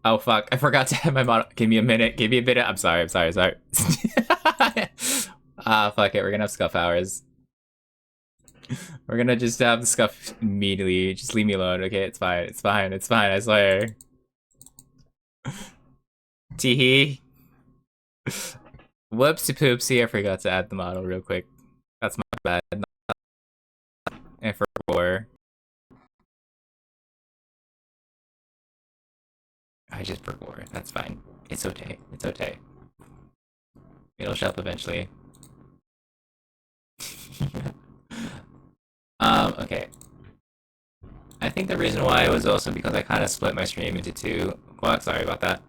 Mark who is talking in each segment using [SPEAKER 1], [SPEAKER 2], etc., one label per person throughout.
[SPEAKER 1] Oh fuck, I forgot to have my model. Give me a minute. Give me a minute. I'm sorry. I'm sorry. I'm sorry. Ah, fuck it. We're gonna have scuff hours. We're gonna just have the scuff immediately. Just leave me alone, okay? It's fine. It's fine. It's fine. I swear. Teehee. Whoopsie poopsie. I forgot to add the model real quick. That's my bad. And for gore. I just for gore. That's fine. It's okay. It's okay. It'll show up eventually. Okay. I think the reason why was also because I kind of split my stream into two. Well, sorry about that.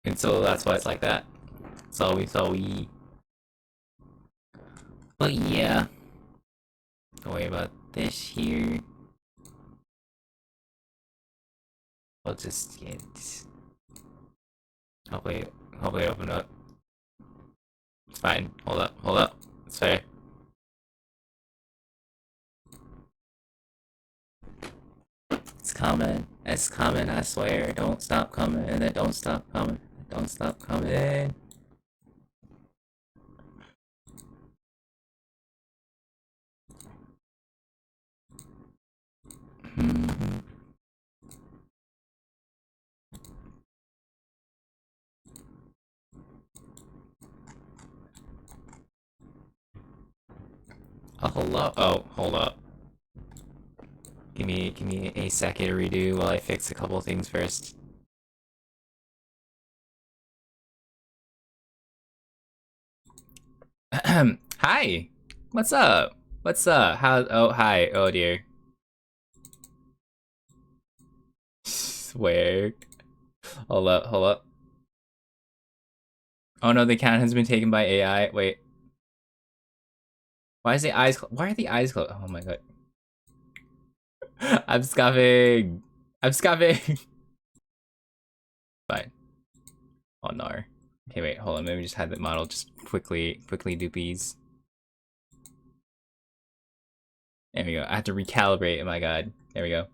[SPEAKER 1] And so that's why it's like that. So we. But yeah. Don't worry about this here. I'll just get. Hopefully open up. It's fine. Hold up. It's fair. It's coming, I swear. Don't stop coming, and then don't stop coming. Don't stop coming. Oh, hold up. Give me a second to redo while I fix a couple things first. Hi. What's up? What's up? How? Oh, hi. Oh dear. Swear. Hold up. Oh no, the account has been taken by AI. Wait. Why is the eyes? Why are the eyes closed? Oh my god. I'm scuffing. I'm scuffing. Fine. Oh no. Okay, wait. Hold on. Maybe just have the model just quickly do these. There we go. I had to recalibrate. Oh my god. There we go.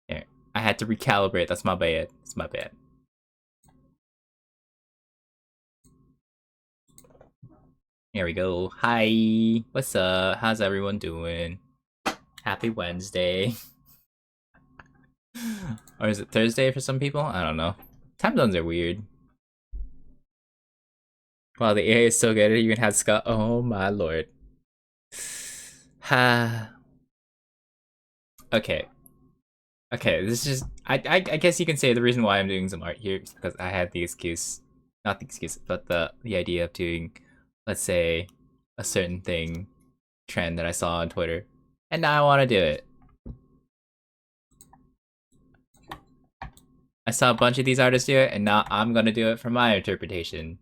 [SPEAKER 1] There. I had to recalibrate. That's my bad. That's my bad. There we go. Hi. What's up? How's everyone doing? Happy Wednesday. Or is it Thursday for some people? I don't know. Time zones are weird. Wow, the AI is so good. It even has Scott. Oh my lord. Ha. Okay. Okay, this is just. I guess you can say the reason why I'm doing some art here is because I had the excuse. Not the excuse, but the idea of doing, let's say, a certain thing, trend that I saw on Twitter. And now I want to do it. I saw a bunch of these artists do it, and now I'm gonna do it from my interpretation.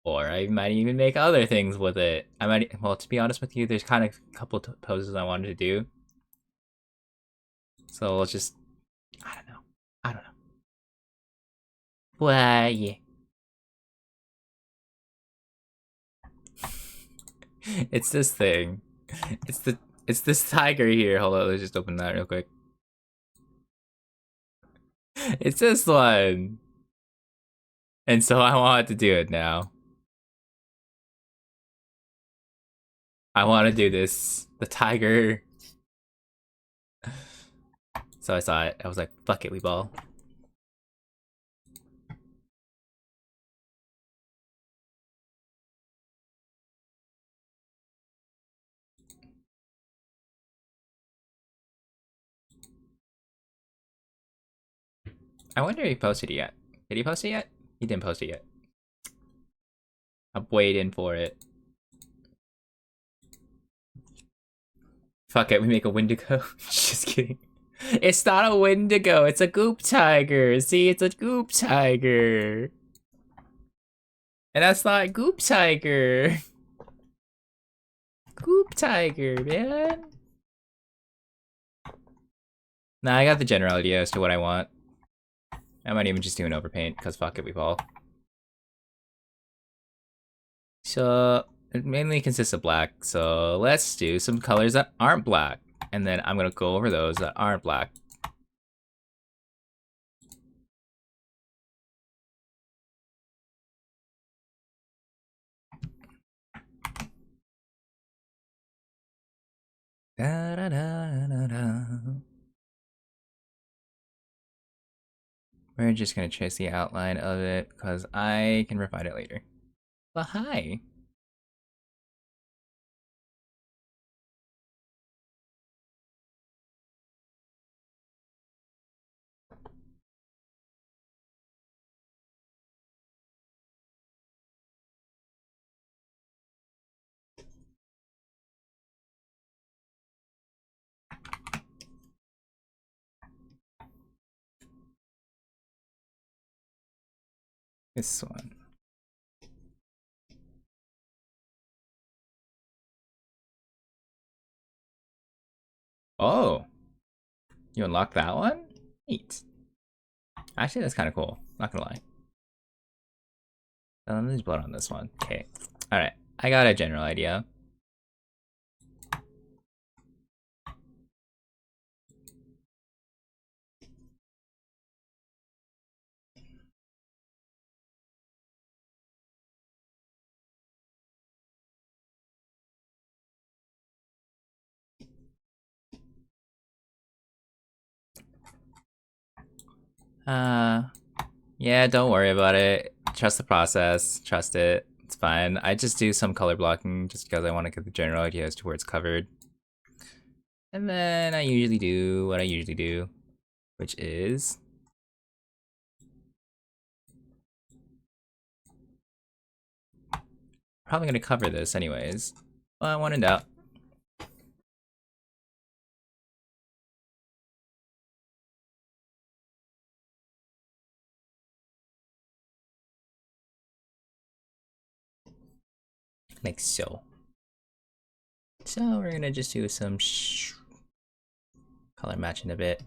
[SPEAKER 1] Or I might even make other things with it. I might, well, to be honest with you, there's kind of a couple poses I wanted to do. So let's just, I don't know. Well, yeah. It's this thing. It's this tiger here. Hold on, let's just open that real quick. It's this one. And so I want to do it now. I want to do this. The tiger. So I saw it. I was like, fuck it, we ball. I wonder if he posted it yet. Did he post it yet? He didn't post it yet. I'm waiting for it. Fuck it, we make a Wendigo. Just kidding. It's not a Wendigo, it's a Goop Tiger. See, it's a Goop Tiger. And that's not Goop Tiger. Goop Tiger, man. Nah, I got the general idea as to what I want. I might even just do an overpaint, because fuck it, we ball. So, it mainly consists of black, so let's do some colors that aren't black. and then I'm gonna go over those that aren't black. Da, da, da, da, da. We're just gonna trace the outline of it because I can refine it later. But hi. This one. Oh, you unlock that one? Neat. Actually, that's kind of cool. Not gonna lie. There's blood on this one. Okay. Alright. I got a general idea. Yeah, don't worry about it. Trust the process. Trust it. It's fine. I just do some color blocking just because I want to get the general idea as to where it's covered. And then I usually do what I usually do, which is probably gonna cover this anyways. But when in doubt. Like so. So we're gonna just do some color matching a bit.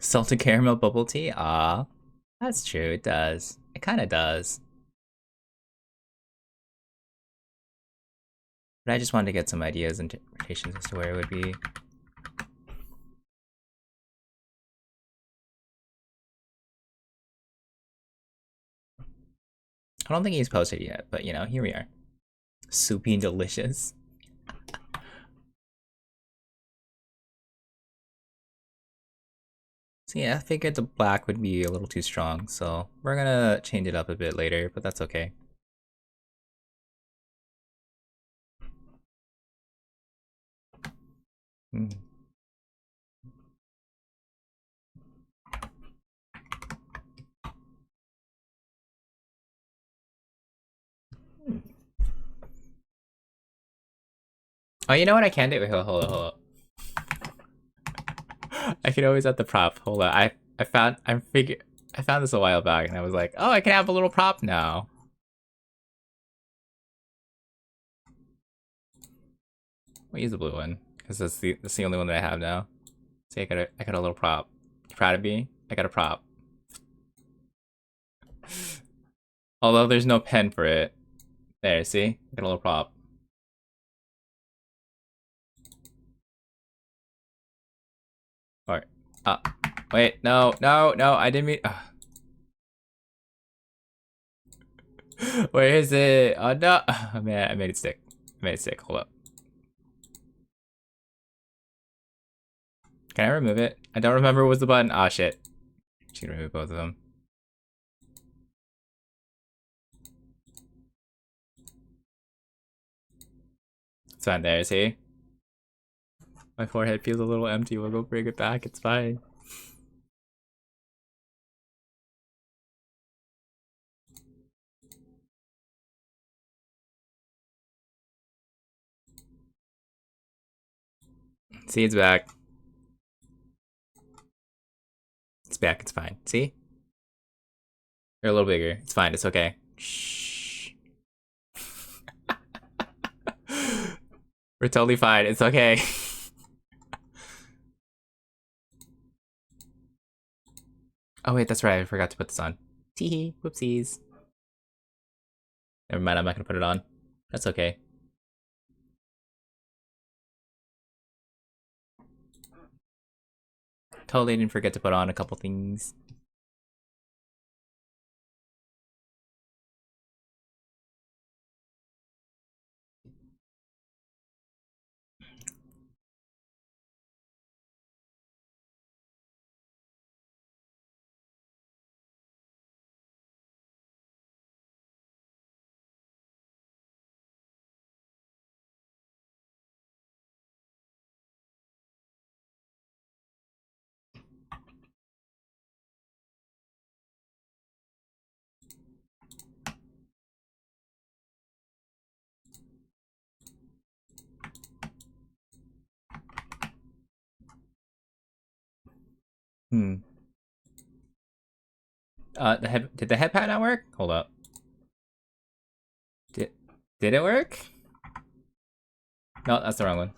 [SPEAKER 1] Salted caramel bubble tea? Ah, that's true, it does. It kinda does. But I just wanted to get some ideas and interpretations as to where it would be. I don't think he's posted yet, but you know, here we are. Soupy and delicious. So yeah, I figured the black would be a little too strong, so we're gonna change it up a bit later, but that's okay. Hmm. Oh, you know what I can do? Wait, hold on. I can always add the prop. Hold on. I found this a while back, and I was like, oh, I can have a little prop now. We'll use the blue one because that's the only one that I have now. See, I got a little prop. You proud of me? I got a prop. Although there's no pen for it. There, see? I got a little prop. Or, wait, no, I didn't mean. Where is it? Oh no! Oh, man, I made it stick. I made it stick. Hold up. Can I remove it? I don't remember what was the button. Ah, shit. Should remove both of them. It's fine there, see? My forehead feels a little empty. We'll go bring it back. It's fine. See, it's back. It's back. It's fine. See? You're a little bigger. It's fine. It's okay. Shh. We're totally fine. It's okay. Oh wait, that's right. I forgot to put this on. Teehee. Whoopsies. Never mind. I'm not gonna put it on. That's okay. Totally didn't forget to put on a couple things. Hmm. Did the head pad not work? Hold up. Did it work? No, that's the wrong one.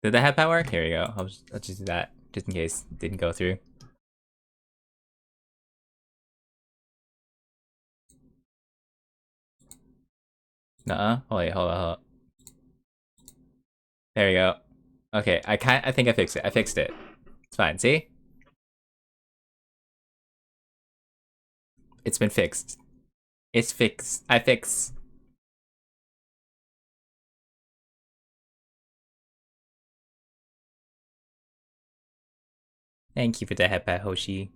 [SPEAKER 1] Did the head pad work? Here we go. I'll just do that just in case it didn't go through. Nuh-uh. Oh wait, hold on. There we go. Okay, I think I fixed it. I fixed it. It's fine. See? It's been fixed. It's fixed. I fix. Thank you for the head pad, Hoshi.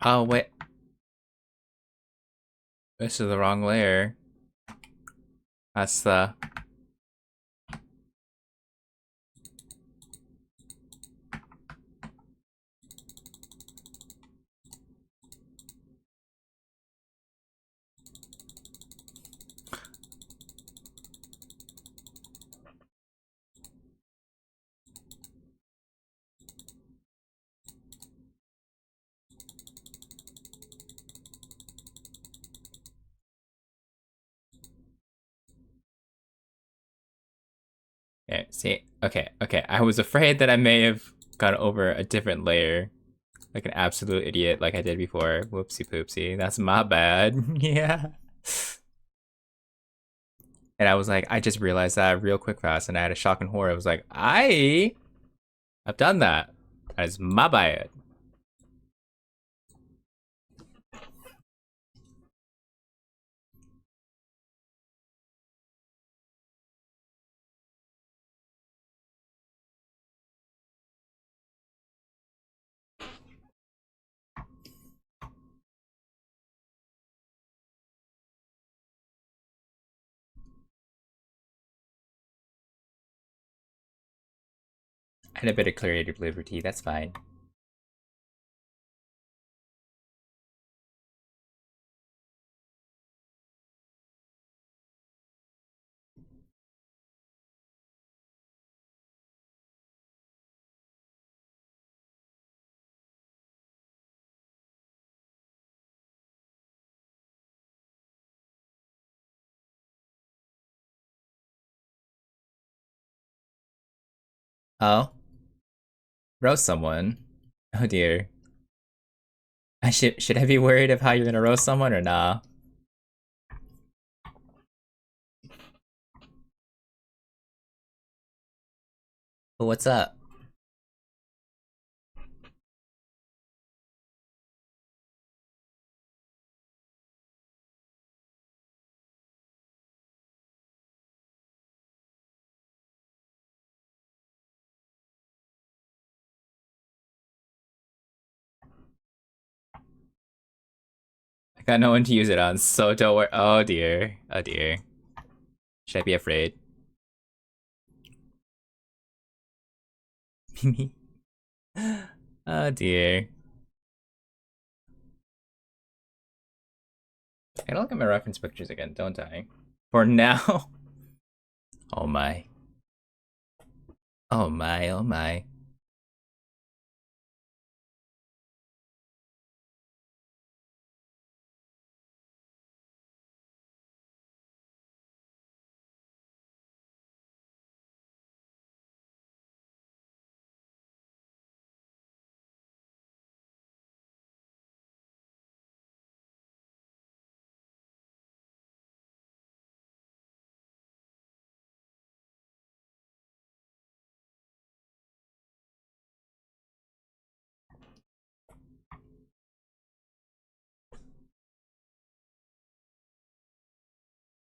[SPEAKER 1] Oh wait. This is the wrong layer. That's the Okay, see, okay. I was afraid that I may have gone over a different layer, like an absolute idiot, like I did before. Whoopsie poopsie. That's my bad. Yeah. And I was like, I just realized that real quick fast, and I had a shock and horror. I was like, I've done that. That's my bad. I had a bit of creative liberty. That's fine. Oh, roast someone. Oh dear. Should I be worried of how you're gonna roast someone or nah? But what's up? I got no one to use it on, so don't worry. Oh dear. Oh dear. Should I be afraid? Mimi. Oh dear. I gotta look at my reference pictures again, don't I? For now. Oh my. Oh my, oh my.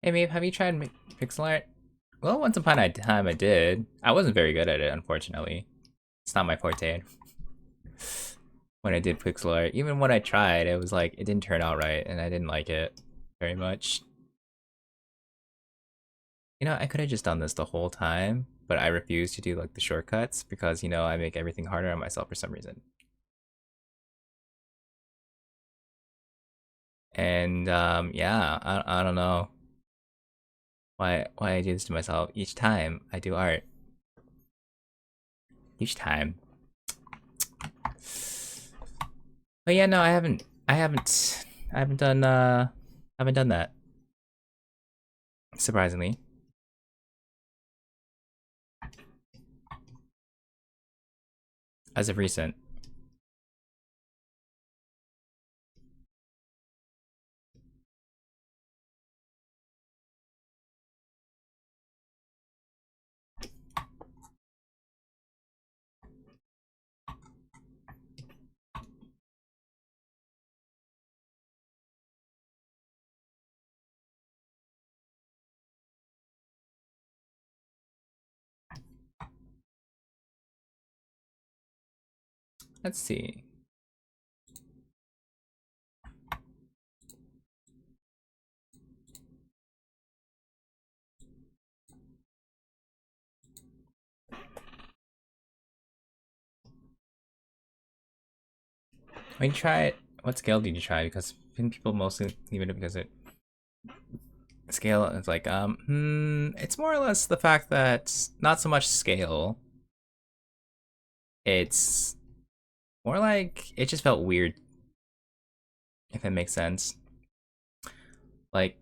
[SPEAKER 1] Hey Maeve, have you tried pixel art? Well, once upon a time I did. I wasn't very good at it, unfortunately. It's not my forte. When I did pixel art, even when I tried, it was like, it didn't turn out right, and I didn't like it very much. You know, I could have just done this the whole time, but I refuse to do like the shortcuts because, you know, I make everything harder on myself for some reason. And yeah, I don't know why I do this to myself each time I do art. Each time. But yeah, no, I haven't done that. Surprisingly. As of recent. Let's see. When you try it, what scale did you try? Because people mostly leave it because it scale is like it's more or less the fact that not so much scale. It's more like it just felt weird, if it makes sense. Like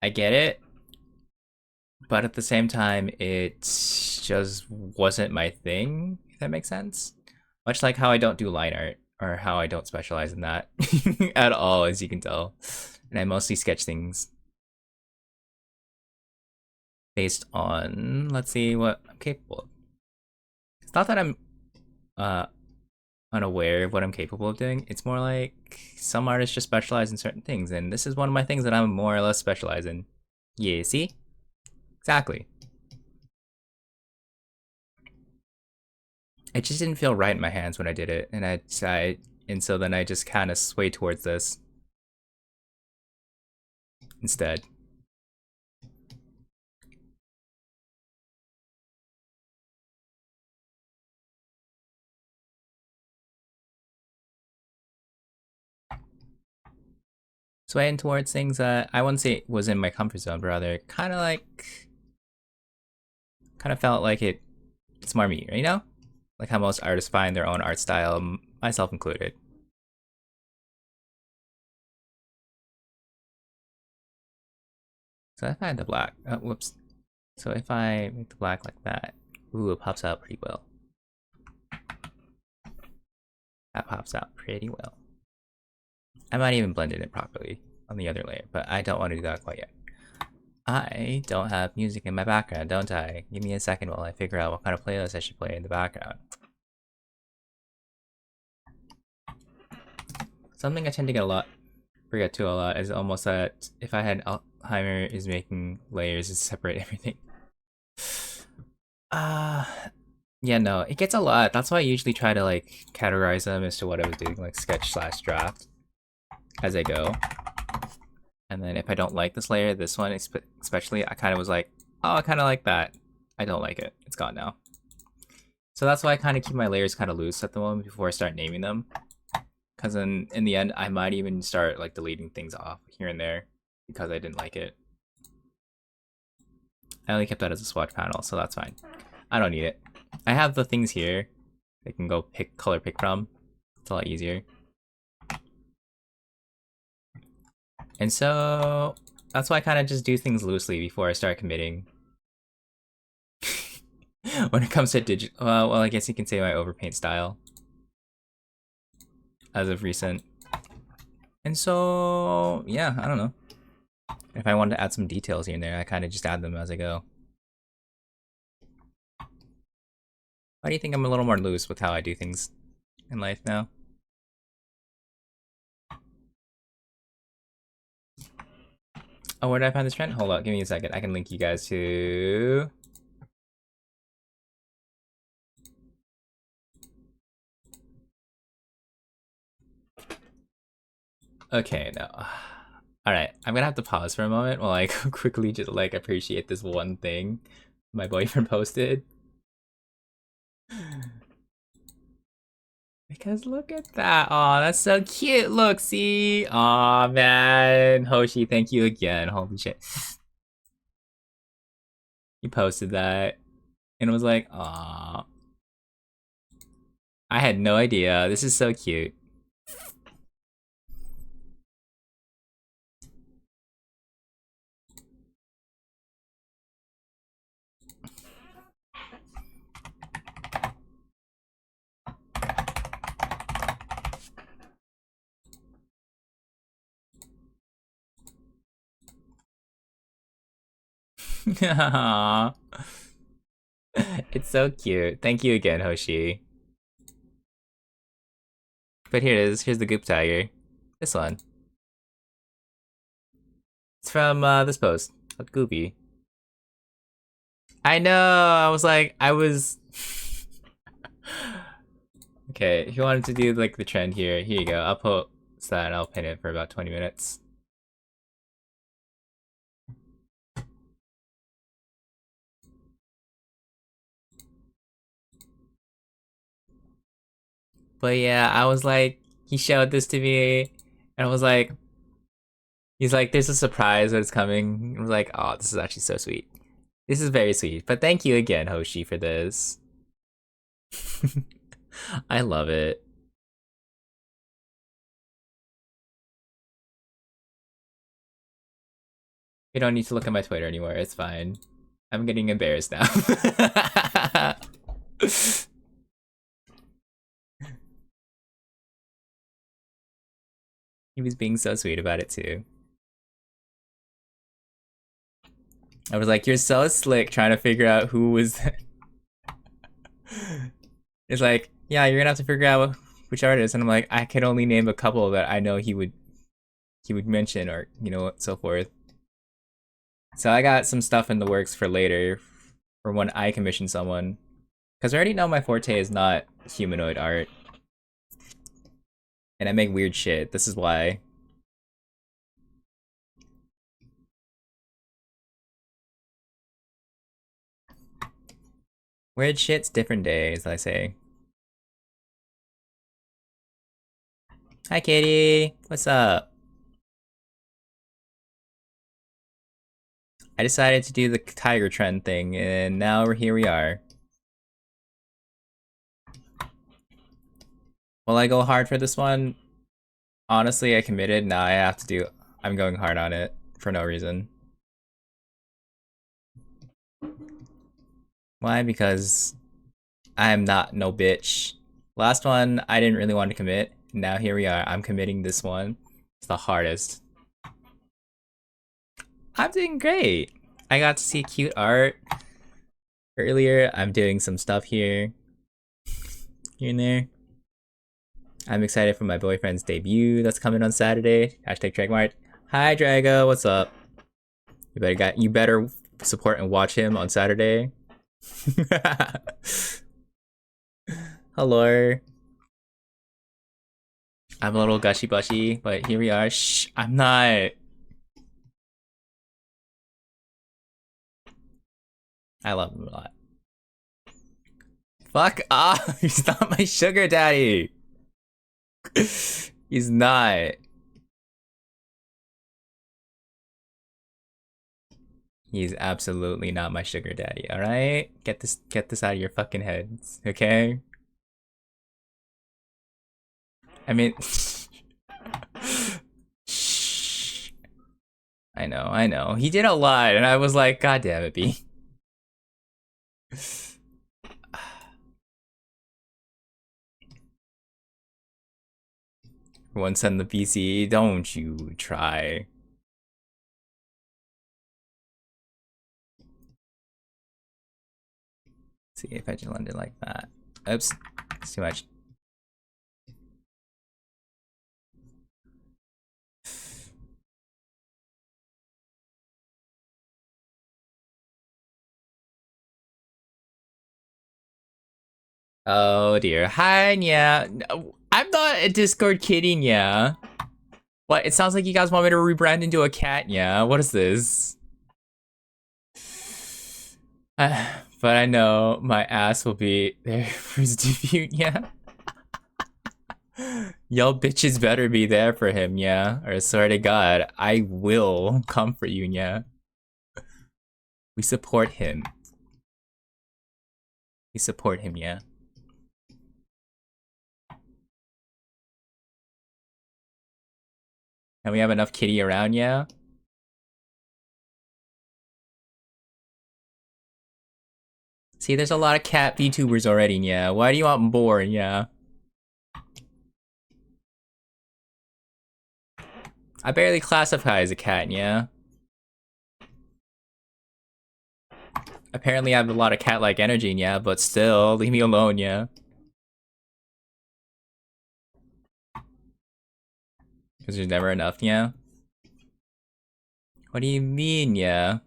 [SPEAKER 1] I get it, but at the same time, it just wasn't my thing. If that makes sense. Much like how I don't do line art or how I don't specialize in that at all, as you can tell, and I mostly sketch things based on, let's see, what I'm capable of. It's not that I'm uh unaware of what I'm capable of doing. It's more like some artists just specialize in certain things, and this is one of my things that I'm more or less specialized in. Yeah, see? Exactly. It just didn't feel right in my hands when I did it, and and so then I just kind of swayed towards this instead. Swaying towards things that I wouldn't say was in my comfort zone, but rather kind of felt like it's more me, you know? Like how most artists find their own art style, myself included. So if I had the black, whoops. So if I make the black like that, ooh, it pops out pretty well. That pops out pretty well. I might even blend it in properly on the other layer, but I don't want to do that quite yet. I don't have music in my background, don't I? Give me a second while I figure out what kind of playlist I should play in the background. Something I tend to forget to a lot is almost that if I had Alzheimer is making layers to separate everything. Uh yeah, no, it gets a lot. That's why I usually try to like categorize them as to what I was doing, like sketch slash draft as I go. And then if I don't like this layer, this one especially, I kind of was like, oh, I kind of like that. I don't like it. It's gone now. So that's why I kind of keep my layers kind of loose at the moment before I start naming them. Because in the end, I might even start like deleting things off here and there because I didn't like it. I only kept that as a swatch panel, so that's fine. I don't need it. I have the things here. I can go color pick from. It's a lot easier. And so that's why I kind of just do things loosely before I start committing. When it comes to digital, well, I guess you can say my overpaint style as of recent. And so, yeah, I don't know. If I wanted to add some details here and there, I kind of just add them as I go. Why do you think I'm a little more loose with how I do things in life now? Oh, where did I find this trend? Hold up, give me a second. I can link you guys to... Okay, no. Alright, I'm gonna have to pause for a moment while I quickly just like appreciate this one thing my boyfriend posted. Because look at that. Aw, that's so cute. Look, see? Aw, man. Hoshi, thank you again. Holy shit. He posted that and was like, aw. I had no idea. This is so cute. Aww. It's so cute. Thank you again, Hoshi. But here it is. Here's the Goop Tiger. This one. It's from this post. Goopy. I know. I was like, I was. Okay, if you wanted to do like the trend here you go. I'll post that and I'll pin it for about 20 minutes. But yeah, I was like, he showed this to me, and I was like, he's like, there's a surprise that's coming. I was like, oh, this is actually so sweet. This is very sweet. But thank you again, Hoshi, for this. I love it. You don't need to look at my Twitter anymore. It's fine. I'm getting embarrassed now. He was being so sweet about it too. I was like, you're so slick trying to figure out who was. It's like, yeah, you're gonna have to figure out which artist, and I'm like, I could only name a couple that I know he would mention, or so forth. So I got some stuff in the works for later, for when I commission someone, because I already know my forte is not humanoid art, and I make weird shit. This is why. Weird shit's different days, I say. Hi, Katie. What's up? I decided to do the tiger trend thing, and now here we are. Will I go hard for this one? Honestly, I committed. Now I have to do. I'm going hard on it for no reason. Why? Because I am not no bitch. Last one, I didn't really want to commit. Now here we are. I'm committing this one. It's the hardest. I'm doing great. I got to see cute art earlier. I'm doing some stuff here and there. I'm excited for my boyfriend's debut that's coming on Saturday. Hashtag Dragmart. Hi Drago, what's up? You better support and watch him on Saturday. Hello. I'm a little gushy bushy, but here we are. Shh, I'm not. I love him a lot. Fuck off! He's not my sugar daddy! He's not. He's absolutely not my sugar daddy, alright? Get this out of your fucking heads, okay? I mean Shh. I know. He did a lot and I was like, God damn it, B. Once on the PC, don't you try. See if I can land it like that. Oops, it's too much. Oh dear. Hi, Nya. No, I'm not a Discord kidding, Nya. What? It sounds like you guys want me to rebrand into a cat, Nya. What is this? But I know my ass will be there for his debut, yeah. Y'all bitches better be there for him, yeah. Or I swear to God, I will come for you, yeah. We support him. We support him, yeah. And we have enough kitty around, yeah. See, there's a lot of cat VTubers already, yeah. Why do you want more, yeah? I barely classify as a cat, yeah. Apparently I have a lot of cat-like energy, yeah, but still, leave me alone, yeah. Because there's never enough, yeah. What do you mean, yeah?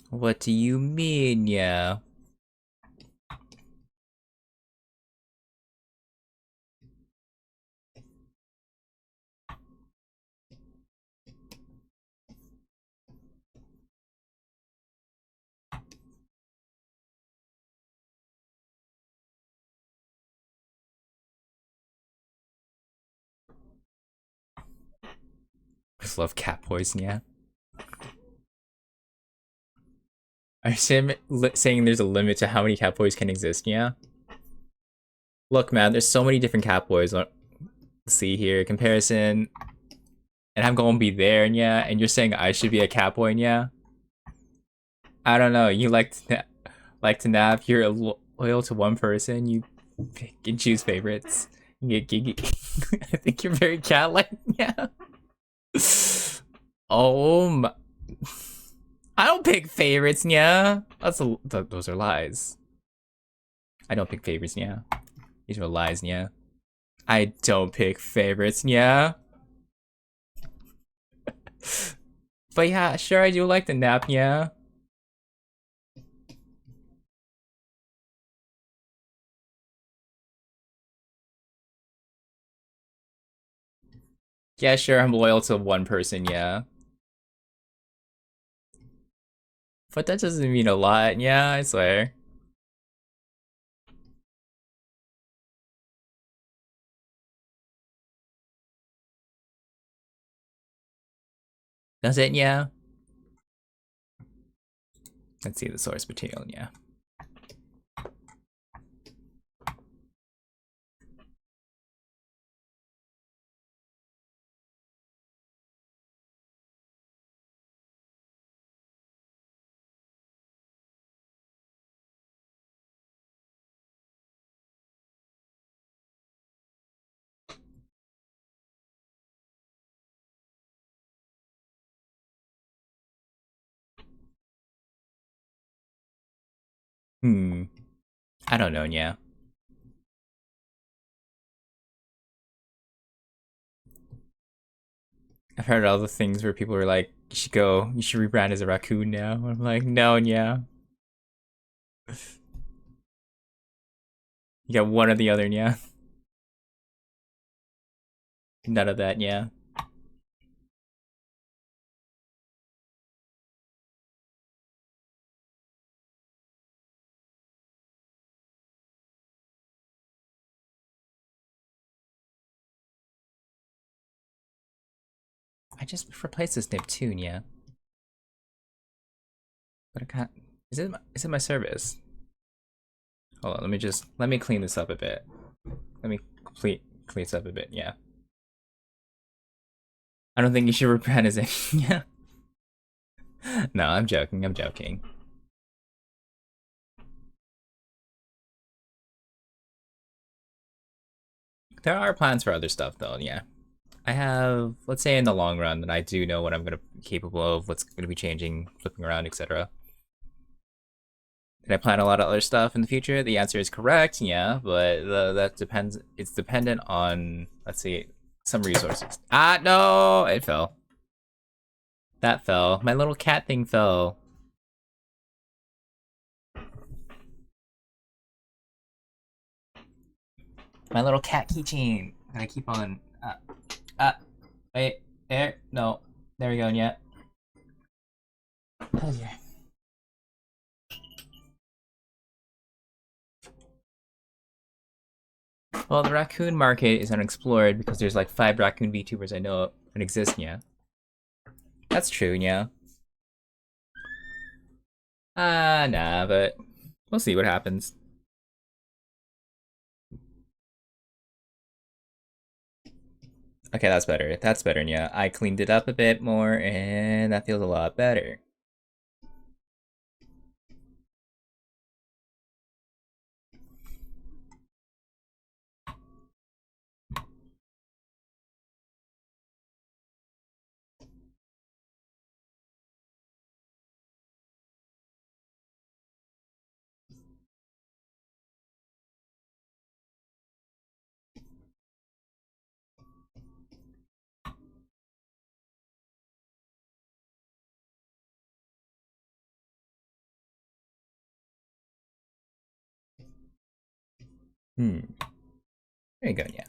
[SPEAKER 1] What do you mean, yeah? I just love cat poison, yeah. Are you saying there's a limit to how many cat boys can exist, yeah? Look, man, there's so many different cat boys. Let's see here, comparison. And I'm gonna be there, yeah? And you're saying I should be a cat boy, yeah? I don't know, you like to nap, you're loyal to one person, you pick and choose favorites. You get giggy. I think you're very cat-like, yeah? Oh my... I don't pick favorites, yeah. Those are lies. I don't pick favorites, yeah. These are lies, yeah. I don't pick favorites, yeah. But yeah, sure I do like the nap, yeah. Yeah, sure, I'm loyal to one person, yeah. But that doesn't mean a lot, yeah, I swear. Does it, yeah? Let's see the source material, yeah. Hmm. I don't know, yeah. I've heard all the things where people are like, you should rebrand as a raccoon now. I'm like, no, yeah. You got one or the other, yeah. None of that, yeah. just replaced this Neptune, yeah. But I can't. Is it my service? Hold on, let me clean this up a bit. Let me clean this up a bit, yeah. I don't think you should rebrand as any. Yeah. No, I'm joking. I'm joking. There are plans for other stuff, though. Yeah, I have. Let's say in the long run, that I do know what I'm gonna be capable of, what's gonna be changing, flipping around, etc. Did I plan a lot of other stuff in the future? The answer is correct. Yeah, but that depends. It's dependent on, let's see, some resources. Ah, no, it fell. That fell. My little cat thing fell. My little cat keychain. I'm gonna keep on. Wait, there. No, there we go. Yeah. Oh yeah. Well, the raccoon market is unexplored because there's like 5 raccoon VTubers I know that exist. Yeah, that's true. Yeah. Nah, but we'll see what happens. Okay, that's better. That's better. Yeah, I cleaned it up a bit more, and that feels a lot better. Hmm. There you go. Yeah.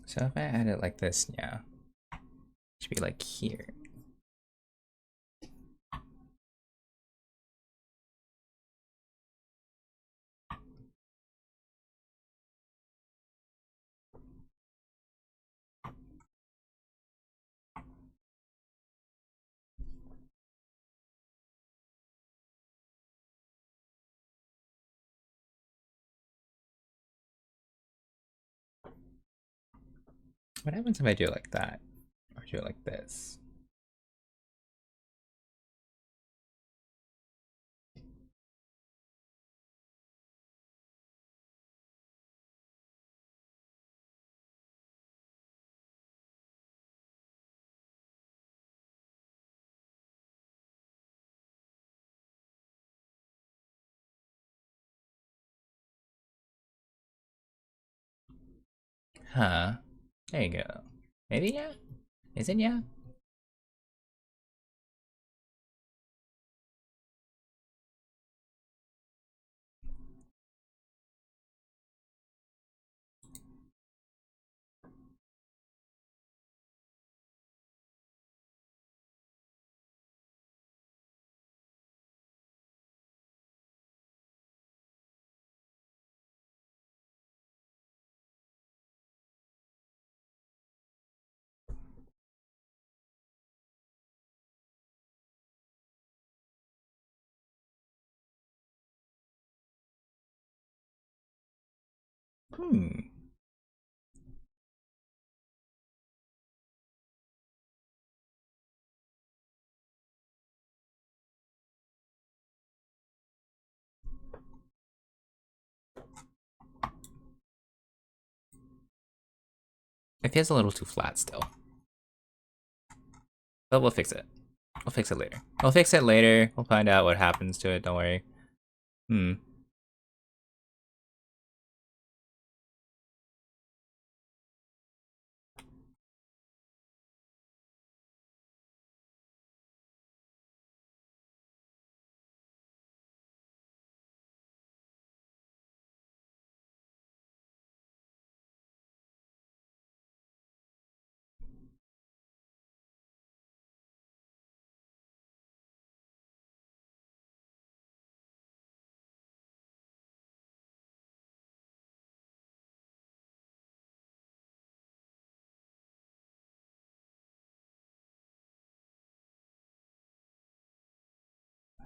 [SPEAKER 1] So if I add it like this, yeah, it should be like here. What happens if I do it like that? Or do it like this? Huh. There you go. Maybe yeah? Is it yeah? Hmm. It feels a little too flat still. But we'll fix it. We'll fix it later. We'll fix it later. We'll find out what happens to it. Don't worry. Hmm.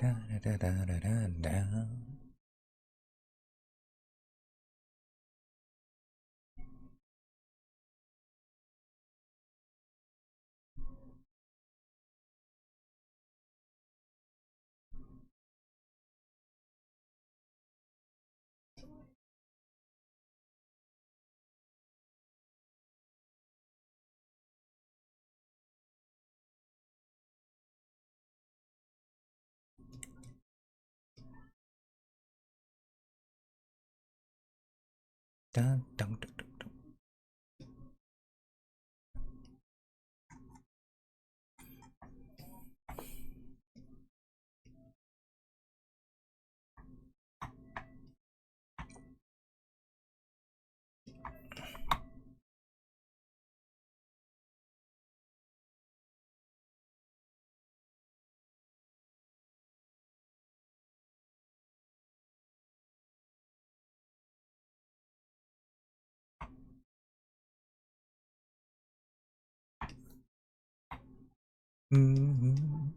[SPEAKER 1] Da, da, da, da, da, da. Dun, dun, dun, dun, dun. Mhm.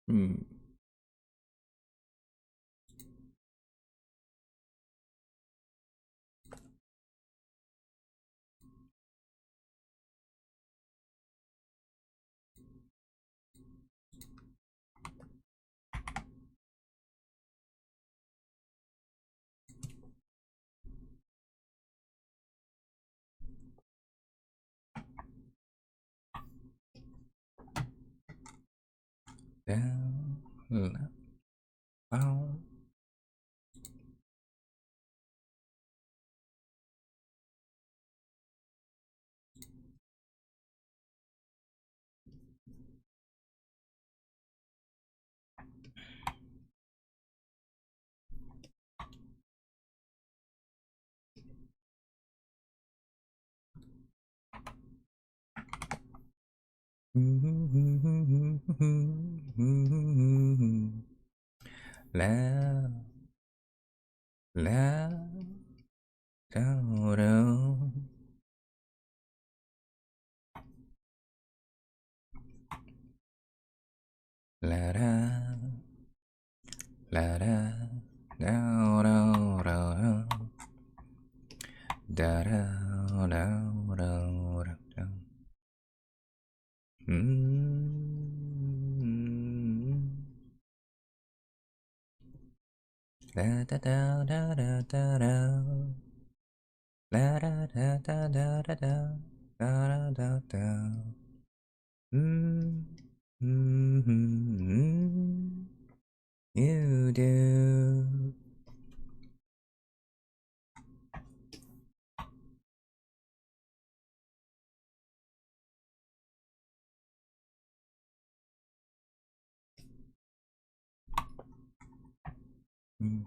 [SPEAKER 1] Hmm. Down, left, down. Left, left, down, down. La da, la da, down, down, down, da da, down, down, down. Da da da da da da da. La da da da da da da. Da da da da. Mm, you do. Mm.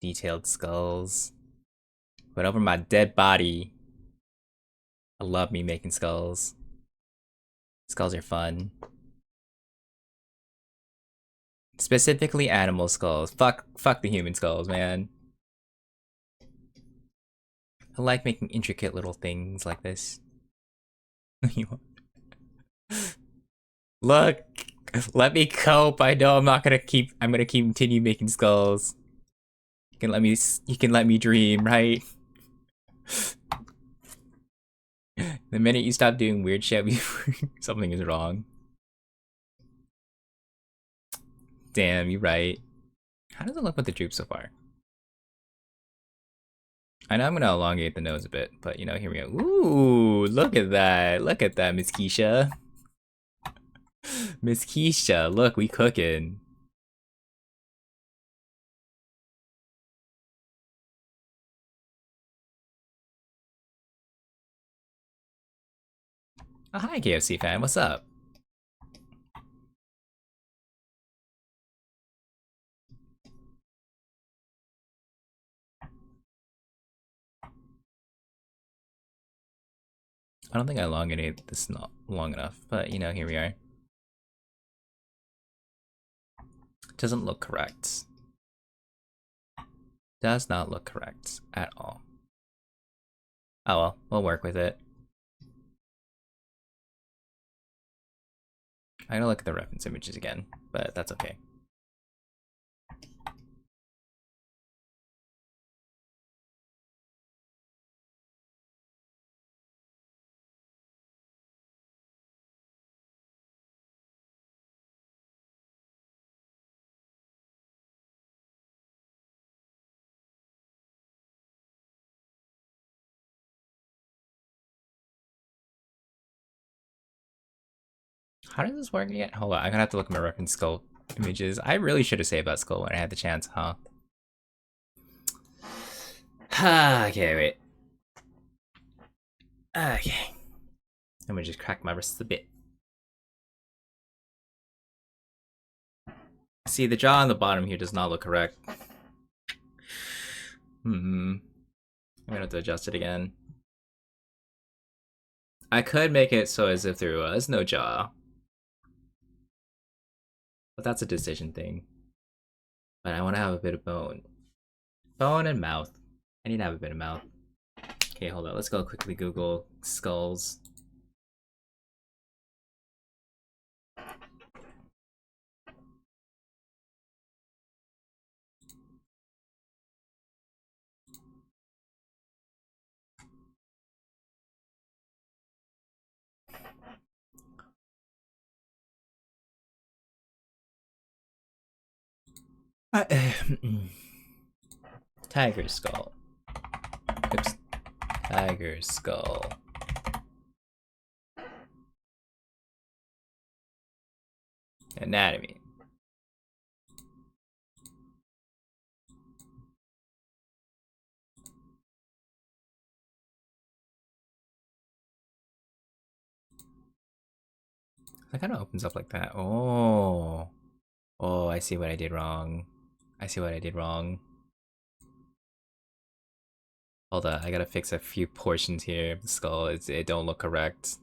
[SPEAKER 1] detailed skulls. But over my dead body, I love me making skulls. Skulls are fun. Specifically animal skulls. Fuck the human skulls, man. I like making intricate little things like this. Look, let me cope. I know I'm not gonna keep. I'm gonna continue making skulls. You can let me. You can let me dream, right? The minute you stop doing weird shit, something is wrong. Damn, you're right. How does it look with the droop so far? I know I'm gonna elongate the nose a bit, but you know, here we go. Ooh, look at that. Look at that, Miss Keisha. Miss Keisha, look, we cooking. Oh, hi, KFC fan. What's up? I don't think I elongated this not long enough, but you know, here we are. Doesn't look correct. Does not look correct at all. Oh well, we'll work with it. I'm gonna look at the reference images again, but that's okay. How does this work again? Hold on, I'm gonna have to look at my reference skull images. I really should have saved about skull when I had the chance, huh? Okay, wait. Okay. I'm gonna just crack my wrists a bit. See, the jaw on the bottom here does not look correct. I'm gonna have to adjust it again. I could make it so as if there was no jaw. But that's a decision thing. But I want to have a bit of bone. Bone and mouth. I need to have a bit of mouth. Okay, hold on. Let's go quickly Google skulls. Tiger skull. Oops. Tiger skull. Anatomy. That kind of opens up like that. Oh. Oh, I see what I did wrong. I see what I did wrong. Hold on, I gotta fix a few portions here of the skull. It don't look correct.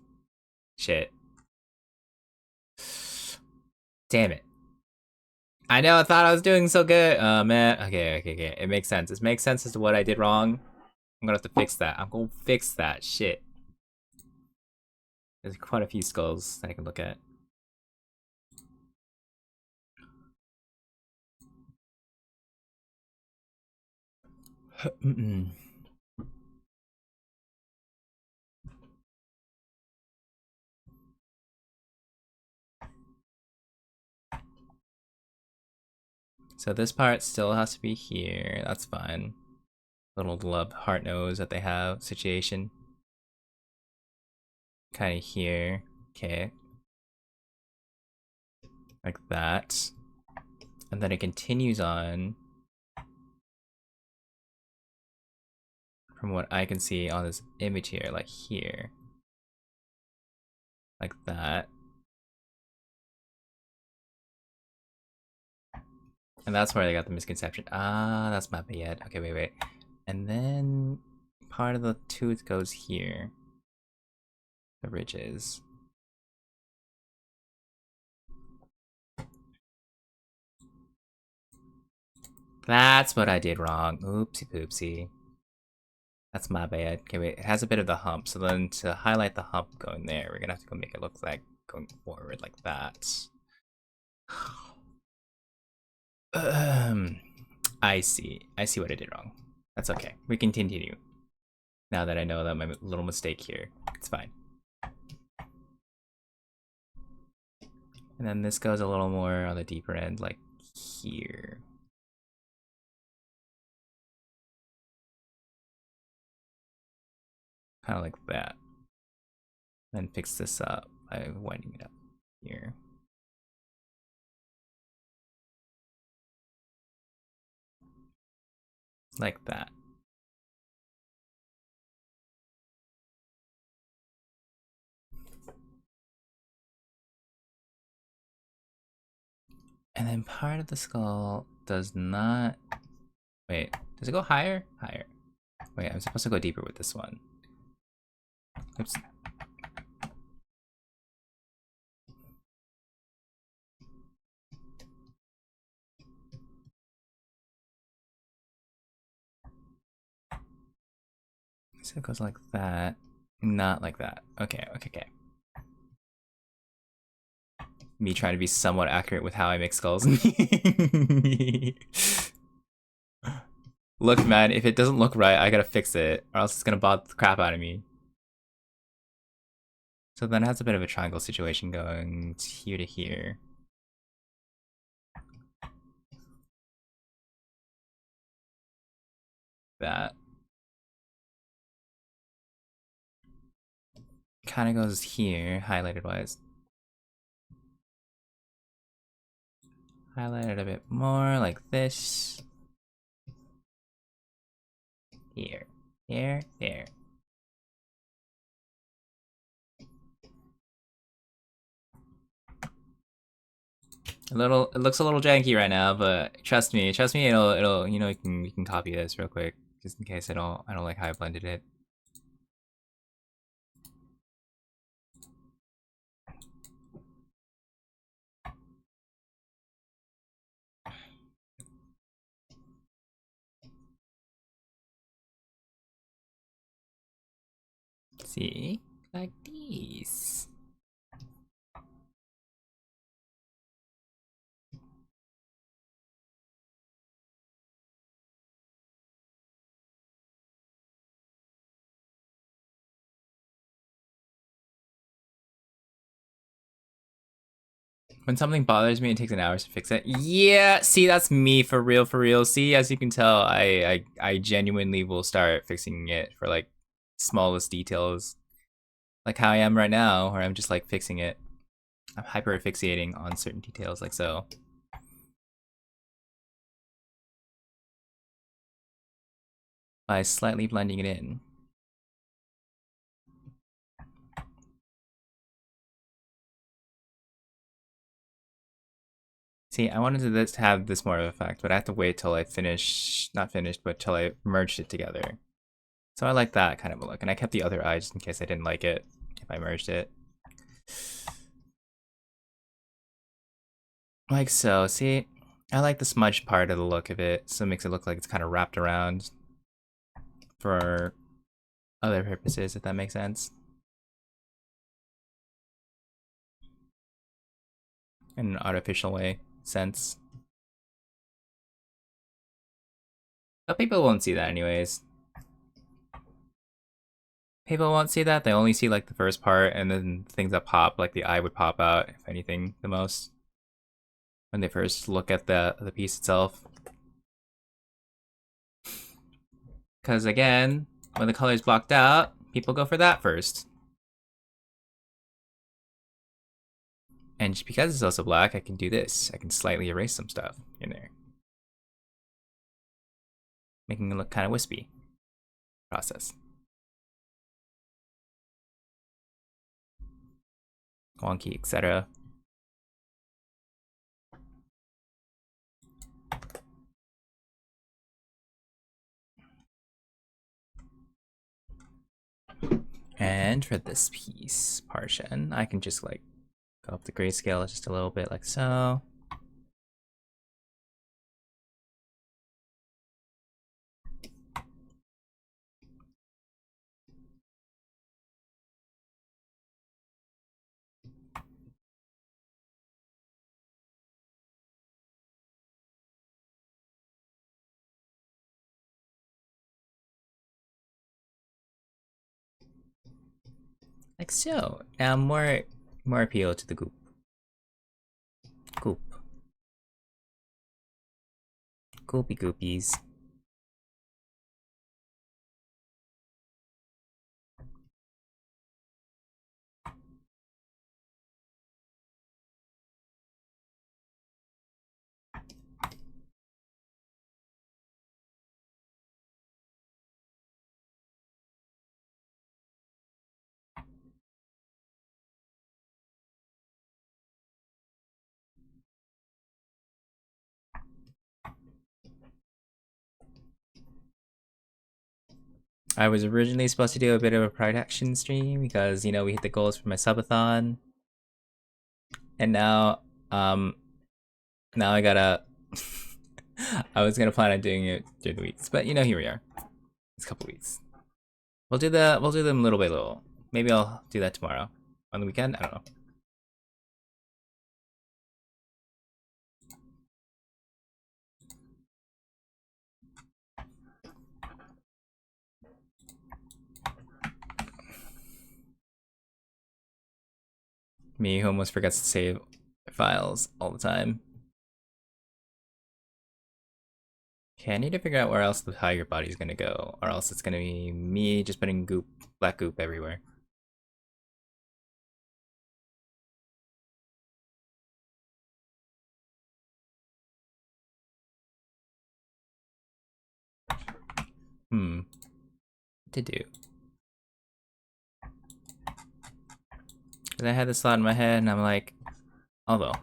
[SPEAKER 1] Shit. Damn it. I know, I thought I was doing so good. Man. Okay. It makes sense. It makes sense as to what I did wrong. I'm gonna have to fix that. I'm gonna fix that. Shit. There's quite a few skulls that I can look at. So this part still has to be here. That's fine. Little love heart nose that they have situation. Kind of here. Okay. Like that. And then it continues on. From what I can see on this image here, like here. Like that. And that's where they got the misconception. Ah, that's my bad. Okay, wait. And then part of the tooth goes here. The ridges. That's what I did wrong. Oopsie poopsie. That's my bad. Okay, wait. It has a bit of the hump. So then to highlight the hump going there, we're gonna have to go make it look like going forward like that. I see. I see what I did wrong. That's okay. We can continue. Now that I know that my little mistake here. It's fine. And then this goes a little more on the deeper end, like here. Kind of like that. Then fix this up by winding it up here. Like that. And then part of the skull does not... Wait, does it go higher? Higher. Wait, I'm supposed to go deeper with this one. Oops. So it goes like that. Not like that. Okay. Me trying to be somewhat accurate with how I make skulls. Look, man, if it doesn't look right, I gotta fix it, or else it's gonna bother the crap out of me. So then it has a bit of a triangle situation going here to here. That. Kind of goes here, highlighted wise. Highlight it a bit more, like this. Here, there. It looks a little janky right now, but trust me, it'll, you know, you can copy this real quick, just in case I don't like how I blended it. See, like these. When something bothers me, it takes an hour to fix it. Yeah, see, that's me for real. See, as you can tell, I genuinely will start fixing it for like smallest details, like how I am right now, where I'm just like fixing it. I'm hyper fixating on certain details, like so. By slightly blending it in. See, I wanted to have this more of effect, but I have to wait till I finish, not finished, but till I merged it together. So I like that kind of a look, and I kept the other eye just in case I didn't like it if I merged it. Like so, see? I like the smudge part of the look of it, so it makes it look like it's kind of wrapped around for other purposes, if that makes sense. In an artificial way, sense. But people won't see that anyways. People won't see that, they only see like the first part, and then things that pop, like the eye would pop out, if anything, the most. When they first look at the piece itself. Because again, when the color's blocked out, people go for that first. And just because it's also black, I can do this. I can slightly erase some stuff in there. Making it look kind of wispy. Process. Wonky, etc. And for this piece, partition, I can just like go up the grayscale just a little bit like so. Like so. Now more appeal to the goop. Goop. Goopy goopies. I was originally supposed to do a bit of a Pride Action stream because, you know, we hit the goals for my subathon. And now I gotta I was gonna plan on doing it through the weeks, but you know, here we are. It's a couple weeks. We'll do them little by little. Maybe I'll do that tomorrow. On the weekend? I don't know. Me who almost forgets to save files all the time. Okay, I need to figure out where else the tiger body's gonna go, or else it's gonna be me just putting goop, black goop everywhere. What to do? Cause I had this thought in my head, and I'm like, although.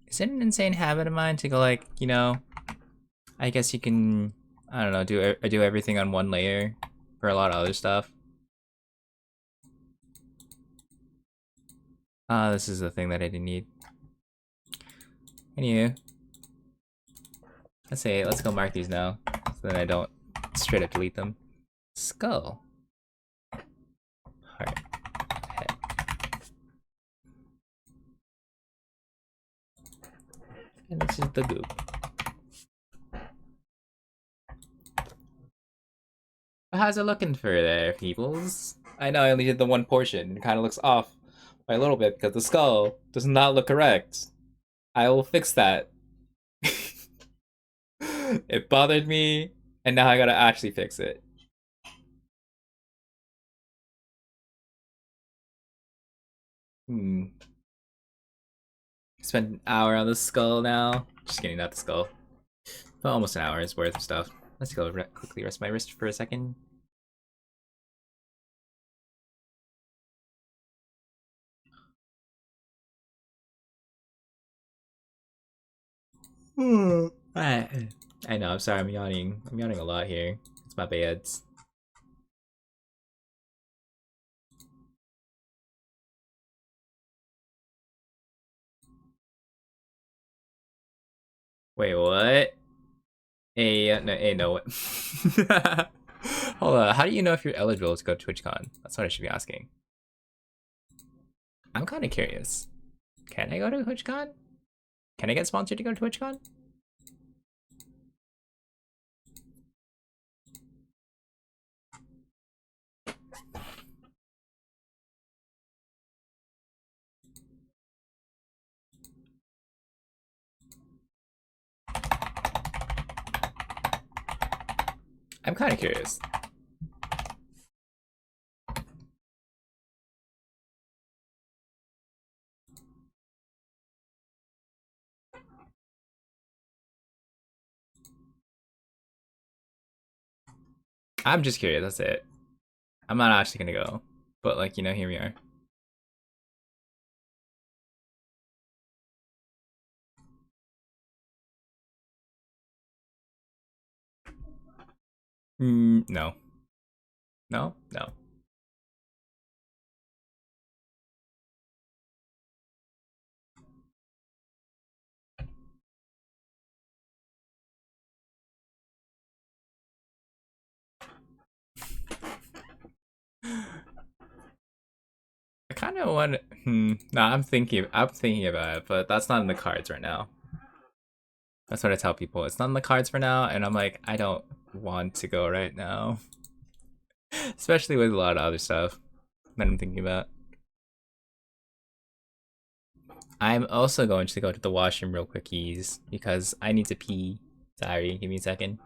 [SPEAKER 1] Is it an insane habit of mine to go like, you know, I guess you can, I don't know, do everything on one layer for a lot of other stuff. This is the thing that I didn't need. Anywho, let's go mark these now, so that I don't straight up delete them. Skull. Heart. Head. And this is the goop. How's it looking for there, peoples? I know I only did the one portion. It kind of looks off by a little bit because the skull does not look correct. I will fix that. It bothered me, and now I gotta actually fix it. Spent an hour on the skull now. Just kidding, not the skull. But almost an hour's worth of stuff. Let's go quickly rest my wrist for a second. I know, I'm sorry, I'm yawning. I'm yawning a lot here. It's my bad. Wait, what? No. Hold on, how do you know if you're eligible to go to TwitchCon? That's what I should be asking. I'm kind of curious. Can I go to TwitchCon? Can I get sponsored to go to TwitchCon? I'm kind of curious. I'm just curious. That's it. I'm not actually gonna go, but like here we are. No, no, no. I kind of want. No, I'm thinking. I'm thinking about it, but that's not in the cards right now. That's what I tell people. It's not in the cards for now, and I'm like, I don't want to go right now, especially with a lot of other stuff that I'm thinking about. I'm also going to go to the washroom real quick, keys, because I need to pee. Sorry, give me a second.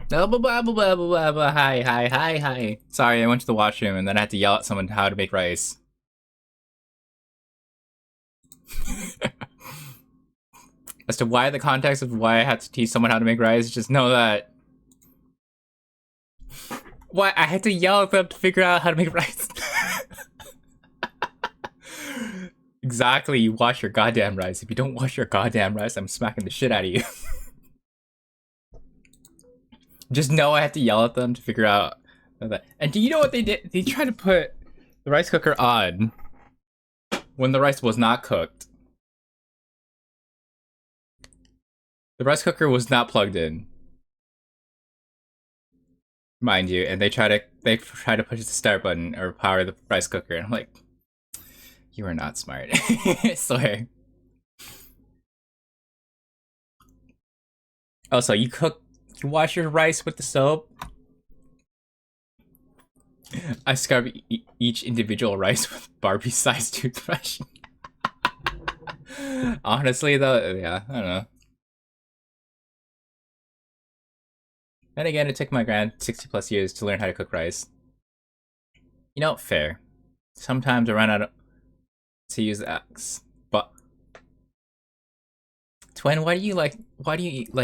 [SPEAKER 1] Blah, blah, blah, blah, blah, blah, blah. Hi, hi, hi, hi. Sorry, I went to the washroom and then I had to yell at someone how to make rice. As to why the context of why I had to teach someone how to make rice, just know that. Why I had to yell at them to figure out how to make rice. Exactly, you wash your goddamn rice. If you don't wash your goddamn rice, I'm smacking the shit out of you. Just know I had to yell at them to figure out that. And do you know what they did? They tried to put the rice cooker on when the rice was not cooked. The rice cooker was not plugged in, mind you, and they try to push the start button or power the rice cooker, and I'm like, you are not smart. I swear. Also, you wash your rice with the soap. I scrub each individual rice with Barbie-sized toothbrush. Honestly, though, yeah, I don't know. Then again, it took my grand 60 plus years to learn how to cook rice. You know, fair. Sometimes I run out of to use X, but Twin, why do you like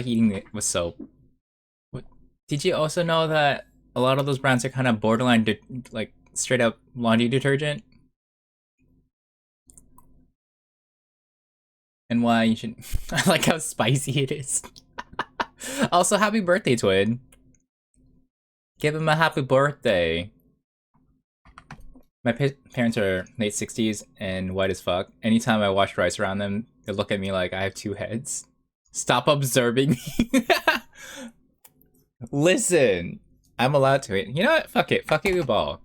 [SPEAKER 1] eating it with soap? Did you also know that a lot of those brands are kind of borderline like straight up laundry detergent? And why you should I like how spicy it is. Also, happy birthday, Twin. Give him a happy birthday. My parents are late 60s and white as fuck. Anytime I wash rice around them, they look at me like I have two heads. Stop observing me. Listen, I'm allowed to it. You know what? Fuck it. Fuck it, we ball.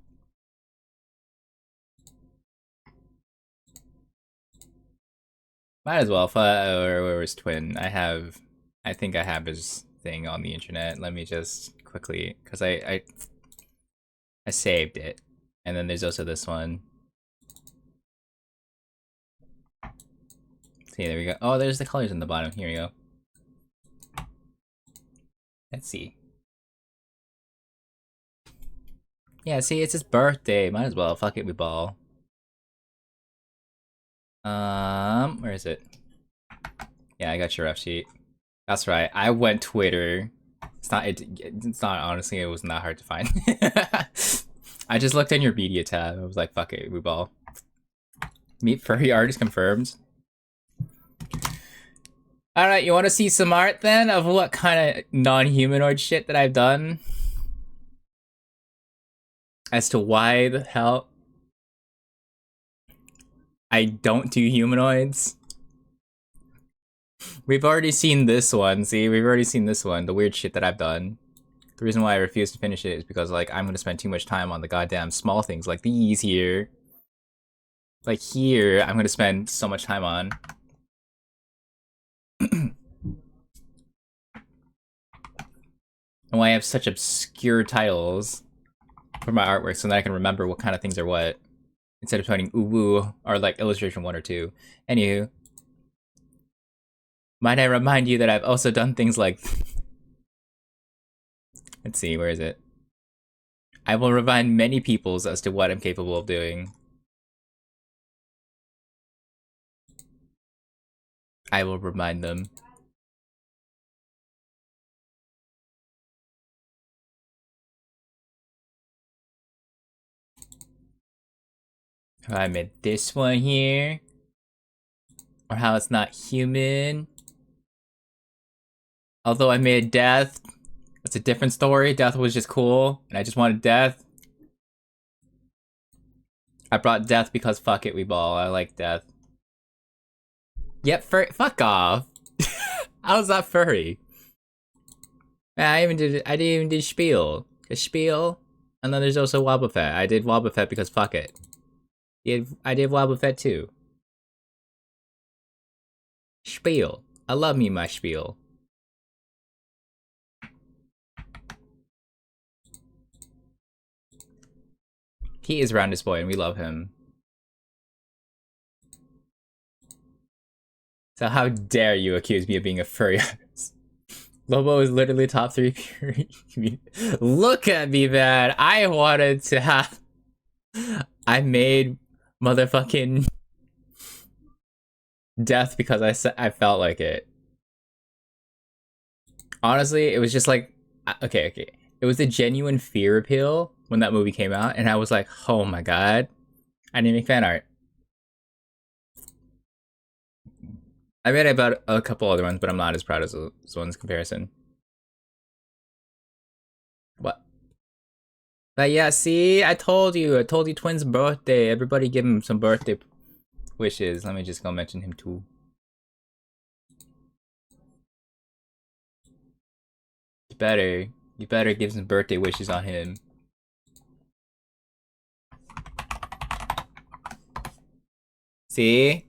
[SPEAKER 1] Might as well. Or where's Twin? I think I have his thing on the internet. Let me just quickly, because I saved it. And then there's also this one. See, there we go. Oh, there's the colors in the bottom. Here we go. Let's see. Yeah, see, it's his birthday. Might as well. Fuck it, we ball. Where is it? Yeah, I got your ref sheet. That's right. I went Twitter. It's not honestly. It was not hard to find. I just looked in your media tab. I was like, fuck it, we ball. Meet furry artist confirmed. Alright, you want to see some art then of what kind of non-humanoid shit that I've done? As to why the hell I don't do humanoids? We've already seen this one, see? We've already seen this one, the weird shit that I've done. The reason why I refuse to finish it is because, like, I'm gonna spend too much time on the goddamn small things like these here. Like here, I'm gonna spend so much time on. And why I have such obscure titles for my artwork so that I can remember what kind of things are what. Instead of putting uwu or like illustration 1 or 2. Anywho. Might I remind you that I've also done things like... Let's see, where is it? I will remind many peoples as to what I'm capable of doing. I will remind them. I made this one here. Or how it's not human. Although I made death. It's a different story. Death was just cool, and I just wanted death. I brought death because fuck it, we ball. I like death. Yep, fuck off. How was that furry? Man, I didn't even do spiel. A spiel, and then there's also Wobbuffet. I did Wobbuffet because fuck it. I did Wobbuffet too. Spiel. I love me my spiel. He is Roundest Boy, and we love him. So how dare you accuse me of being a furry artist? Lobo is literally top 3 pure. Look at me, man. I wanted to have. I made motherfucking death because I felt like it. Honestly, it was just like, okay. It was a genuine fear appeal when that movie came out, and I was like, oh my god. I need to make fan art. I read about a couple other ones, but I'm not as proud as those ones comparison. What? But yeah, see, I told you. Twin's birthday. Everybody give him some birthday wishes. Let me just go mention him too. You better give some birthday wishes on him. See?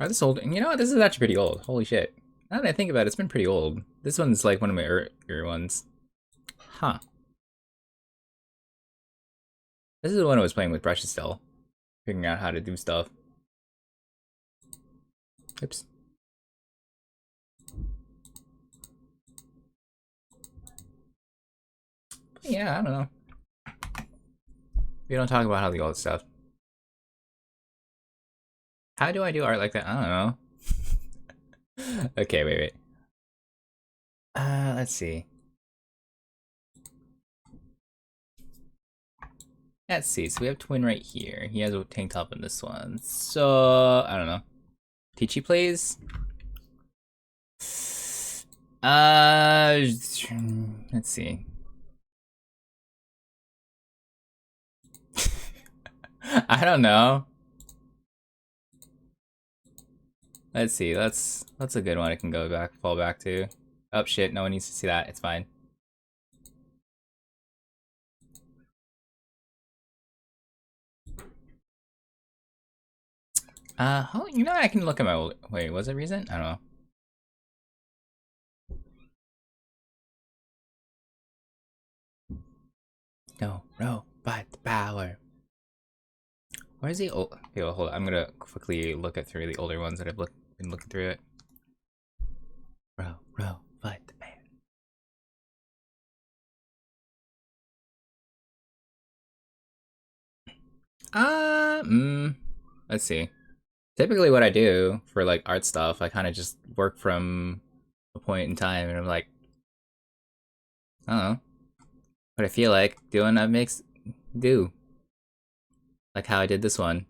[SPEAKER 1] Are this old? You know what? This is actually pretty old. Holy shit. Now that I think about it, it's been pretty old. This one's like one of my earlier ones. Huh. This is the one I was playing with brushes still. Figuring out how to do stuff. Oops. Yeah, I don't know. We don't talk about how the old stuff. How do I do art like that? I don't know. Okay, wait. Let's see. Let's see. So we have Twin right here. He has a tank top in this one. So I don't know. Teachy plays. Let's see. I don't know. Let's see. That's a good one. I can fall back to. Oh shit! No one needs to see that. It's fine. You know, I can look at my old. Wait, was it recent? I don't know. No, but the power. Where's the old? Okay, well, hold on. I'm gonna quickly look at through the older ones that I've been looking through it. Row, fight the man. Let's see. Typically, what I do for like art stuff, I kind of just work from a point in time, and I'm like, I don't know what I feel like doing. That makes do like how I did this one.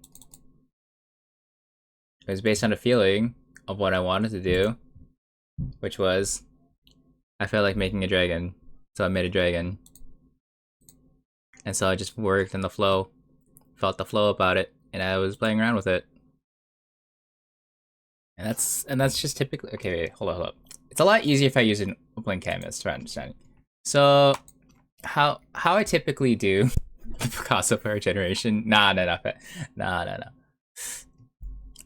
[SPEAKER 1] It was based on a feeling of what I wanted to do, which was I felt like making a dragon, so I made a dragon, and so I just worked in the flow, felt the flow about it, and I was playing around with it. And that's just typically okay. Wait, hold up. It's a lot easier if I use an blank canvas to understand it. So how I typically do the Picasso per generation? Nah.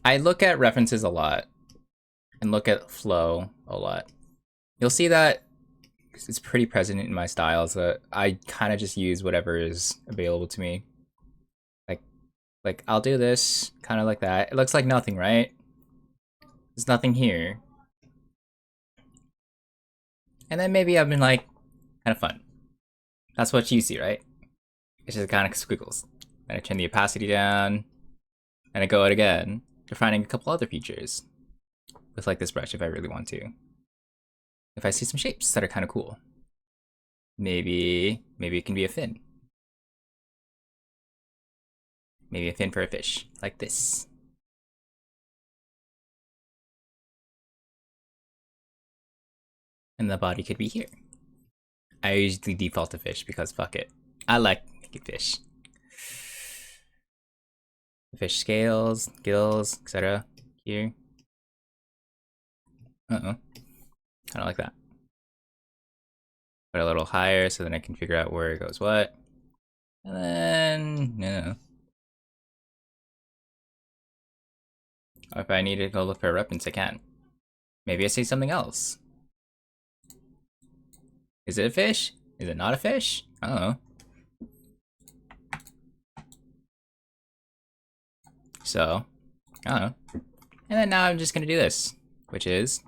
[SPEAKER 1] I look at references a lot and look at flow a lot. You'll see that it's pretty present in my styles that I kind of just use whatever is available to me. Like I'll do this kind of like that. It looks like nothing, right? There's nothing here. And then maybe I've been like, kind of fun. That's what you see, right? It's just kind of squiggles. Then I turn the opacity down, and I go out again, defining a couple other features with like this brush if I really want to. If I see some shapes that are kind of cool. Maybe it can be a fin. Maybe a fin for a fish, like this. And the body could be here. I usually default to fish because fuck it. I like making fish. Fish scales, gills, etc. Here. I don't like that. Put it a little higher so then I can figure out where it goes what. And then, no. Or if I need to go look for a reference, I can. Maybe I say something else. Is it a fish? Is it not a fish? I don't know. So, I don't know. And then now I'm just gonna do this, which is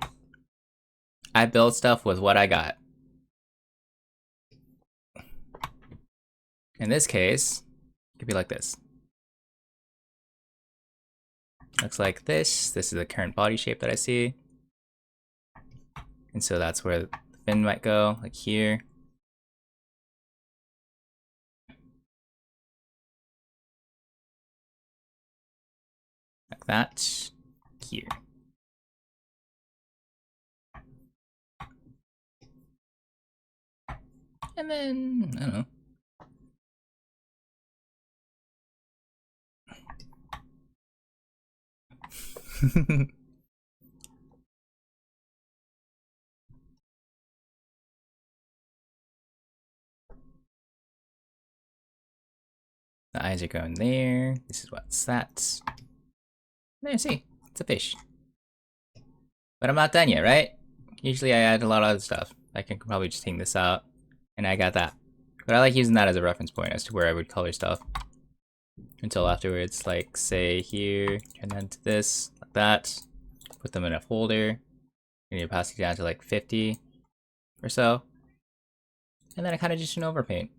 [SPEAKER 1] I build stuff with what I got. In this case, it could be like this. Looks like this. This is the current body shape that I see. And so that's where the fin might go, like here. Like that. Here. And then, I don't know. The eyes are going there. This is what's that. There, see, it's a fish. But I'm not done yet, right? Usually I add a lot of other stuff. I can probably just take this out, and I got that. But I like using that as a reference point as to where I would color stuff. Until afterwards, like say here, turn that into this, like that. Put them in a folder. And you pass it down to like 50 or so. And then I kind of just an overpaint.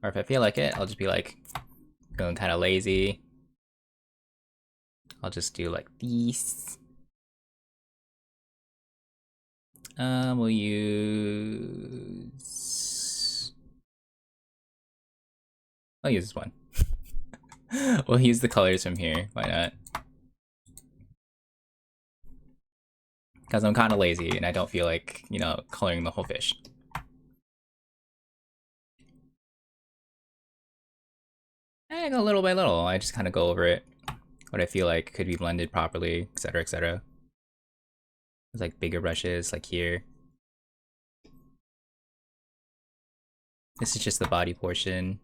[SPEAKER 1] Or if I feel like it, I'll just be like, feeling kind of lazy. I'll just do like these. We'll use... I'll use this one. We'll use the colors from here, why not? Because I'm kind of lazy and I don't feel like, you know, coloring the whole fish. And I go little by little, I just kind of go over it. What I feel like could be blended properly, etc, etc. There's like bigger brushes, like here. This is just the body portion.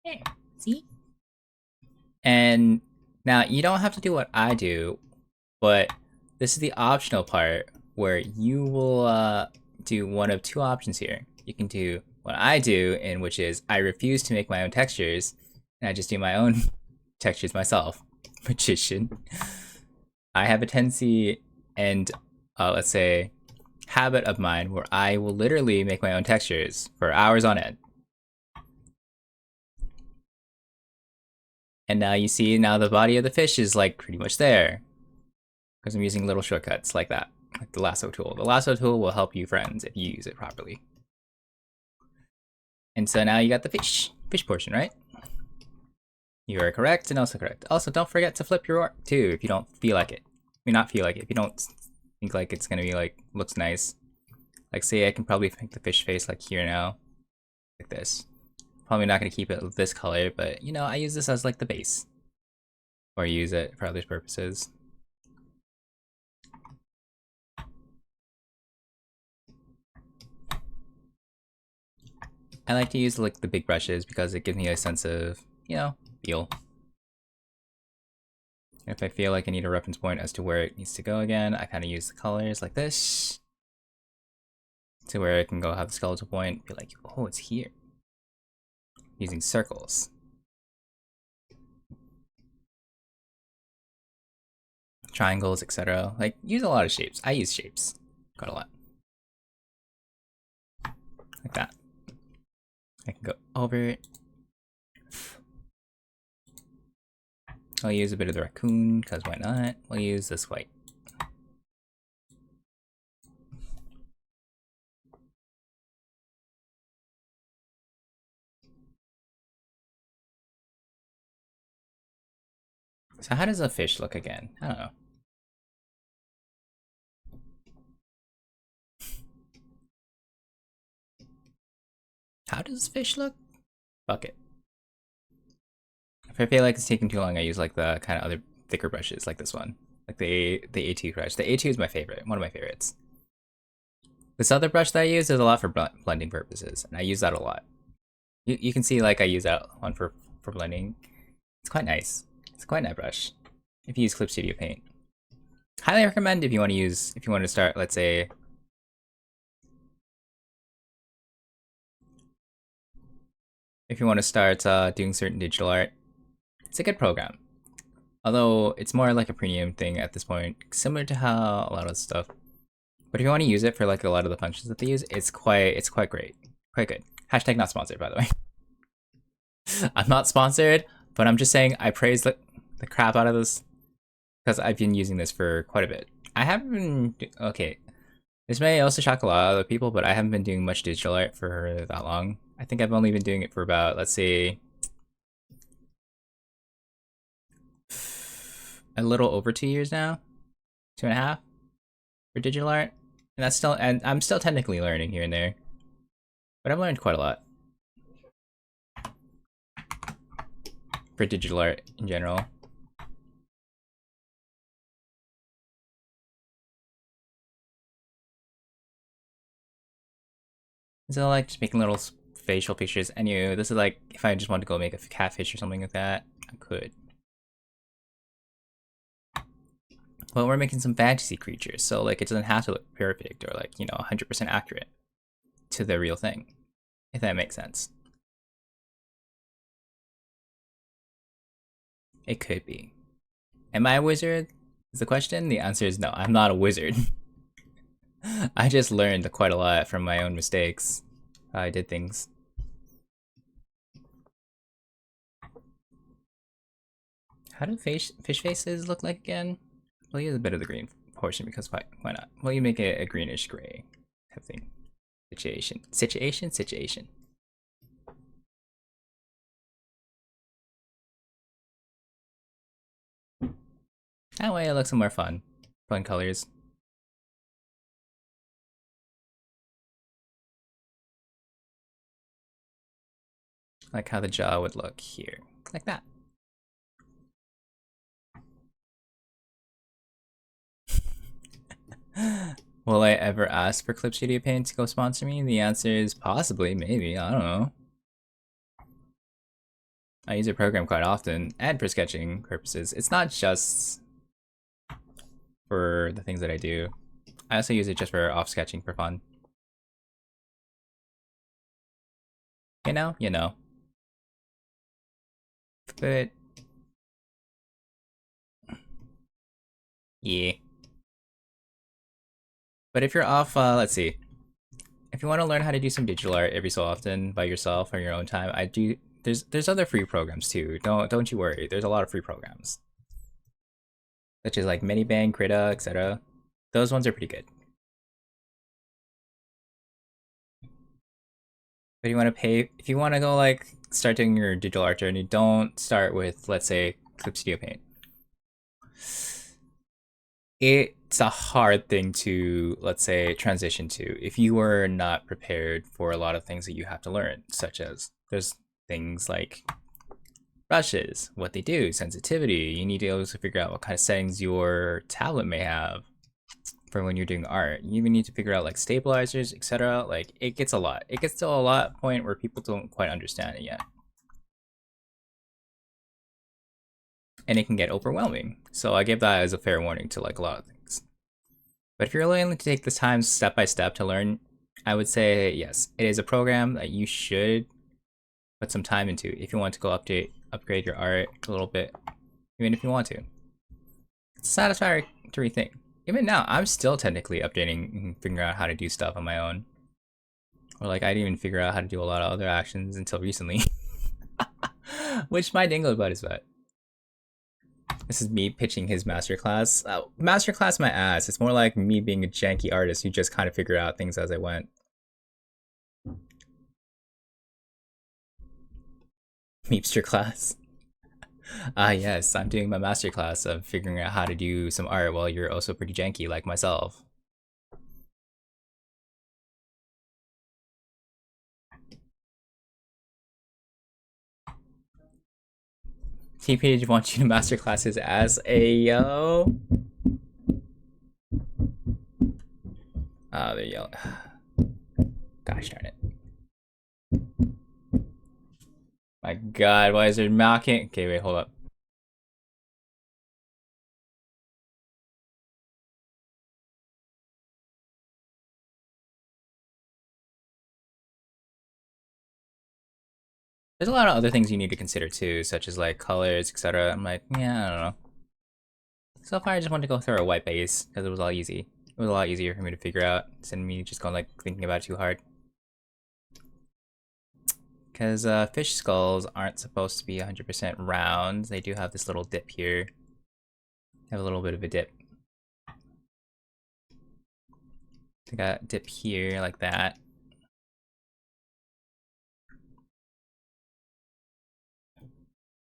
[SPEAKER 1] There, see? And now you don't have to do what I do, but this is the optional part where you will do one of two options here. You can do what I do, in which is I refuse to make my own textures, and I just do my own textures myself. Magician. I have a tendency and let's say habit of mine where I will literally make my own textures for hours on end. And now you see, now the body of the fish is like pretty much there. Because I'm using little shortcuts like that, like the lasso tool. The lasso tool will help you friends if you use it properly. And so now you got the fish portion, right? You are correct and also correct. Also, don't forget to flip your orc too if you don't feel like it. I mean, not feel like it, if you don't think like it's gonna be like, looks nice. Like say I can probably make the fish face like here now, like this. Probably not gonna keep it this color, but you know, I use this as like the base. Or use it for other purposes. I like to use like the big brushes because it gives me a sense of, you know, feel. If I feel like I need a reference point as to where it needs to go again, I kind of use the colors like this. To where I can go have the skeletal point, be like, oh, it's here. Using circles. Triangles, etc. Like, use a lot of shapes. I use shapes quite a lot. Like that. I can go over it. I'll use a bit of the raccoon, because why not? We'll use this white. So how does a fish look again? I don't know. How does fish look? Fuck it. If I feel like it's taking too long, I use like the kind of other thicker brushes, like this one. Like the A2 brush. The A2 is my favorite, one of my favorites. This other brush that I use is a lot for blending purposes, and I use that a lot. You can see like I use that one for blending. It's quite nice. It's quite a nice brush. If you use Clip Studio Paint. Highly recommend if you want to use, if you want to start, let's say, if you want to start doing certain digital art, it's a good program. Although it's more like a premium thing at this point, similar to how a lot of stuff. But if you want to use it for like a lot of the functions that they use, it's quite great, quite good. Hashtag not sponsored, by the way. I'm not sponsored, but I'm just saying I praise the crap out of this because I've been using this for quite a bit. I haven't been okay. This may also shock a lot of other people, but I haven't been doing much digital art for that long. I think I've only been doing it for about, let's say, a little over 2 years now, 2.5 for digital art, and I'm still technically learning here and there, but I've learned quite a lot for digital art in general. So like just making little facial pictures. Anyway, this is like if I just want to go make a catfish or something like that, I could. Well, we're making some fantasy creatures, so like it doesn't have to look perfect or like 100% accurate to the real thing, if that makes sense. It could be. Am I a wizard? Is the question? The answer is no. I'm not a wizard. I just learned quite a lot from my own mistakes. How I did things. How do fish faces look like again? We'll use a bit of the green portion because why not? Well, you make it a greenish gray type thing. Situation. That way it looks more fun. Fun colors. Like how the jaw would look here. Like that. Will I ever ask for Clip Studio Paint to go sponsor me? The answer is possibly, maybe, I don't know. I use a program quite often, and for sketching purposes. It's not just for the things that I do. I also use it just for off sketching for fun. You know. But yeah. But if you're off, let's see. If you want to learn how to do some digital art every so often by yourself on your own time, I do. There's other free programs too. Don't you worry. There's a lot of free programs, such as like Minibang, Krita, etc. Those ones are pretty good. But you want to pay if you want to go like start doing your digital art journey. Don't start with, let's say, Clip Studio Paint. It's a hard thing to, let's say, transition to if you are not prepared for a lot of things that you have to learn, such as there's things like brushes, what they do, sensitivity. You need to also figure out what kind of settings your tablet may have for when you're doing art. You even need to figure out like stabilizers, etc. Like it gets a lot. It gets to a lot point where people don't quite understand it yet. And it can get overwhelming. So I give that as a fair warning to like a lot of things. But if you're willing to take this time step by step to learn, I would say yes, it is a program that you should put some time into if you want to go upgrade your art a little bit, even if you want to. It's a satisfactory thing. Even now, I'm still technically updating and figuring out how to do stuff on my own. Or like I didn't even figure out how to do a lot of other actions until recently. Which my dingle butt is what. This is me pitching his masterclass. Masterclass my ass. It's more like me being a janky artist who just kind of figured out things as I went. Meepster class. Yes, I'm doing my masterclass of figuring out how to do some art while you're also pretty janky like myself. T-Page wants you to masterclass his ass. Ayo. Oh, they're yelling. Gosh darn it. My god, why is there mocking? Okay, wait, hold up. There's a lot of other things you need to consider too, such as like colors, etc. I'm like, yeah, I don't know. So far, I just wanted to go through a white base because it was all easy. It was a lot easier for me to figure out instead of me just going like thinking about it too hard. Because fish skulls aren't supposed to be 100% round. They do have this little dip here. They have a little bit of a dip. They got a dip here like that.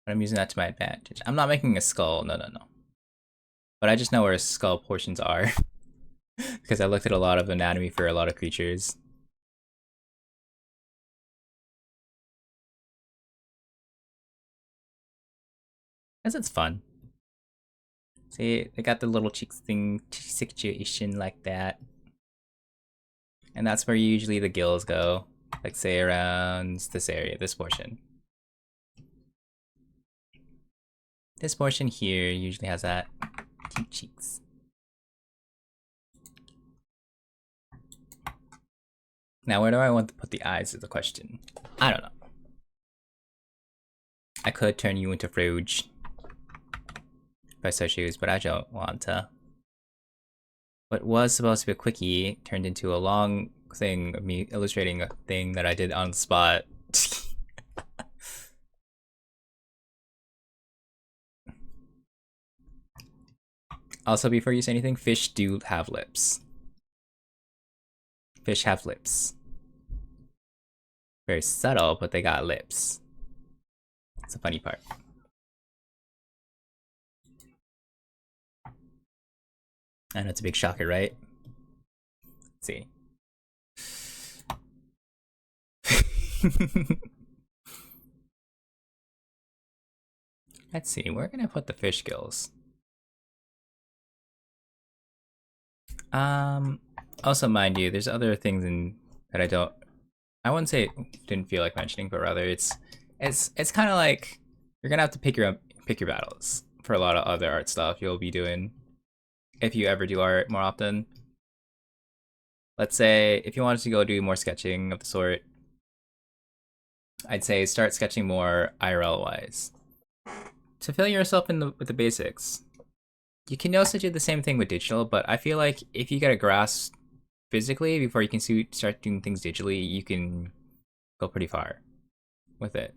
[SPEAKER 1] But I'm using that to my advantage. I'm not making a skull, no. But I just know where skull portions are. Because I looked at a lot of anatomy for a lot of creatures. Because it's fun. See, they got the little cheeks thing situation like that. And that's where usually the gills go. Like say around this area, this portion. This portion here usually has that cute cheeks. Now where do I want to put the eyes is the question. I don't know. I could turn you into Frouge if I so choose, but I don't want to. What was supposed to be a quickie turned into a long thing of me illustrating a thing that I did on the spot. Also, before you say anything, fish do have lips. Fish have lips. Very subtle, but they got lips. It's a funny part. I know it's a big shocker, right? Let's see. Let's see, where can I put the fish gills? Also mind you, there's other things in that I wouldn't say didn't feel like mentioning, but rather it's kind of like you're gonna have to pick your battles for a lot of other art stuff you'll be doing if you ever do art more often. Let's say if you wanted to go do more sketching of the sort, I'd say start sketching more IRL wise to fill yourself in with the basics. You can also do the same thing with digital, but I feel like if you get a grasp physically before you can start doing things digitally, you can go pretty far with it.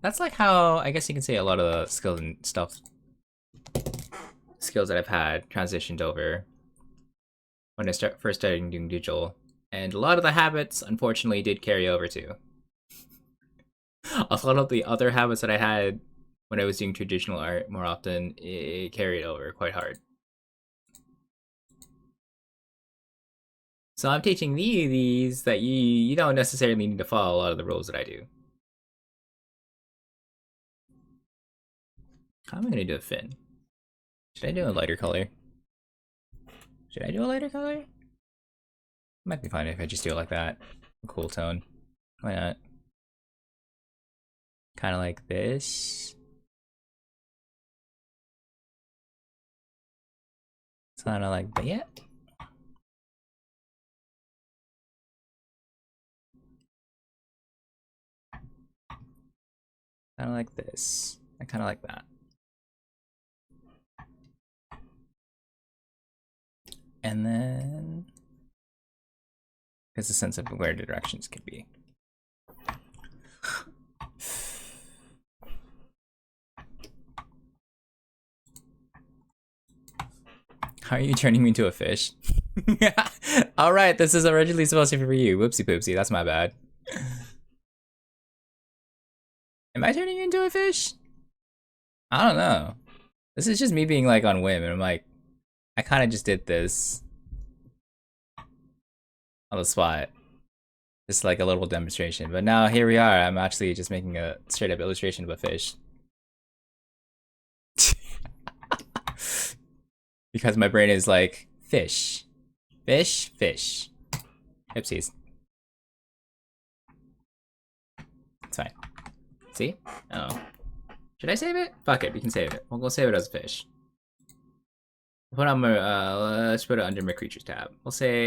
[SPEAKER 1] That's like how I guess you can say a lot of the skills and skills that I've had transitioned over when I first started doing digital, and a lot of the habits unfortunately did carry over too. A lot of the other habits that I had when I was doing traditional art more often, it carried over quite hard. So I'm teaching these that you don't necessarily need to follow a lot of the rules that I do. How am I gonna do a fin? Should I do a lighter color? Should I do a lighter color? Might be fine if I just do it like that. A cool tone. Why not? Kind of like this. It's kind of like that. Kind of like this. I kind of like that. And then, gives a sense of where the directions could be. How are you turning me into a fish? Alright, this is originally supposed to be for you. Whoopsie poopsie, that's my bad. Am I turning you into a fish? I don't know. This is just me being like on whim, and I'm like, I kind of just did this on the spot. Just like a little demonstration. But now here we are, I'm actually just making a straight up illustration of a fish. Because my brain is like, fish. Fish, fish. Oopsies. It's fine. See? Oh. Should I save it? Fuck it, we can save it. We'll go save it as a fish. Put on my, let's put it under my creatures tab. We'll say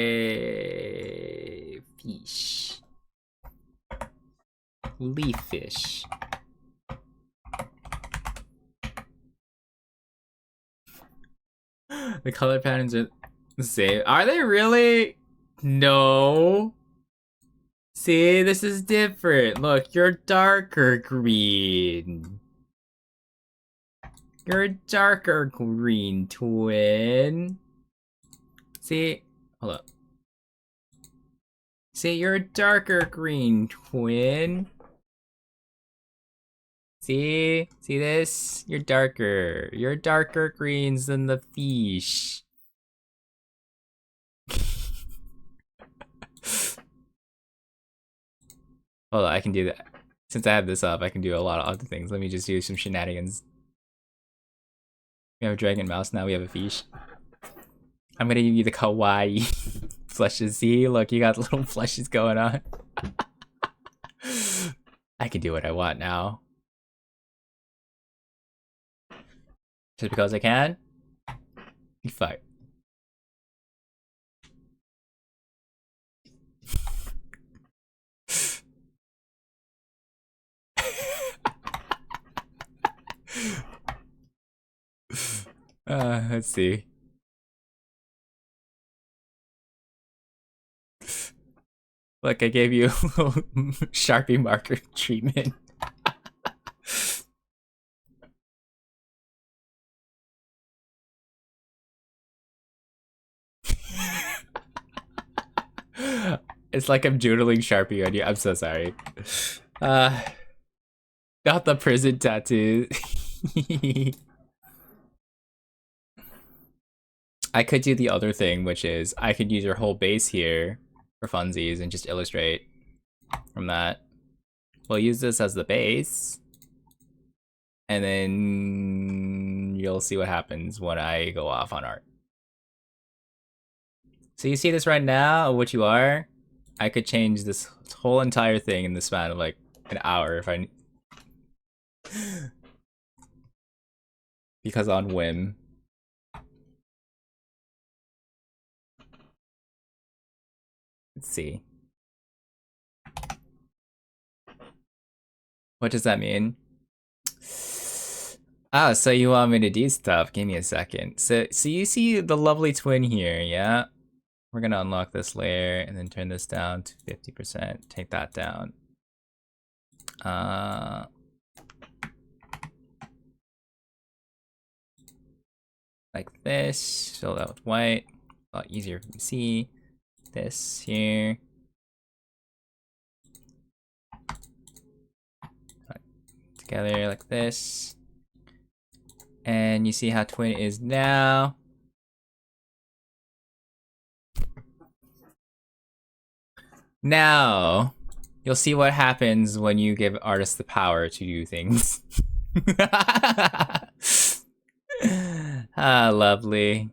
[SPEAKER 1] fish. leaf fish. The color patterns are the same. Are they really? No. See, this is different. Look, you're darker green. You're a darker green, twin. See? Hold up. See, you're a darker green, twin. See? See this? You're darker. You're darker greens than the fish. Hold on, I can do that. Since I have this up, I can do a lot of other things. Let me just do some shenanigans. We have a dragon mouse, now we have a fish. I'm gonna give you the kawaii flushes. See, look, you got little flushes going on. I can do what I want now. Just because I can? You fight. Let's see. Look, I gave you a little Sharpie marker treatment. It's like I'm doodling Sharpie on you. I'm so sorry. Got the prison tattoo. I could do the other thing, which is I could use your whole base here for funsies and just illustrate from that. We'll use this as the base. And then you'll see what happens when I go off on art. So you see this right now, what you are? I could change this whole entire thing in the span of like an hour if I... because on whim. Let's see. What does that mean? Ah, so you want me to do stuff. Give me a second. So you see the lovely twin here, yeah? We're gonna unlock this layer and then turn this down to 50%. Take that down. Like this. Fill that with white. A lot easier to see. This here. Together like this. And you see how twin is now. Now, you'll see what happens when you give artists the power to do things. Ah, lovely.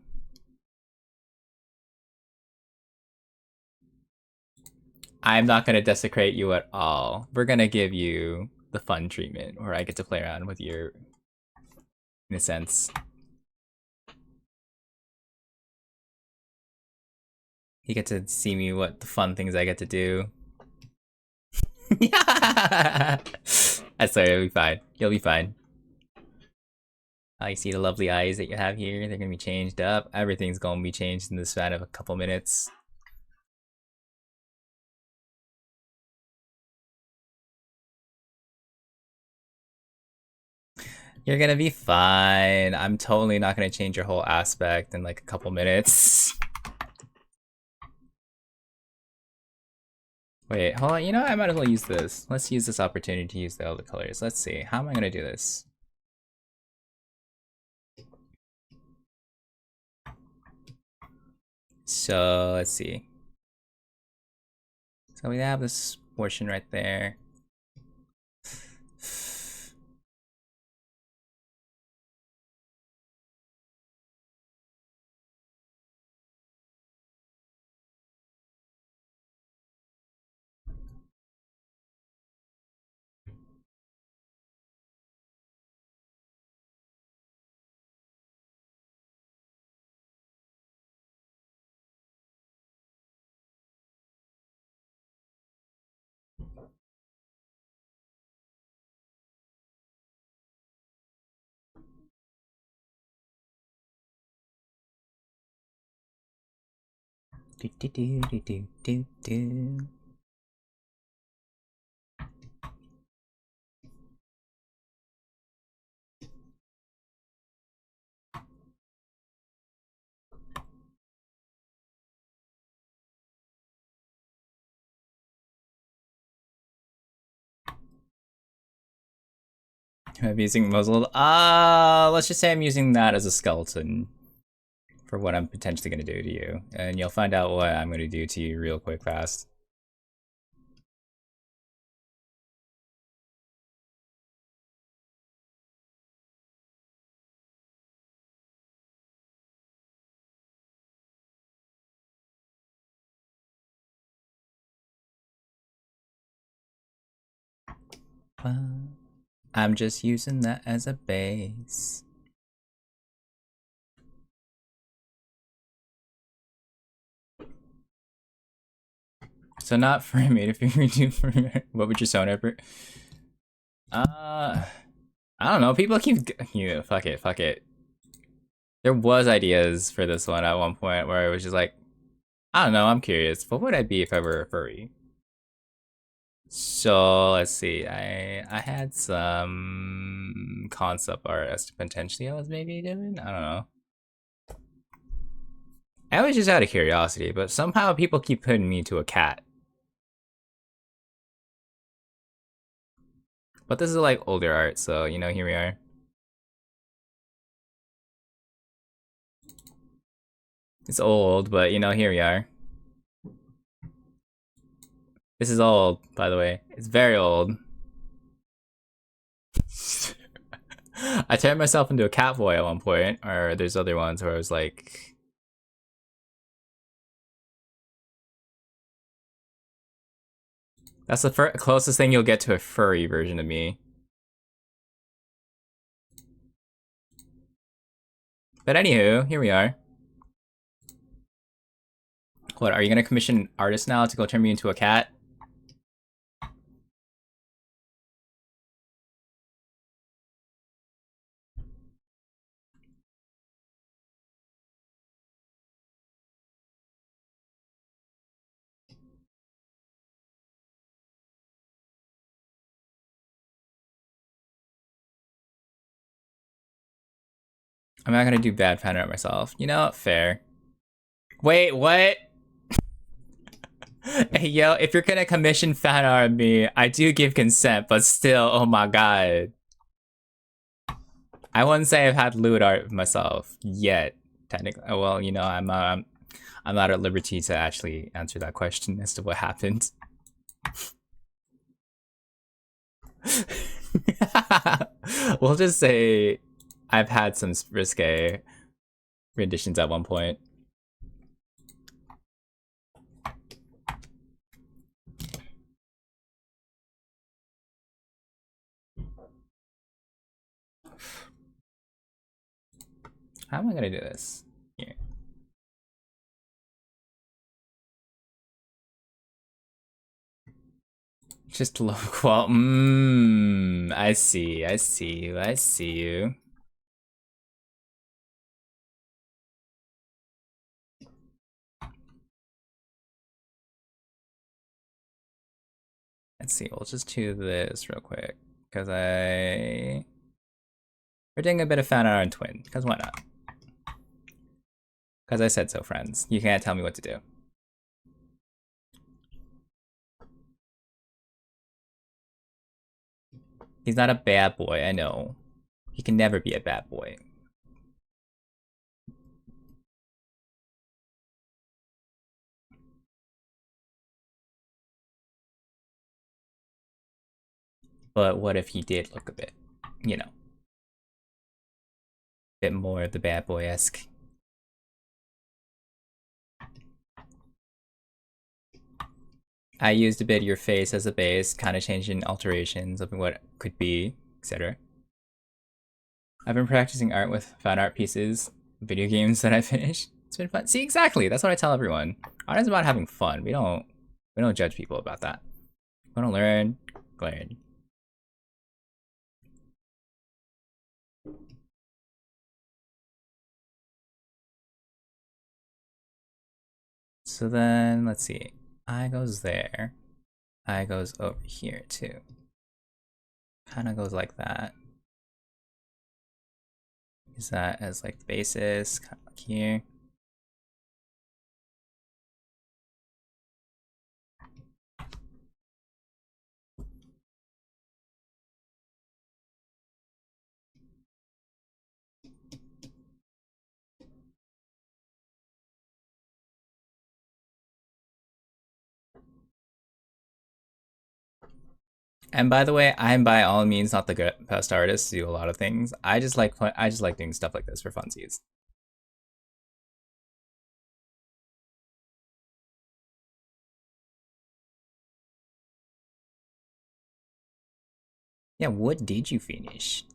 [SPEAKER 1] I'm not gonna desecrate you at all. We're gonna give you the fun treatment where I get to play around with your, in a sense. You get to see me what the fun things I get to do. That's sorry, you'll be fine. You'll be fine. You see the lovely eyes that you have here? They're gonna be changed up. Everything's gonna be changed in the span of a couple minutes. You're gonna be fine. I'm totally not gonna change your whole aspect in like a couple minutes. Wait, hold on. You know, I might as well use this. Let's use this opportunity to use the other colors. Let's see. How am I gonna do this? So let's see. So we have this portion right there. Do, do, do, do, do, do, do. I'm using muzzle. Let's just say I'm using that as a skeleton for what I'm potentially going to do to you. And you'll find out what I'm going to do to you real quick fast. I'm just using that as a base. So not frame rate, if you do frame rate, what would your sound effort? I don't know, people keep, fuck it. There was ideas for this one at one point where it was just like, I don't know, I'm curious, what would I be if I were a furry? So let's see, I had some concept art as to potentially I was maybe doing, I don't know. I was just out of curiosity, but somehow people keep putting me to a cat. But this is like older art, so you know, here we are. It's old, but you know, here we are. This is old, by the way. It's very old. I turned myself into a cat boy at one point, or there's other ones where I was like... That's the closest thing you'll get to a furry version of me. But anywho, here we are. What, are you gonna commission artists now to go turn me into a cat? I'm not gonna do bad fan art myself. You know, fair. Wait, what? Hey, yo, if you're gonna commission fan art of me, I do give consent, but still, oh my god. I wouldn't say I've had lewd art myself yet, technically. Well, you know, I'm not at liberty to actually answer that question as to what happened. We'll just say I've had some risque renditions at one point. How am I gonna do this? Here. Just low qual. I see you. I see you. Let's see. We'll just do this real quick because we're doing a bit of fan art on Twin. Because why not? Because I said so, friends. You can't tell me what to do. He's not a bad boy, I know. He can never be a bad boy. But what if he did look a bit, you know, a bit more of the bad boy-esque? I used a bit of your face as a base, kind of changing alterations of what could be, etc. I've been practicing art with fan art pieces, video games that I finished. It's been fun. See, exactly. That's what I tell everyone. Art is about having fun. We don't judge people about that. We don't learn. So then, let's see. I goes there. I goes over here too. Kind of goes like that. Use that as like the basis, kind of like here. And by the way, I'm by all means not the best artist to do a lot of things. I just like doing stuff like this for funsies. Yeah, what did you finish?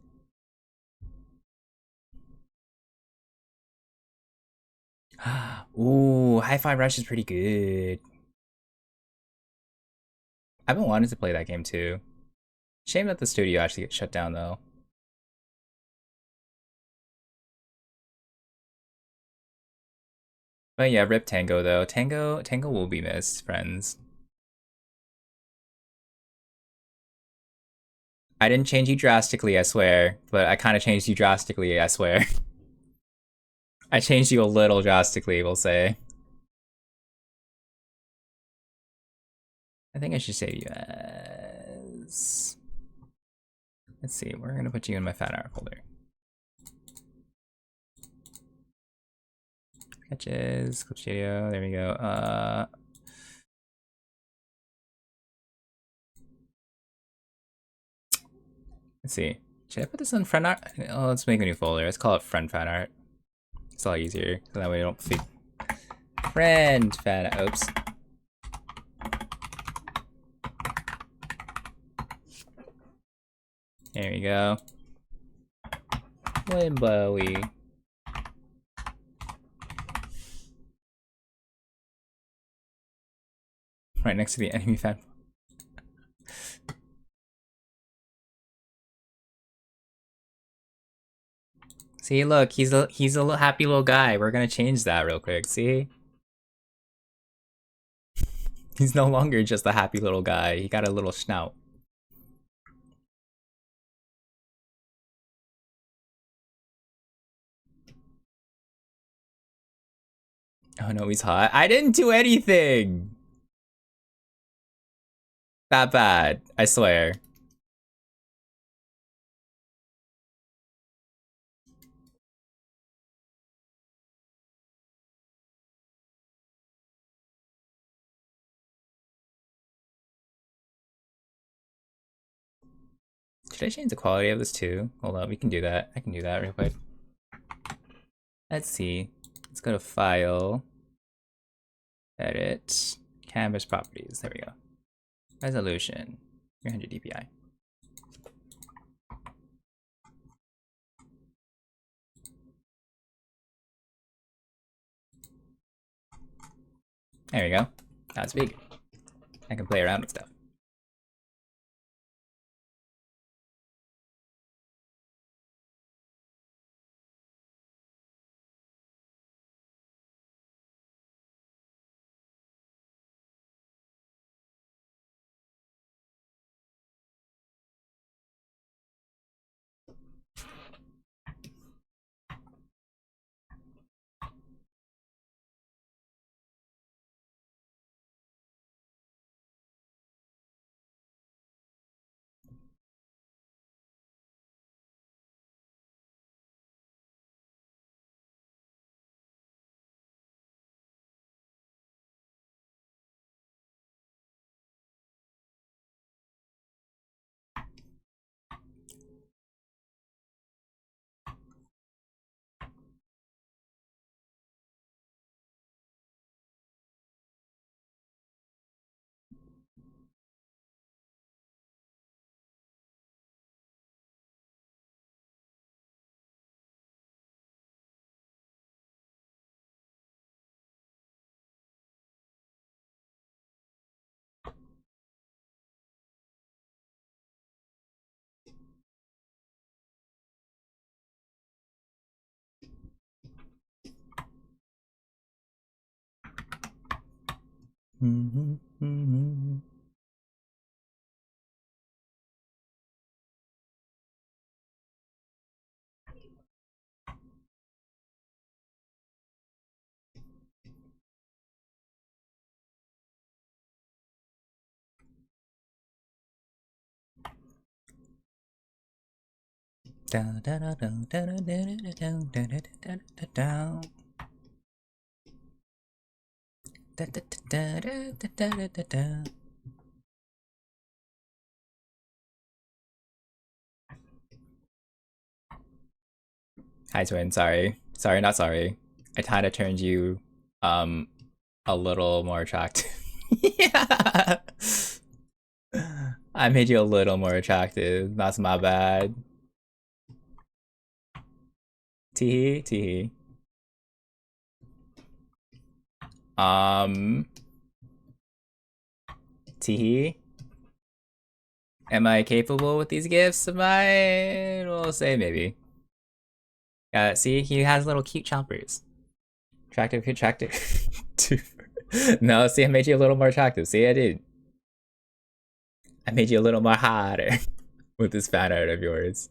[SPEAKER 1] Ooh, Hi-Fi Rush is pretty good. I've been wanting to play that game too. Shame that the studio actually gets shut down though. But yeah, rip Tango though. Tango will be missed, friends. I didn't change you drastically, I swear, but I kind of changed you drastically, I swear. I changed you a little drastically, we'll say. I think I should save you as... Let's see, we're gonna put you in my fan art folder. Sketches, Clip Studio, there we go. Let's see. Should I put this on friend art? Oh, let's make a new folder. Let's call it friend fan art. It's a lot easier, so that way we don't see friend fan art. Oops. There we go. Limboey. Right next to the enemy fan. See, look, he's a happy little guy. We're gonna change that real quick. See, he's no longer just a happy little guy. He got a little snout. Oh no, he's hot. I didn't do anything that bad. I swear. Should I change the quality of this too? Hold on, we can do that. I can do that real quick. Let's see. Let's go to File, Edit, Canvas Properties. There we go. Resolution, 300 dpi. There we go. That's big. I can play around with stuff. Hi, twin. Sorry. Sorry, not sorry. I kinda turned you, um, a little more attractive. Yeah! I made you a little more attractive. That's my bad. Teehee, teehee. Um, teehee. Am I capable with these gifts? I will say maybe. See, he has little cute chompers. Attractive, attractive. No, see, I made you a little more attractive. See, I did. I made you a little more hotter with this fan art of yours.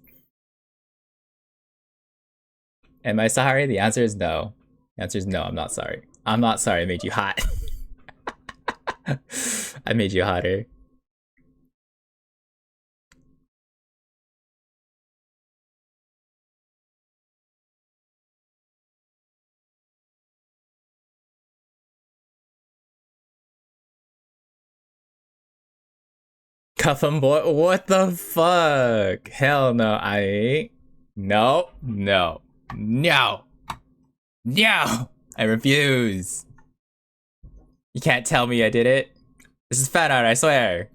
[SPEAKER 1] Am I sorry? The answer is no. The answer is no, I'm not sorry. I'm not sorry I made you hot. I made you hotter. Cuff him, boy. What the fuck? Hell no, I ain't. No, no, no, no! I refuse. You can't tell me I did it. This is fan art, I swear.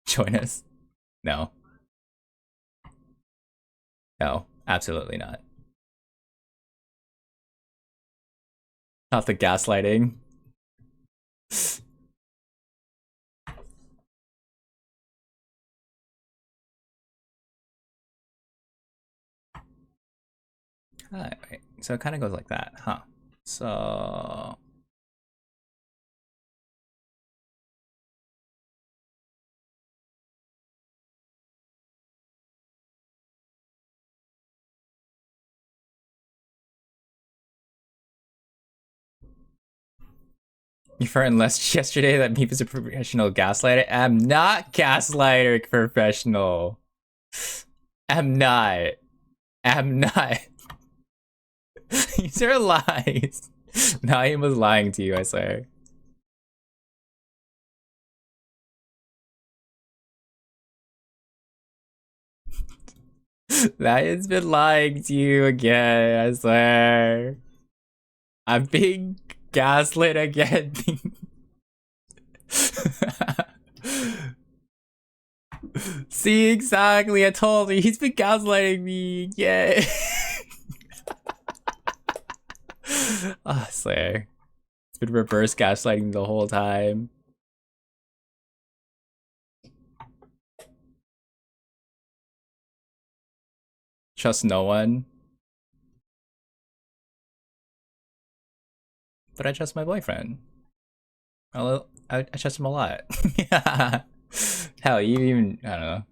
[SPEAKER 1] Join us. No. No, absolutely not. Not the gaslighting. Alright, so it kind of goes like that, huh? So you friend less yesterday that me was a professional gaslighter. I'm not gaslighter professional. I'm not. I'm not. These are lies. Naeem was lying to you, I swear. Naeem's been lying to you again, I swear. I'm being gaslit again. See, exactly, I told you, he's been gaslighting me, yay. I swear. It's been reverse gaslighting the whole time. Trust no one. But I trust my boyfriend. I trust him a lot. Yeah. Hell, you even, I don't know.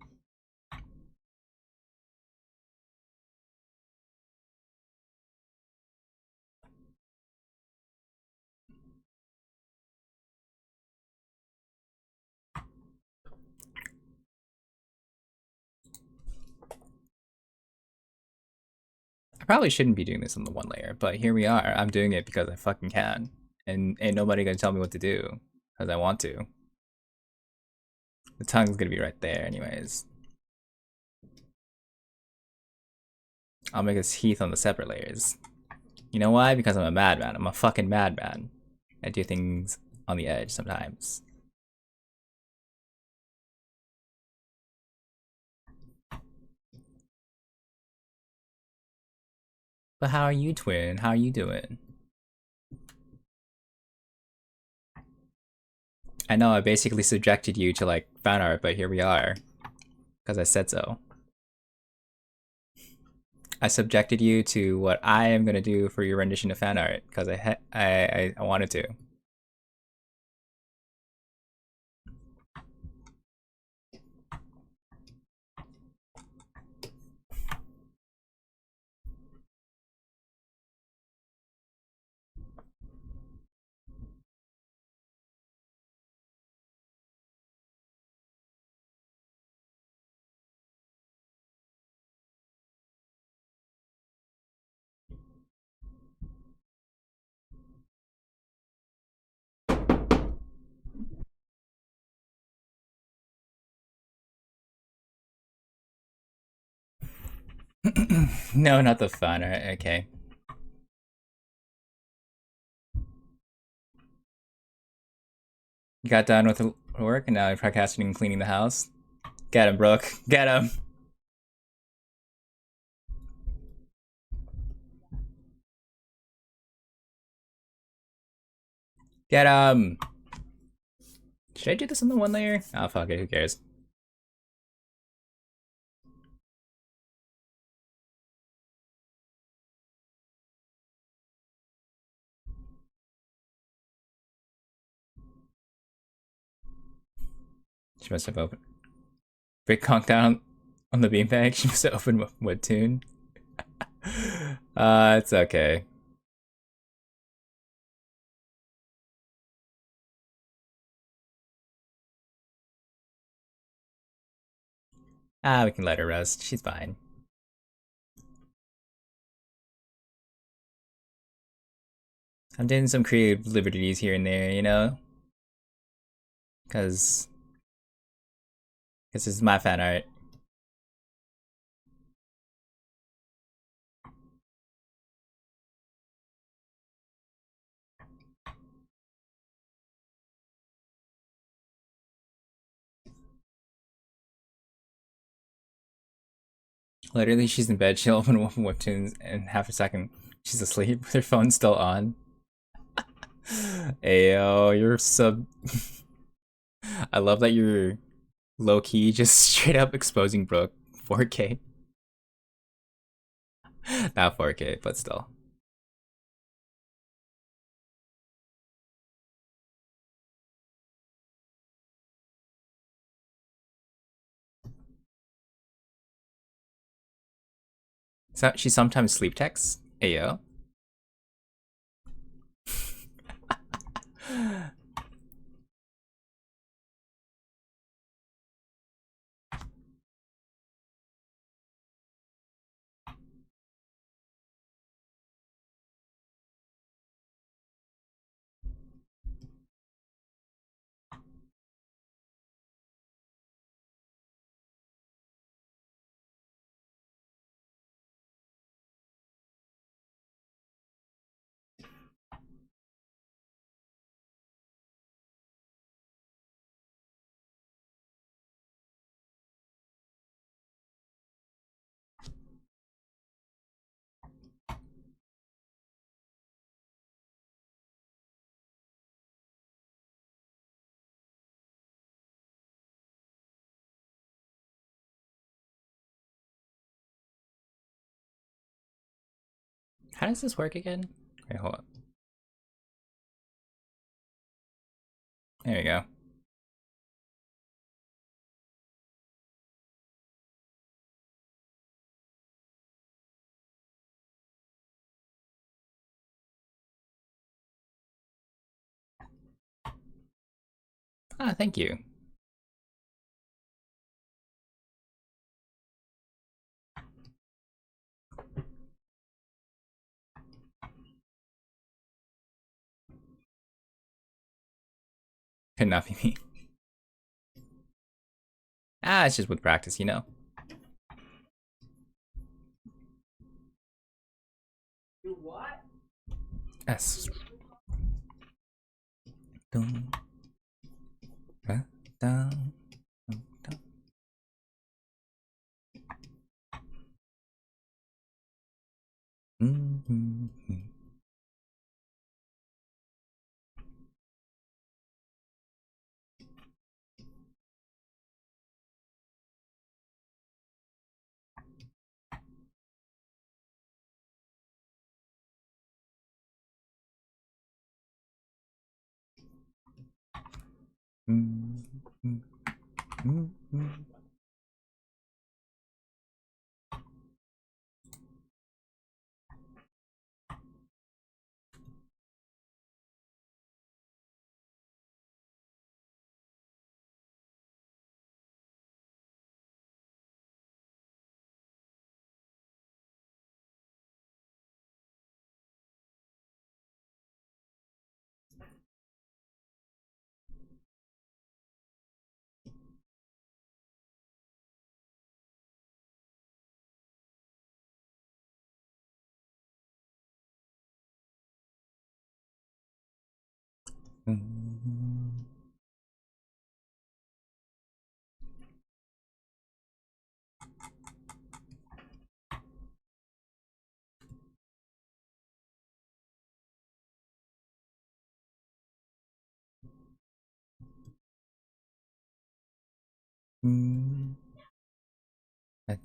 [SPEAKER 1] I probably shouldn't be doing this on the one layer, but here we are. I'm doing it because I fucking can. And ain't nobody gonna tell me what to do. Because I want to. The tongue's gonna be right there anyways. I'll make his teeth on the separate layers. You know why? Because I'm a madman. I'm a fucking madman. I do things on the edge sometimes. But how are you, twin? How are you doing? I know I basically subjected you to like fan art, but here we are. Because I said so. I subjected you to what I am gonna do for your rendition of fan art because I wanted to. No, not the fun art. Okay. You got done with the work and now you're procrastinating cleaning the house. Get him, Brooke. Get him. Get him. Should I do this on the one layer? Oh, fuck it. Who cares? She must have opened. Brick conked down on the beanbag. She must have opened Webtoon. It's okay. Ah, we can let her rest. She's fine. I'm doing some creative liberties here and there, you know? Because this is my fan art. Literally, she's in bed. She'll open Webtoons in half a second. She's asleep with her phone still on. Ayo, you're sub. I love that you're low key, just straight up exposing Brooke. 4K. Not 4K, but still. So she sometimes sleep texts. Ayo. How does this work again? Wait, hold on. There you go. Ah, thank you. Could not be me. Ah, it's just with practice, you know? Yes. Dun, dun, dun, dun. Mm-hmm.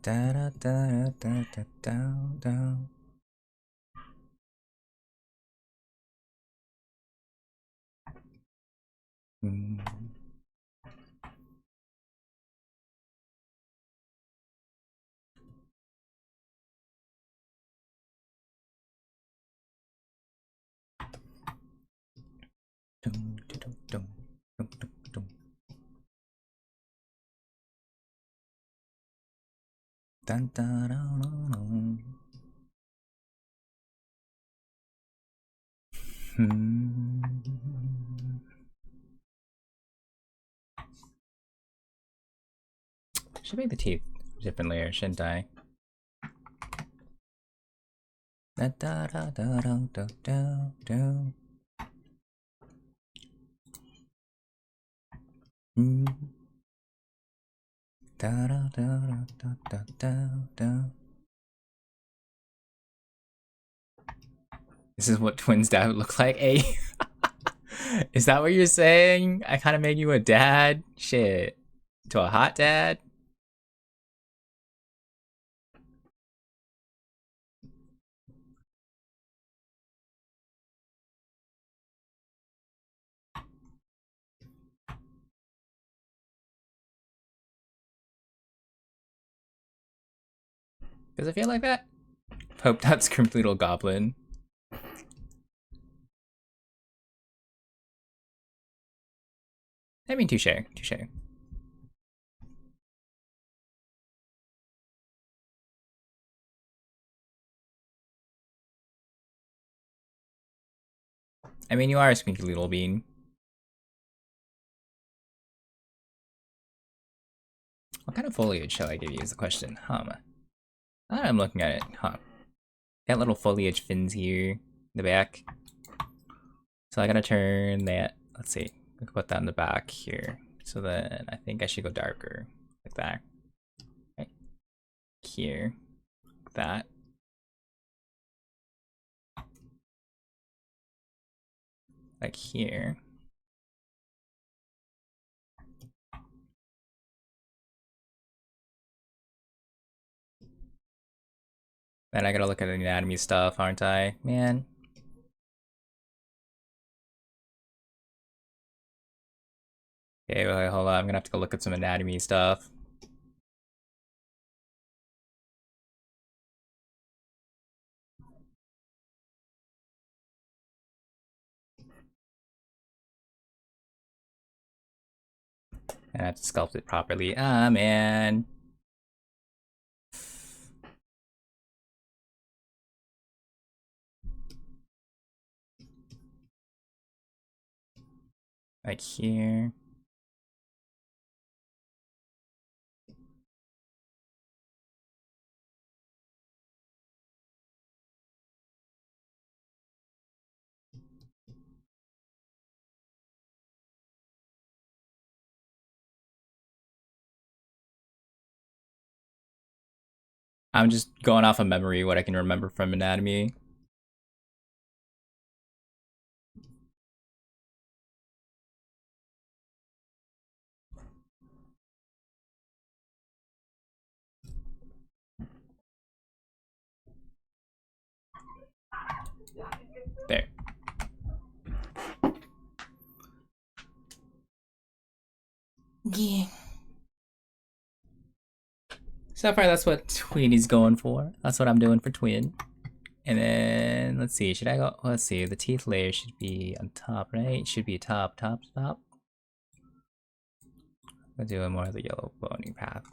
[SPEAKER 1] Da da da da da da da. Dun, dun, dun, dun, dun. Should make the teeth a different layer, shouldn't I? Da da da da da da da da. Da da da da da da da. This is what twins dad would look like. Hey, is that what you're saying? I kind of made you a dad. Shit, to a hot dad. Does it feel like that? Pope Top's complete little goblin. I mean, touche, touche. I mean, you are a squinky little bean. What kind of foliage shall I give you is the question. Now that I'm looking at it, got little foliage fins here in the back. So I gotta turn that, let's see, I can put that in the back here. So then I think I should go darker, like that. Right here, like that. Like here. Then I gotta look at the anatomy stuff, aren't I? Man. Okay, wait, hold on, I'm gonna have to go look at some anatomy stuff. And I have to sculpt it properly. Ah, man. Like here. I'm just going off of memory, what I can remember from anatomy. There. Yeah. So far, that's what Tween is going for. That's what I'm doing for Twin. And then, let's see, should I go? Let's see, the teeth layer should be on top, right? It should be top. I'll do a more of the yellow boning path.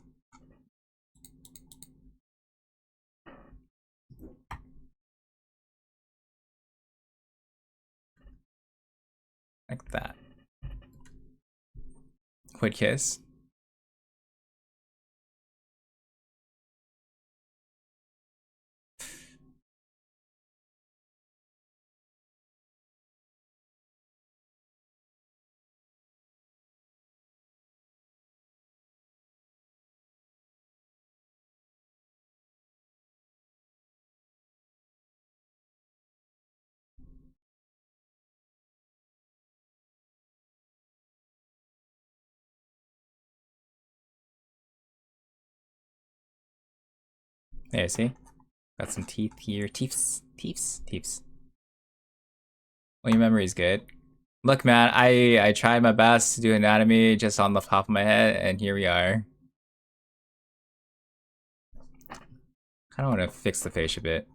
[SPEAKER 1] Like that. Quick kiss. There, see? Got some teeth here. Teeths. Well, your memory's good. Look, man, I tried my best to do anatomy just on the top of my head, and here we are. Kinda wanna fix the face a bit.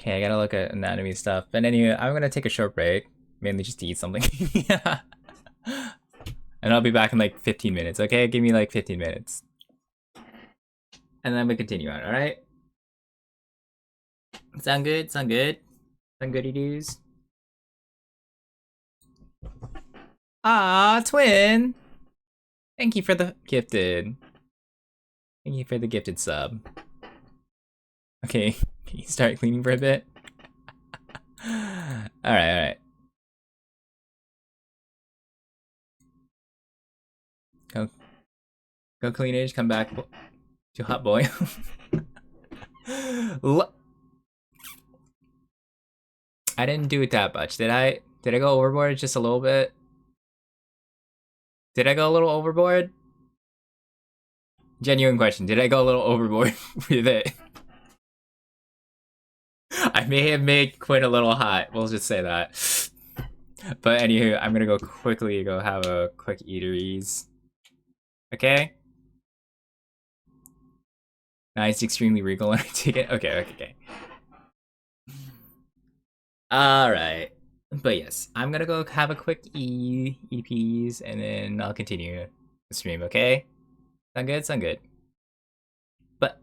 [SPEAKER 1] Okay, I gotta look at anatomy stuff. But anyway, I'm gonna take a short break. Mainly just to eat something. Yeah. And I'll be back in like 15 minutes, okay? Give me like 15 minutes. And then we continue on, alright? Sound good? Sound goody doos? Ah, Twin! Thank you for the gifted. Thank you for the gifted sub. Okay, can you start cleaning for a bit? Alright. Go cleaners, come back to hot boy. I didn't do it that much, did I? Did I go overboard just a little bit? Did I go a little overboard? Genuine question. Did I go a little overboard with it? I may have made Quinn a little hot. We'll just say that. But anywho, I'm gonna go quickly go have a quick eateries. Okay? Nice, extremely regal ticket. Okay. Alright. But yes, I'm gonna go have a quick EPs and then I'll continue the stream, okay? Sound good? Sound good. But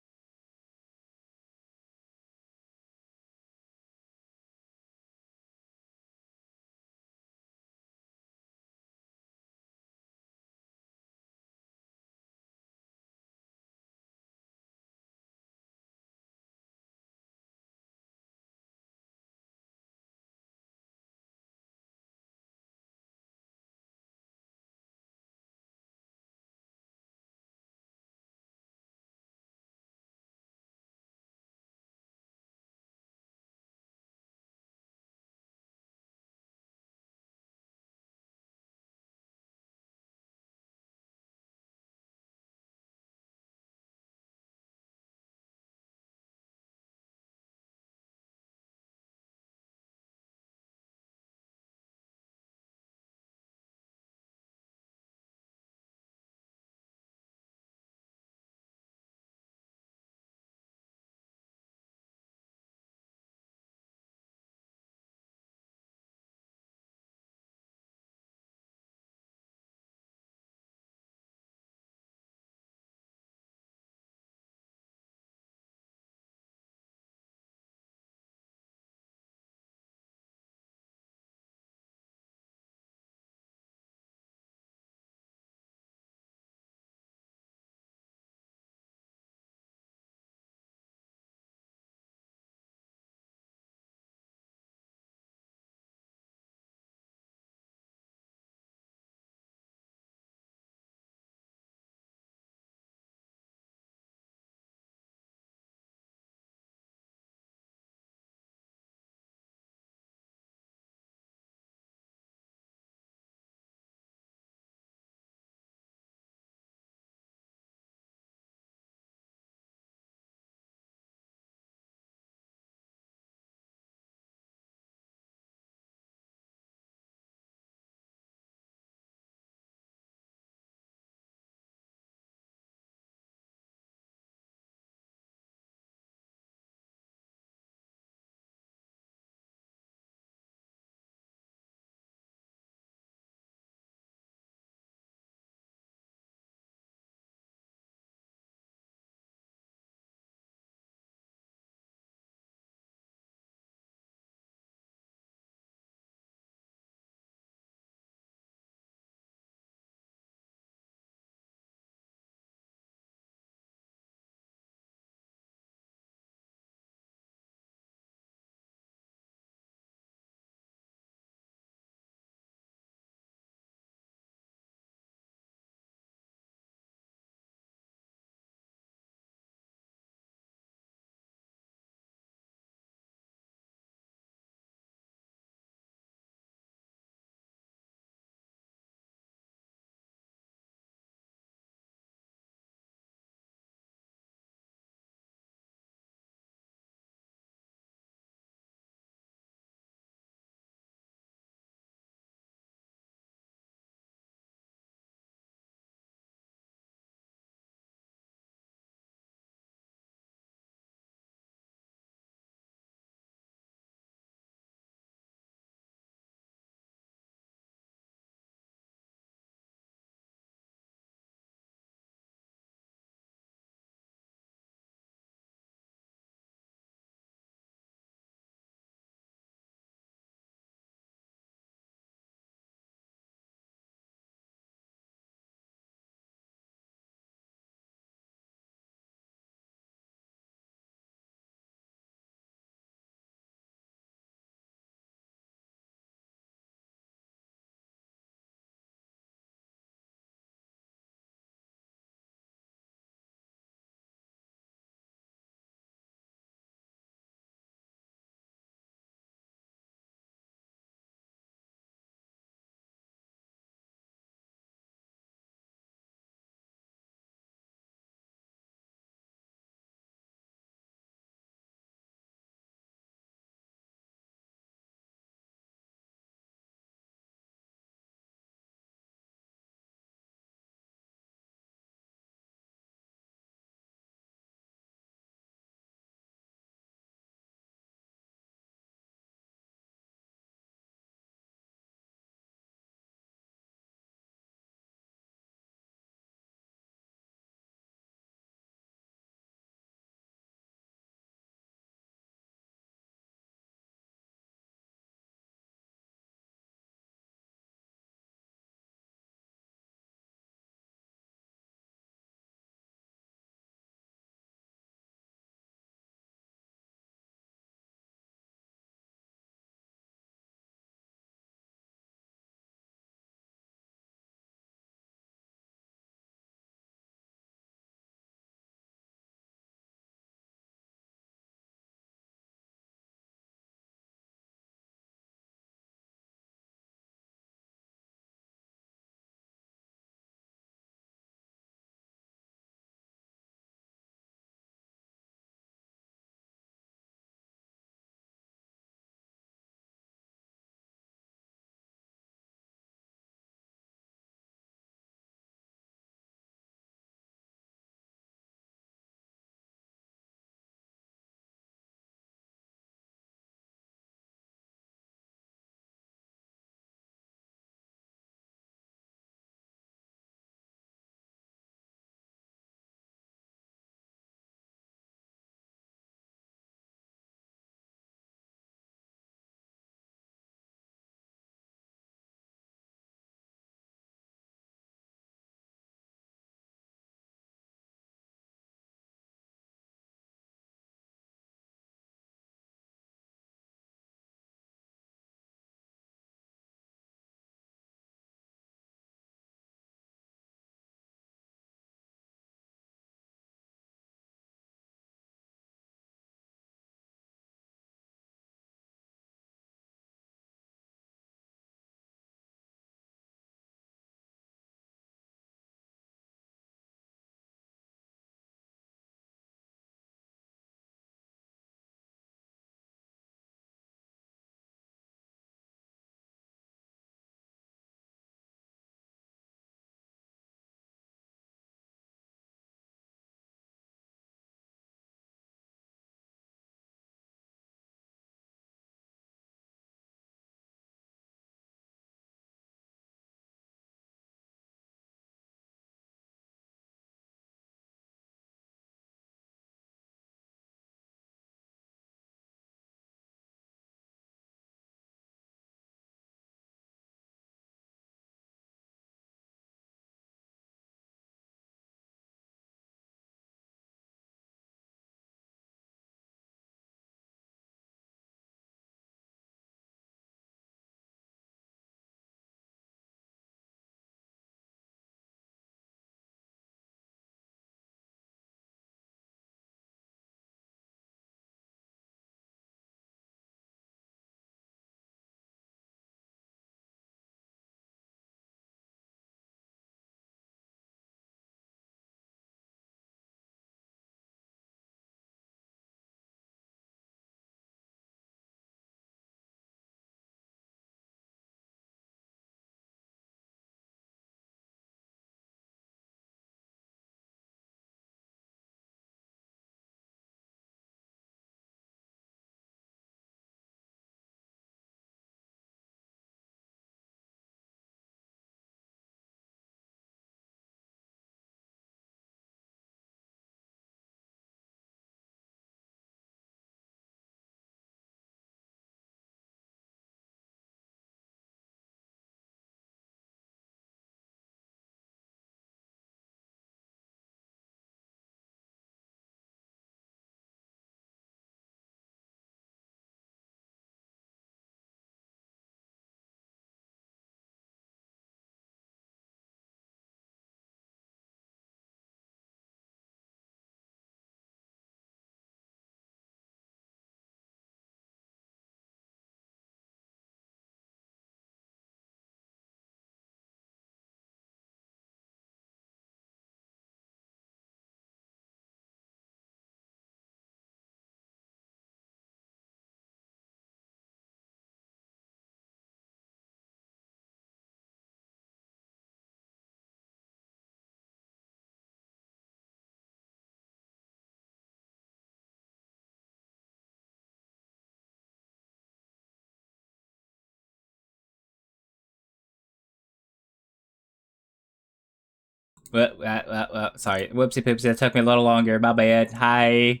[SPEAKER 1] Sorry. Whoopsie poopsie, that took me a little longer. My bad. Hi.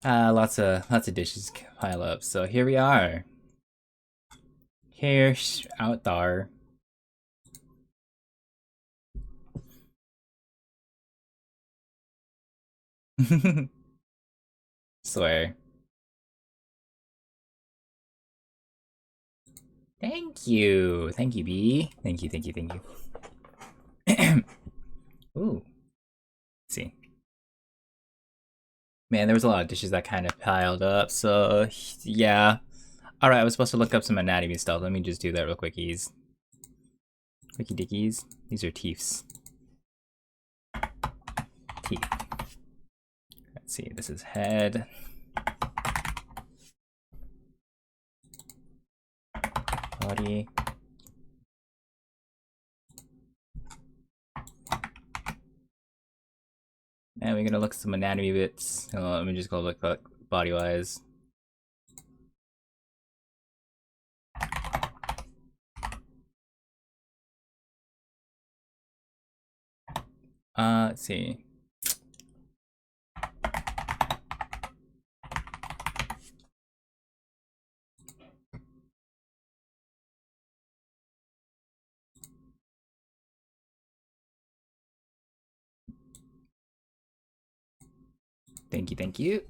[SPEAKER 1] Lots of dishes pile up. So here we are. Here's out there. Swear. Thank you. Thank you, B. Thank you, thank you, thank you. Ooh. Let's see. Man, there was a lot of dishes that kind of piled up, so yeah. Alright, I was supposed to look up some anatomy stuff. Let me just do that real quickies. Quickie dickies. These are teeths. Teeth. Let's see, this is head. Body. And we're gonna look at some anatomy bits. Let me just go look body wise. Let's see. Thank you, thank you.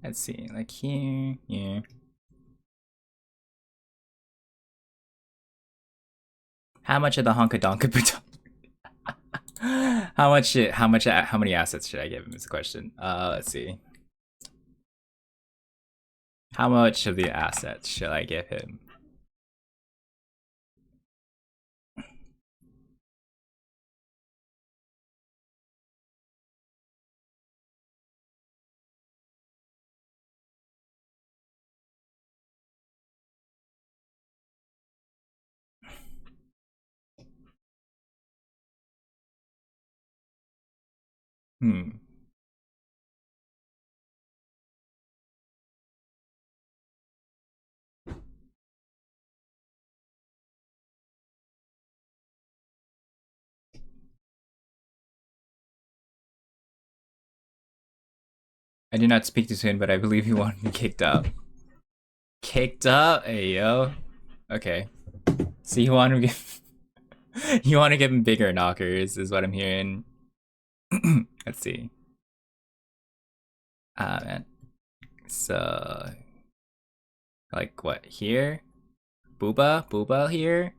[SPEAKER 1] Let's see, like here, yeah. How much of the Honkadonka how many assets should I give him is the question. Let's see. How much of the assets should I give him? Hmm. I did not speak too soon, but I believe you want me kicked out. Kicked out? Hey yo. Okay. So you want to give you want to give him bigger knockers, is what I'm hearing. Let's see. Man. So like what here? Booba here.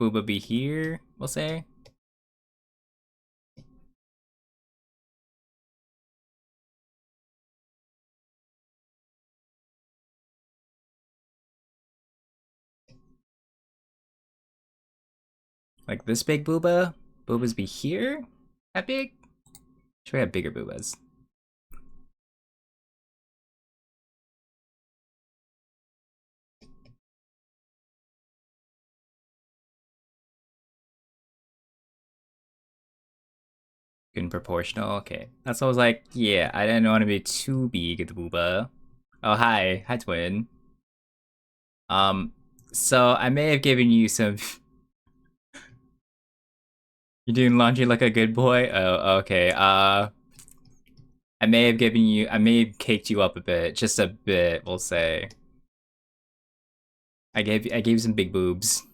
[SPEAKER 1] Booba be here, we'll say. Like this big Booba? Boobas be here? That big? Should we have bigger Boobas? In proportional? Okay. That's what I was like, yeah, I didn't want to be too big at the Booba. Oh, hi. Hi, twin. Um, so I may have given you some... You're doing laundry like a good boy? Oh, okay. I may have caked you up a bit. Just a bit, we'll say. I gave you some big boobs.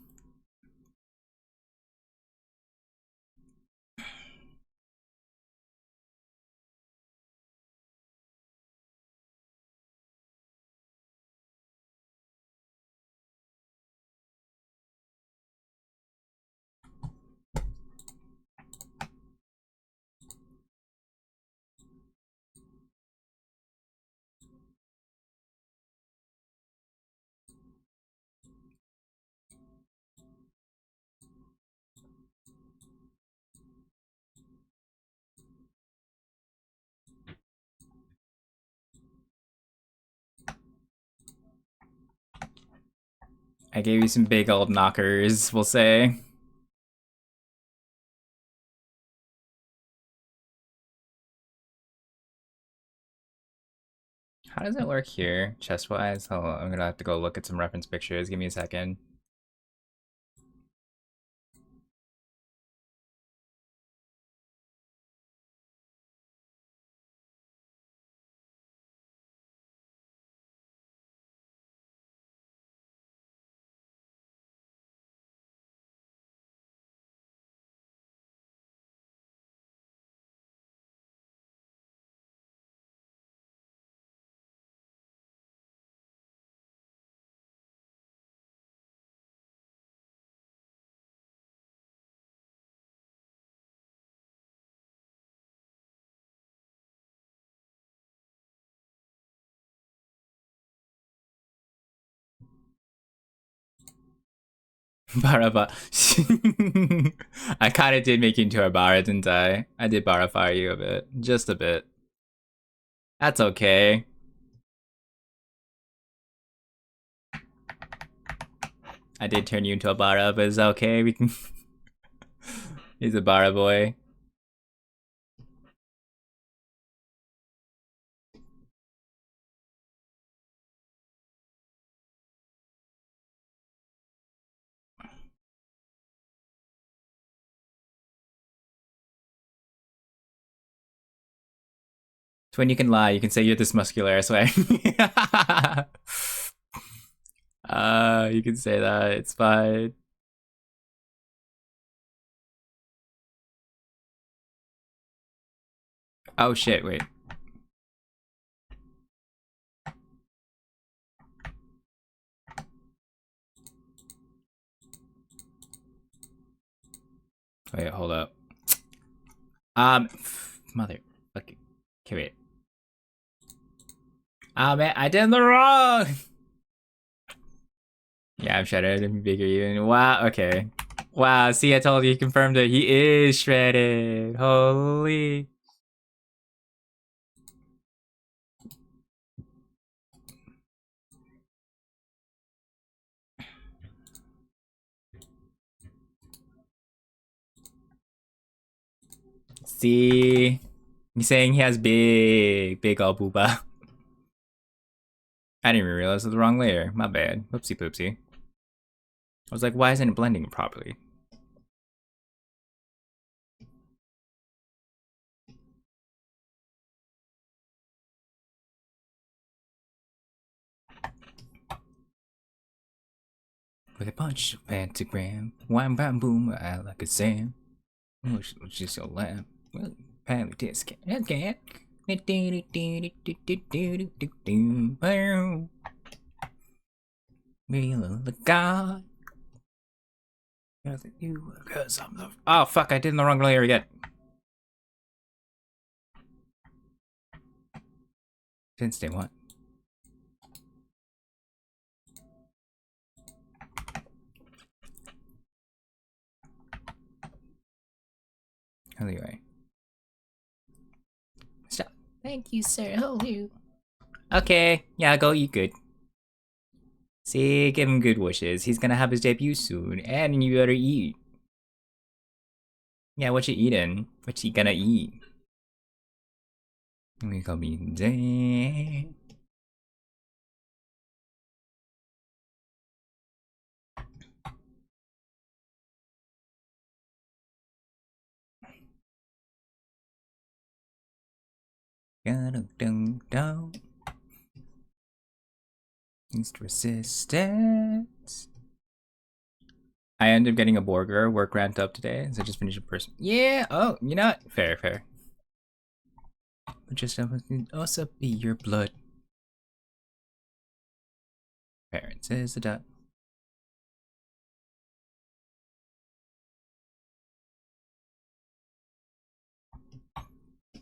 [SPEAKER 1] I gave you some big old knockers, we'll say. How does it work here, chest-wise? Hold on, I'm gonna have to go look at some reference pictures. Give me a second. Baraba. I kind of did make you into a Bara, didn't I? I did Bara fire you a bit. Just a bit. That's okay. I did turn you into a Bara, but it's okay. We can. He's a Bara boy. It's when you can lie. You can say you're this muscular, I swear. You can say that. It's fine. Oh shit, wait. Wait, hold up. Mother. Okay, wait. Oh man, I did the wrong! Yeah, I'm shredded and bigger even. Wow, okay. Wow, see, I told you, he confirmed it. He is shredded. Holy. See? He's saying he has big old booba. I didn't even realize it was the wrong layer. My bad. Whoopsie poopsie. I was like, why isn't it blending properly? With a punch of pentagram, wham bam boom, I like a Sam. She's so lamb. Well, apparently this can't. Real the God. You, cause I'm the. Oh fuck! I did in the wrong layer again. Didn't stay what? Anyway. Stop. Thank you, sir. Hold you. Okay. Yeah, go eat good. See, give him good wishes. He's gonna have his debut soon, and you better eat. Yeah, what you eating? What you gonna eat? We gonna be dang. Dun. Against resistance. I ended up getting a burger. Work ramped up today, so I just finished a person. Yeah. Oh, you know what? Fair. But just also be your blood. Parents is the dot.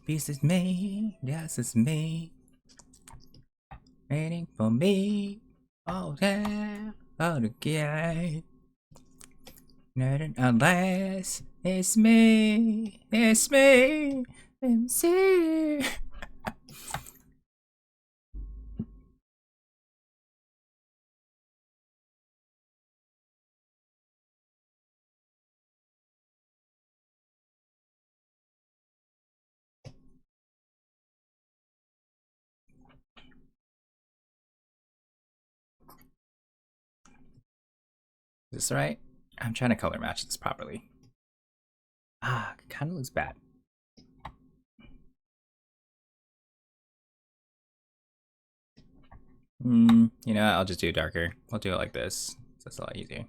[SPEAKER 1] This is me. This is me. Waiting for me. Oh yeah. Oh the guy. Not unless it's me. It's me. MC. Is this right? I'm trying to color match this properly. Ah, it kind of looks bad. You know what? I'll just do it darker. I'll do it like this. That's a lot easier.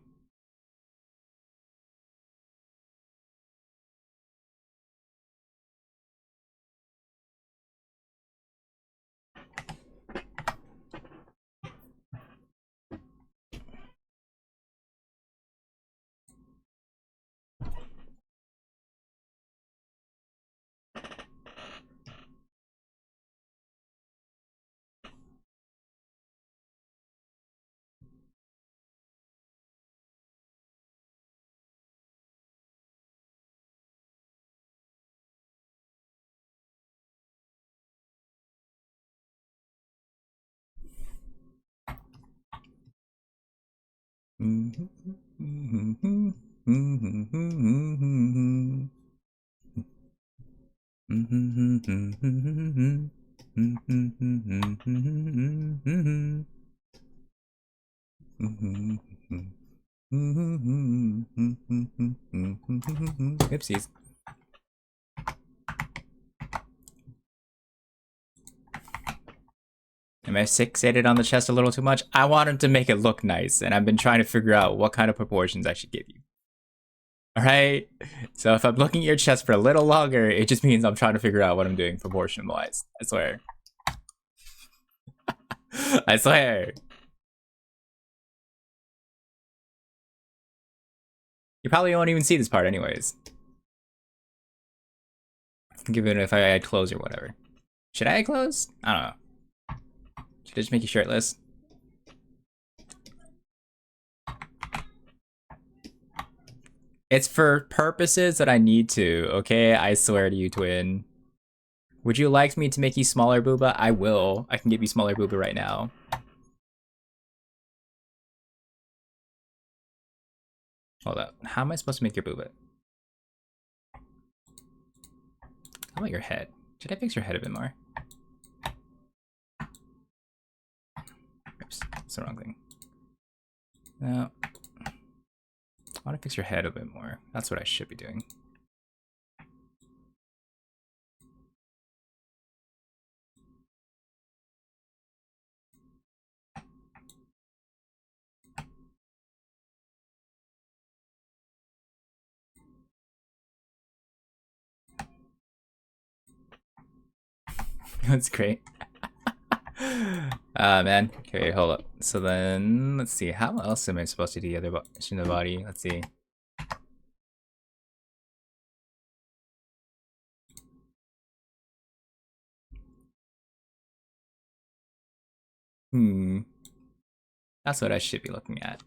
[SPEAKER 1] Oopsies. Am I fixated on the chest a little too much? I wanted to make it look nice, and I've been trying to figure out what kind of proportions I should give you. Alright? So if I'm looking at your chest for a little longer, it just means I'm trying to figure out what I'm doing proportion-wise. I swear. I swear. You probably won't even see this part anyways. Given if I add clothes or whatever. Should I add clothes? I don't know. Should I just make you shirtless? It's for purposes that I need to, okay? I swear to you, twin. Would you like me to make you smaller, Booba? I will. I can give you smaller, Booba, right now. Hold up. How am I supposed to make your Booba? How about your head? Should I fix your head a bit more? Oops, that's the wrong thing. No. I want to fix your head a bit more. That's what I should be doing. That's great. Man. Okay, hold up. So then, let's see. How else am I supposed to do the other in the body? Let's see. That's what I should be looking at.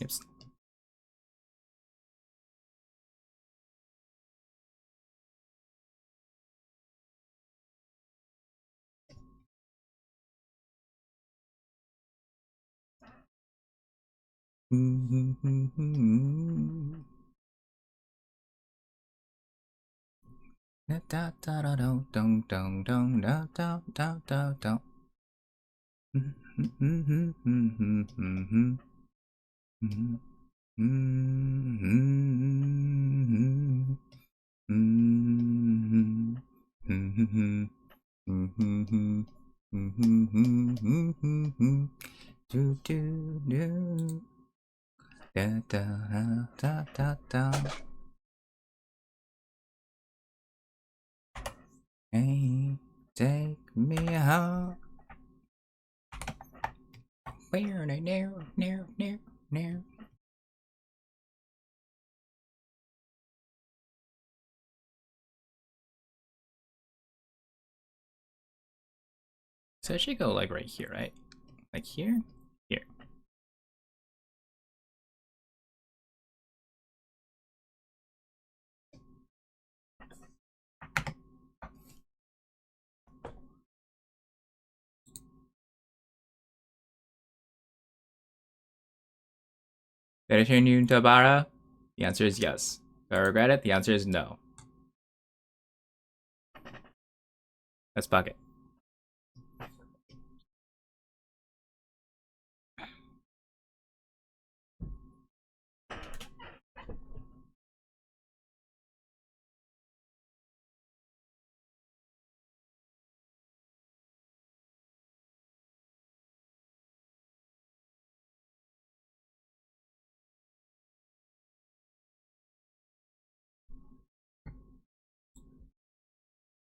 [SPEAKER 1] Oops. Hey, take me out. Where they near. So it should go like right here, right? Like here? Here. Did I turn you into a Bara? The answer is yes. Do I regret it? The answer is no. Let's bucket.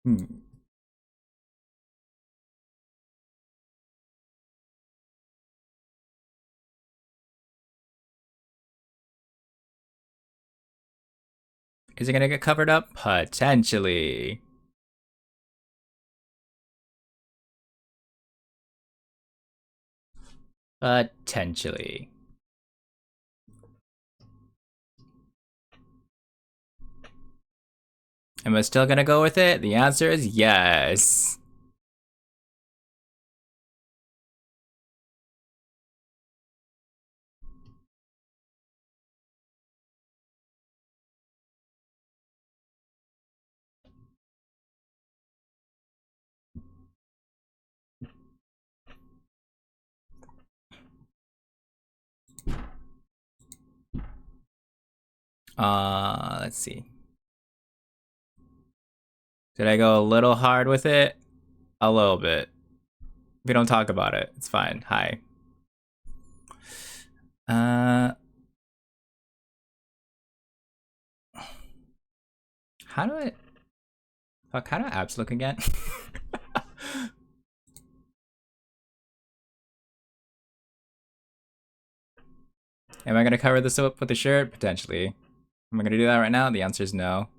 [SPEAKER 1] Hmm. Is it gonna get covered up? Potentially. Potentially. Am I still gonna go with it? The answer is yes. Let's see. Did I go a little hard with it? A little bit. We don't talk about it. It's fine. Hi. How do I... Fuck, how do abs look again? Am I gonna cover this up with a shirt? Potentially. Am I gonna do that right now? The answer is no.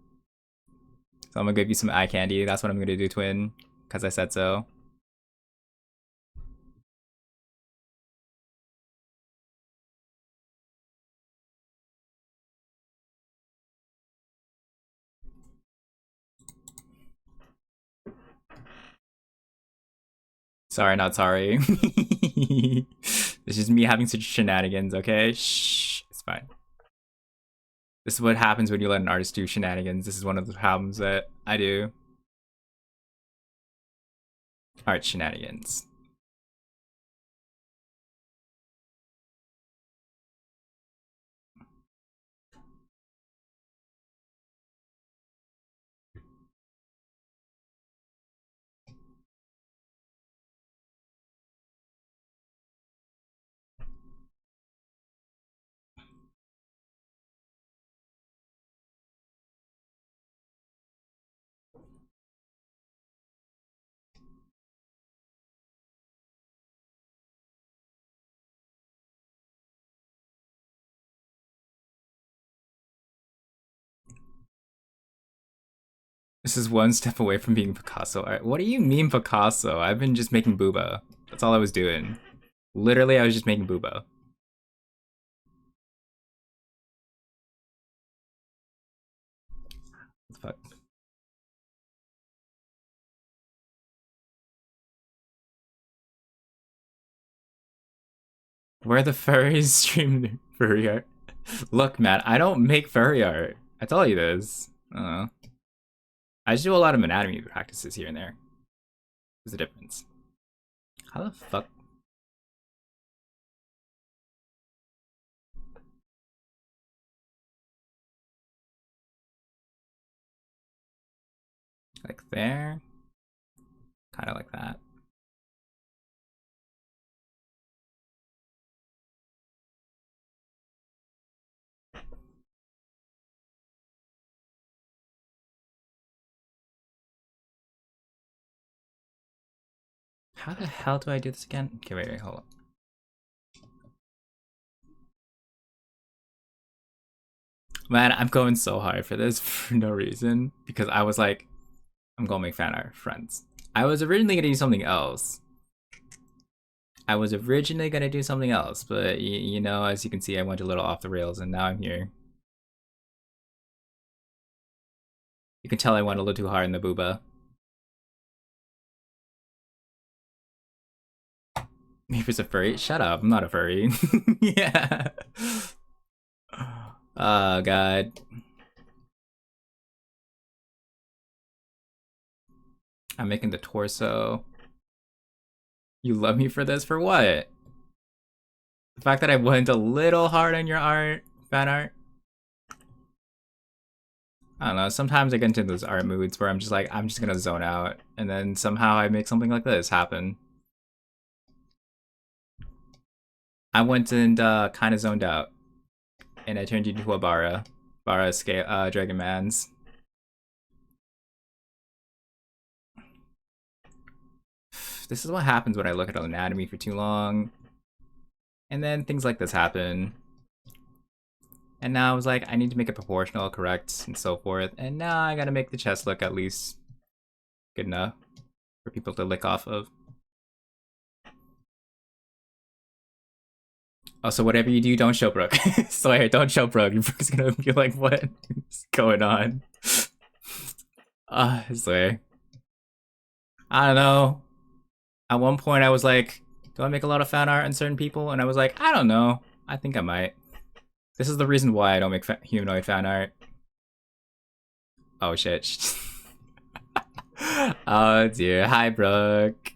[SPEAKER 1] So I'm gonna give you some eye candy. That's what I'm gonna do, twin. Because I said so. Sorry, not sorry. This is me having such shenanigans, okay? Shh. It's fine. This is what happens when you let an artist do shenanigans. This is one of the problems that I do. Art shenanigans. This is one step away from being Picasso art. What do you mean Picasso? I've been just making booba. That's all I was doing. Literally, I was just making booba. What the fuck? Where the furries stream furry art? Look, man, I don't make furry art. I tell you this. I just do a lot of anatomy practices here and there. There's a difference. How the fuck? Like there? Kind of like that. How the hell do I do this again? Okay, wait, hold on. Man, I'm going so hard for this for no reason. Because I was like, I'm gonna make fan art friends. I was originally gonna do something else. But you know, as you can see, I went a little off the rails and now I'm here. You can tell I went a little too hard in the booba. Maybe it's a furry? Shut up, I'm not a furry. Yeah. Oh, God. I'm making the torso. You love me for this? For what? The fact that I went a little hard on your art, fan art. I don't know, sometimes I get into those art moods where I'm just like, I'm just gonna zone out, and then somehow I make something like this happen. I went and kind of zoned out, and I turned you into a Bara. Bara scale, Dragon Mans. This is what happens when I look at anatomy for too long. And then things like this happen. And now I was like, I need to make it proportional, correct, and so forth. And now I gotta make the chest look at least good enough for people to lick off of. Also, whatever you do, don't show Brooke. Swear, don't show Brooke. Brooke's gonna be like, what is going on? I swear. I don't know. At one point, I was like, do I make a lot of fan art on certain people? And I was like, I don't know. I think I might. This is the reason why I don't make humanoid fan art. Oh shit. Oh dear. Hi, Brooke.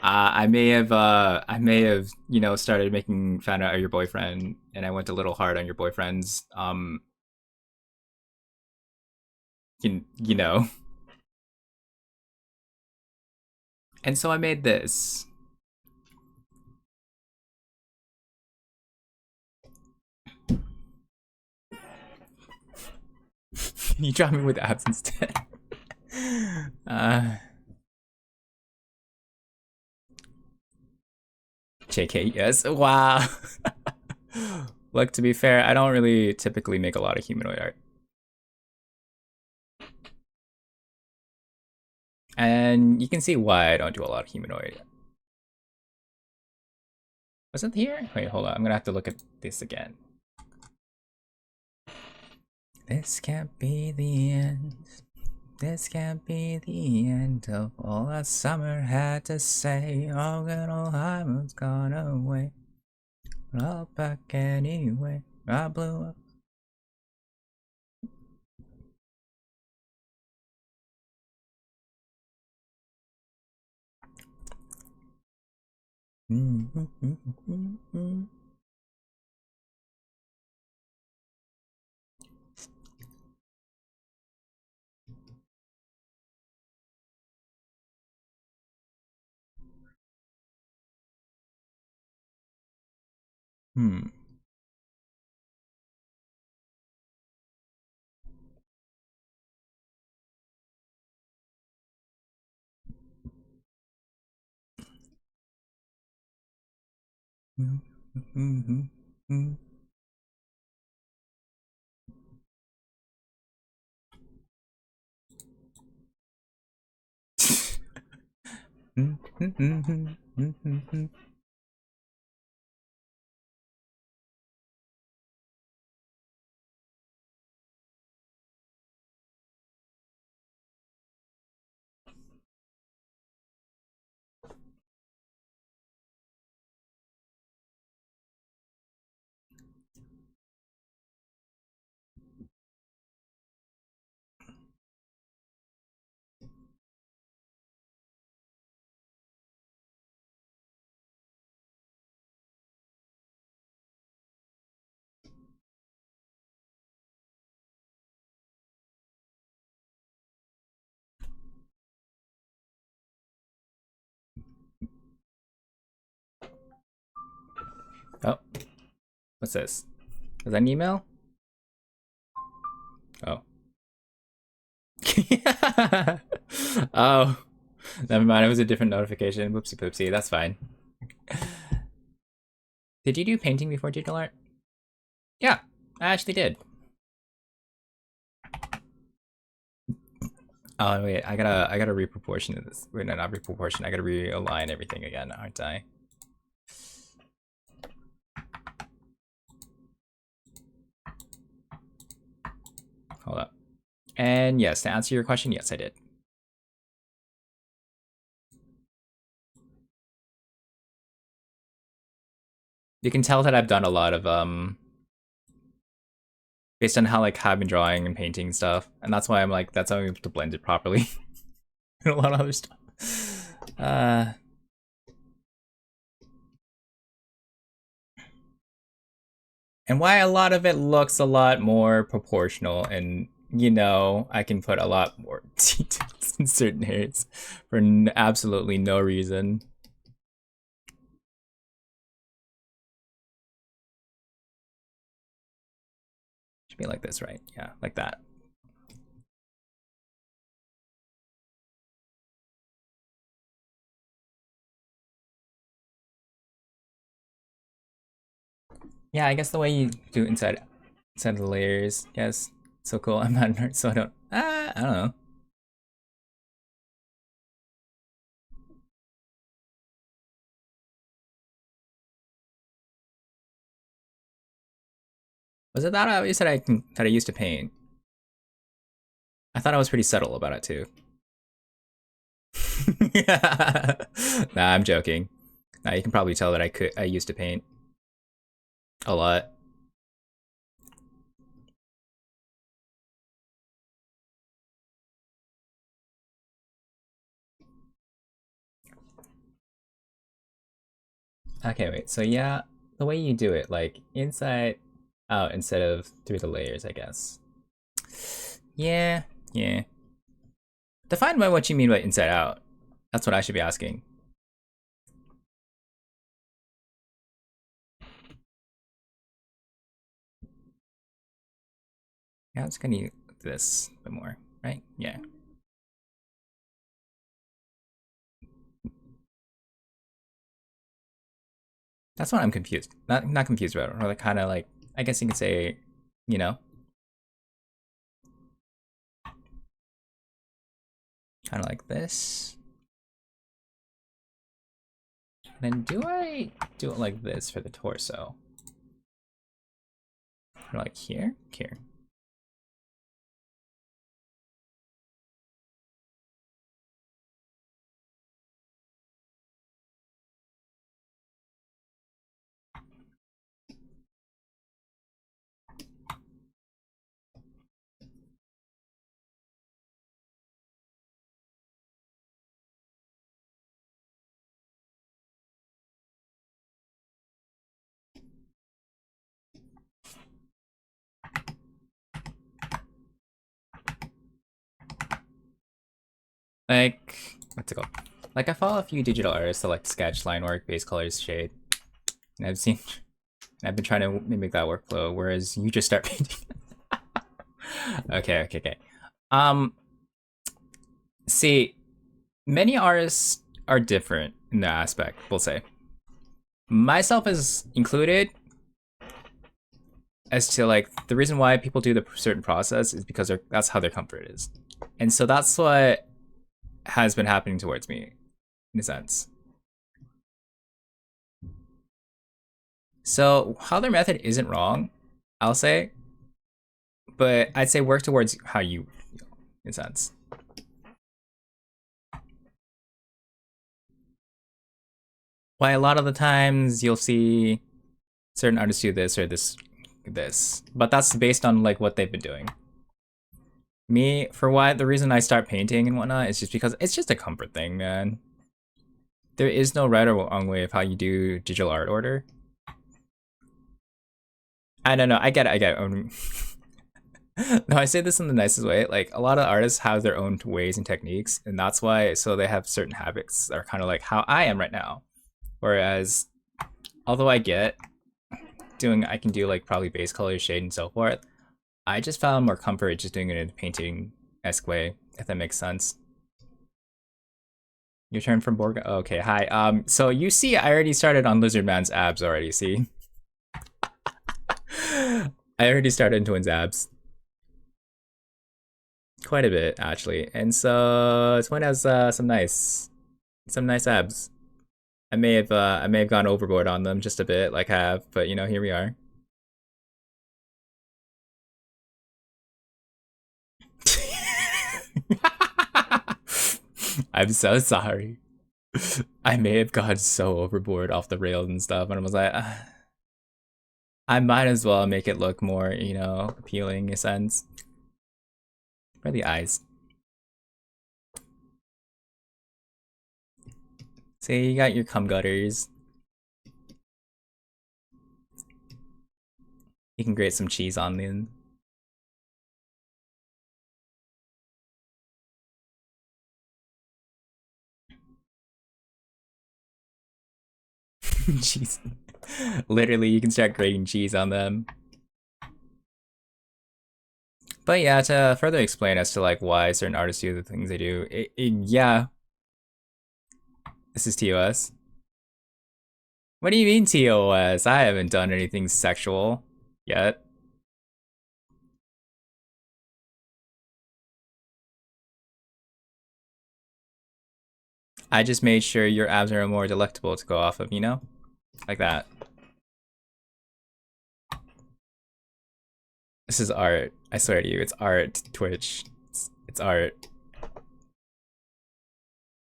[SPEAKER 1] I may have, you know, started making fan art of your boyfriend, and I went a little hard on your boyfriend's, you know. And so I made this. You draw me with abs instead. JK, yes. Wow. Look, to be fair, I don't really typically make a lot of humanoid art. And you can see why I don't do a lot of humanoid. Was it here? Wait, hold on. I'm gonna have to look at this again. This can't be the end. This can't be the end of all that summer had to say. All good old Heimer's gone away. But I'll back anyway. I blew up. Hmm. Oh, what's this? Is that an email? Oh. Oh, never mind. It was a different notification. Whoopsie poopsie. That's fine. Did you do painting before digital art? Yeah, I actually did. Oh wait, I gotta reproportion this. Wait, no, not reproportion. I gotta realign everything again, aren't I? Hold up. And yes, to answer your question, yes, I did. You can tell that I've done a lot of based on how like how I've been drawing and painting and stuff, and that's why I'm like that's how I'm able to blend it properly and a lot of other stuff. And why a lot of it looks a lot more proportional, and I can put a lot more details in certain areas for absolutely no reason. Should be like this, right? Yeah, like that. Yeah, I guess the way you do it inside of the layers, yes, so cool. I'm not a nerd, so I don't know. Was it that you said that I used to paint? I thought I was pretty subtle about it too. Nah, I'm joking. Nah, you can probably tell that I used to paint a lot. Okay, wait. So yeah, the way you do it, like inside out instead of through the layers, I guess. Yeah, yeah. Define by what you mean by inside out. That's what I should be asking. Yeah, I'm just gonna use this a bit more, right? Yeah. That's what I'm confused. Not confused about, or like kind of like I guess you could say, you know, kind of like this. And then do I do it like this for the torso? Or like here? Here. Like, what's it called? Like, I follow a few digital artists that like sketch, line work, base colors, shade. And I've been trying to mimic that workflow, whereas you just start painting. Okay. See, many artists are different in that aspect, we'll say. Myself is included, as to like the reason why people do the certain process is because that's how their comfort is. And so that's what has been happening towards me, in a sense. So how their method isn't wrong, I'll say, but I'd say work towards how you feel, in a sense. Why a lot of the times you'll see certain artists do this or this, but that's based on like what they've been doing. Me, for why the reason I start painting and whatnot is just because it's just a comfort thing, man. There is no right or wrong way of how you do digital art order. I don't know. I get it. No, I say this in the nicest way. Like a lot of artists have their own ways and techniques, and that's why. So they have certain habits that are kind of like how I am right now. Whereas, although I can do like probably base color, shade, and so forth. I just found more comfort just doing it in a painting-esque way, if that makes sense. Your turn from Borg. Oh, okay, hi. So you see, I already started on Lizard Man's abs already. See, I already started into his abs quite a bit actually, and so this one has some nice abs. I may have gone overboard on them just a bit, like I have, but here we are. I'm so sorry. I may have gone so overboard off the rails and stuff, and I was like, I might as well make it look more, you know, appealing in a sense. For the eyes. See, you got your cum gutters. You can grate some cheese on them. Cheese. Literally, you can start grating cheese on them. But yeah, to further explain as to like why certain artists do the things they do, yeah, this is TOS. What do you mean TOS? I haven't done anything sexual yet. I just made sure your abs are more delectable to go off of, you know? Like that. This is art. I swear to you, it's art, Twitch. It's art.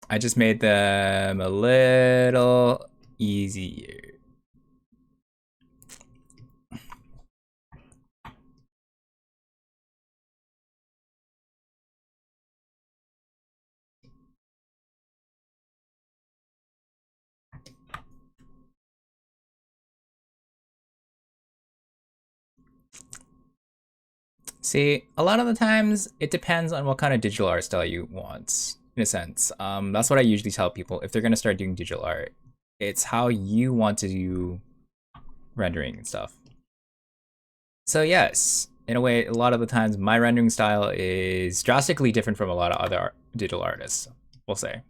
[SPEAKER 1] I just made them a little easier. See, a lot of the times it depends on what kind of digital art style you want, in a sense. That's what I usually tell people if they're gonna start doing digital art. It's how you want to do rendering and stuff. So yes, in a way, a lot of the times my rendering style is drastically different from a lot of other digital artists, we'll say.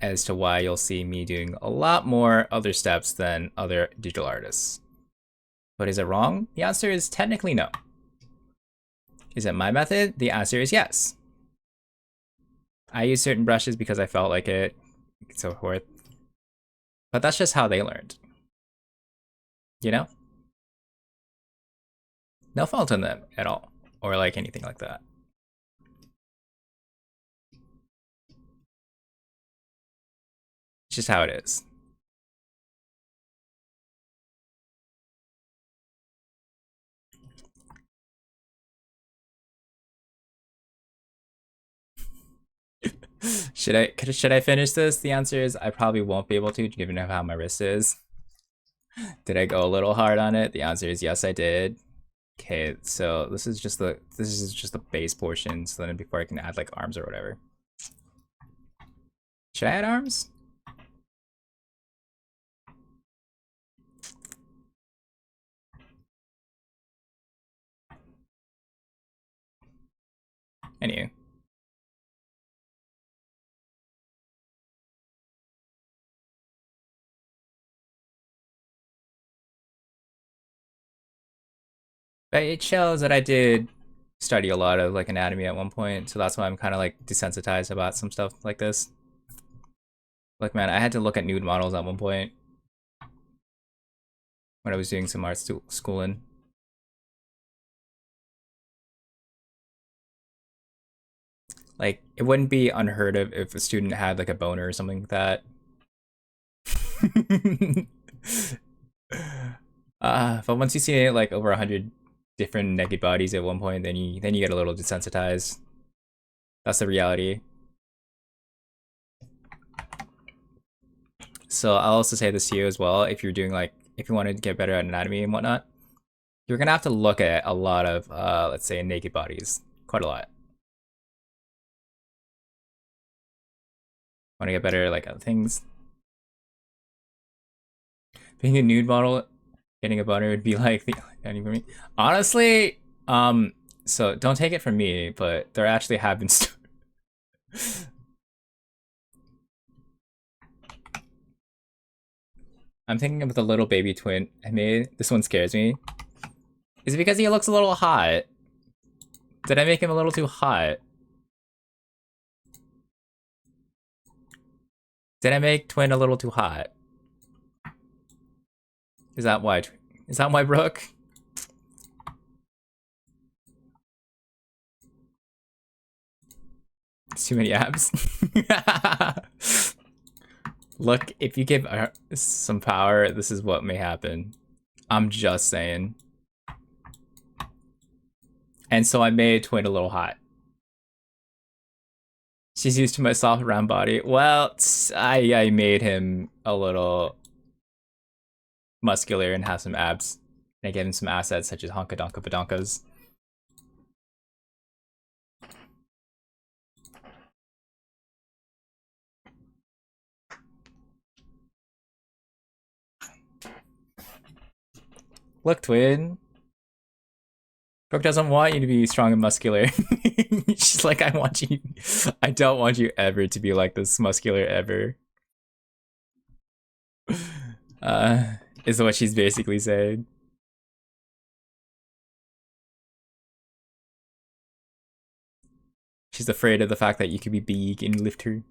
[SPEAKER 1] As to why you'll see me doing a lot more other steps than other digital artists. But is it wrong? The answer is technically no. Is it my method? The answer is yes. I use certain brushes because I felt like it, so forth. But that's just how they learned. You know? No fault in them at all. Or like anything like that. It's just how it is. Should I finish this? The answer is I probably won't be able to, given how my wrist is. Did I go a little hard on it? The answer is yes, I did. Okay, so this is just the base portion. So then before I can add like arms or whatever. Should I add arms? Anyway. But it shows that I did study a lot of like anatomy at one point, so that's why I'm kind of like desensitized about some stuff like this. Like man, I had to look at nude models at one point when I was doing some art schooling. Like it wouldn't be unheard of if a student had like a boner or something like that. But once you see like over 100 different naked bodies at one point, then you get a little desensitized. That's the reality. So I'll also say this to you as well. If you're doing like if you want to get better at anatomy and whatnot, you're gonna have to look at a lot of let's say naked bodies, quite a lot. Want to get better like other things. Being a nude model, getting a boner would be like the ending for me. Honestly, so don't take it from me, but there actually have been. I'm thinking of the little baby twin I made. This one scares me. Is it because he looks a little hot? Did I make him a little too hot? Did I make Twin a little too hot? Is that why? Is that why, Brooke? It's too many abs. Look, if you give her some power, this is what may happen. I'm just saying. And so I made Twin a little hot. She's used to my soft round body. Well, I made him a little muscular and have some abs. And I gave him some assets such as Honka Donka Badonkas. Look, Twin. Brooke doesn't want you to be strong and muscular. She's like, I don't want you ever to be like this muscular ever. Is what she's basically saying. She's afraid of the fact that you could be big and lift her.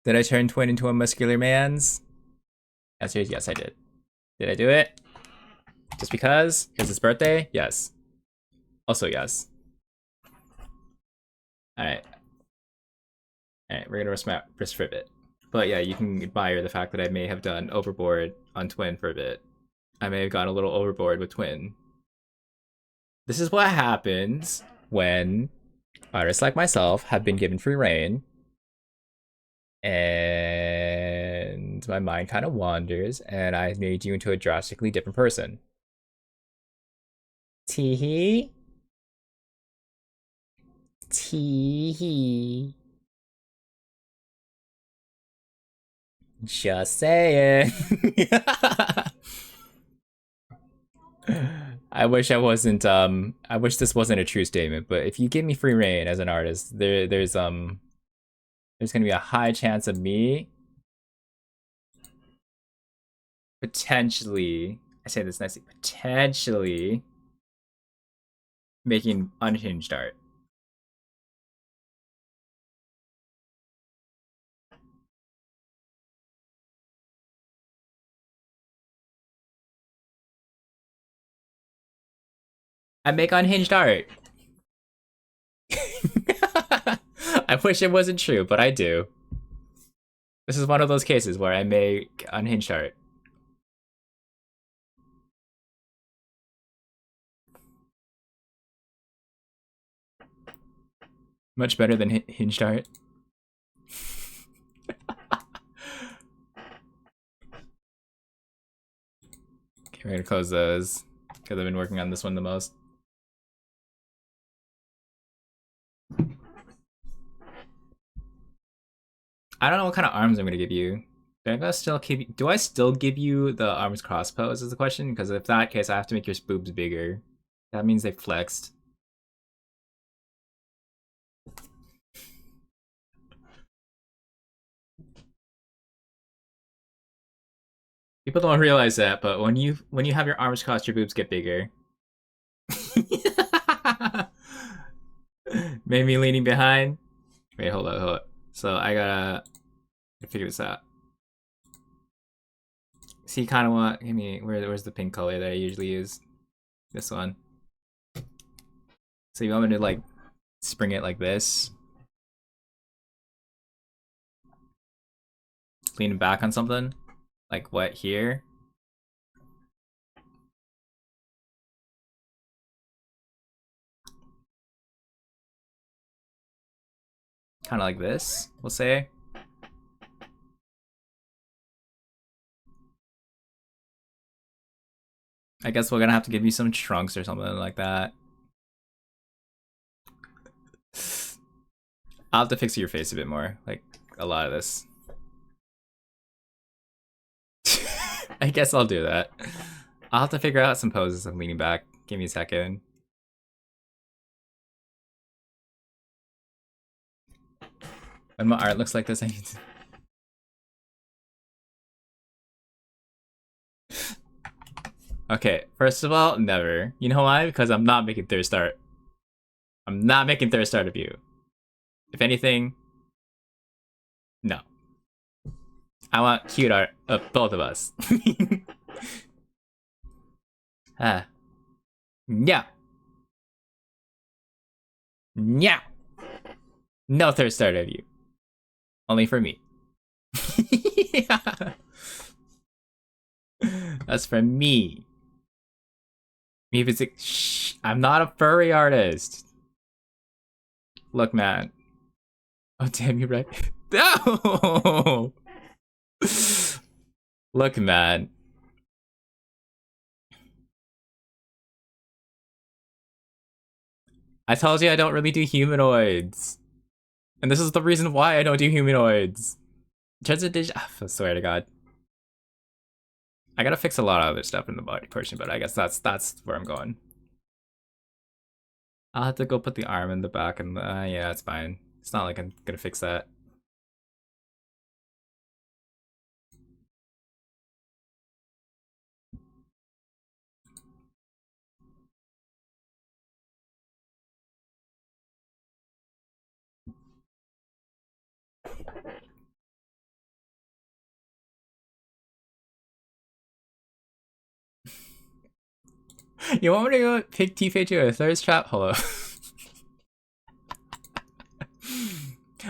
[SPEAKER 1] Did I turn Twin into a muscular man's? Answer is yes, I did. Did I do it? Just because? Because it's birthday? Yes. Also yes. Alright. Alright, we're gonna risk for a bit. But yeah, you can admire the fact that I may have done overboard on Twin for a bit. I may have gone a little overboard with Twin. This is what happens when artists like myself have been given free reign and my mind kind of wanders and I made you into a drastically different person. Teehee. Teehee. Just saying. I wish I wish this wasn't a true statement, but if you give me free reign as an artist, there's gonna be a high chance of me potentially, I say this nicely, potentially making unhinged art. I make unhinged art. I wish it wasn't true, but I do. This is one of those cases where I make unhinged art. Much better than hinged art. Okay, we're gonna close those because I've been working on this one the most. I don't know what kind of arms I'm gonna give you. Do I still give you the arms cross pose is the question? Because if that case, I have to make your boobs bigger. That means they flexed. People don't realize that, but when you have your arms crossed, your boobs get bigger. Made me leaning behind. Wait, hold up. So I gotta figure this out. So you kind of want, give me, where's the pink color that I usually use? This one. So you want me to like spring it like this? Lean back on something? Like what, here? Kind of like this, we'll say. I guess we're gonna have to give you some trunks or something like that. I'll have to fix your face a bit more, like a lot of this. I guess I'll do that. I'll have to figure out some poses of leaning back. Give me a second. When my art looks like this, I need to... Okay, first of all, never. You know why? Because I'm not making third start. I'm not making third start of you. If anything, no. I want cute art of both of us. Ah. Yeah. Yeah. No third star of you. Only for me. Yeah. That's for me. Me physic. Shh. I'm not a furry artist. Look, man. Oh, damn, you're right. No! Look, man. I told you I don't really do humanoids. And this is the reason why I don't do humanoids. Transition. I swear to God. I gotta fix a lot of other stuff in the body portion, but I guess that's where I'm going. I'll have to go put the arm in the back, and yeah, it's fine. It's not like I'm gonna fix that. You want me to go pick T-Fate to a thirst trap? Hello.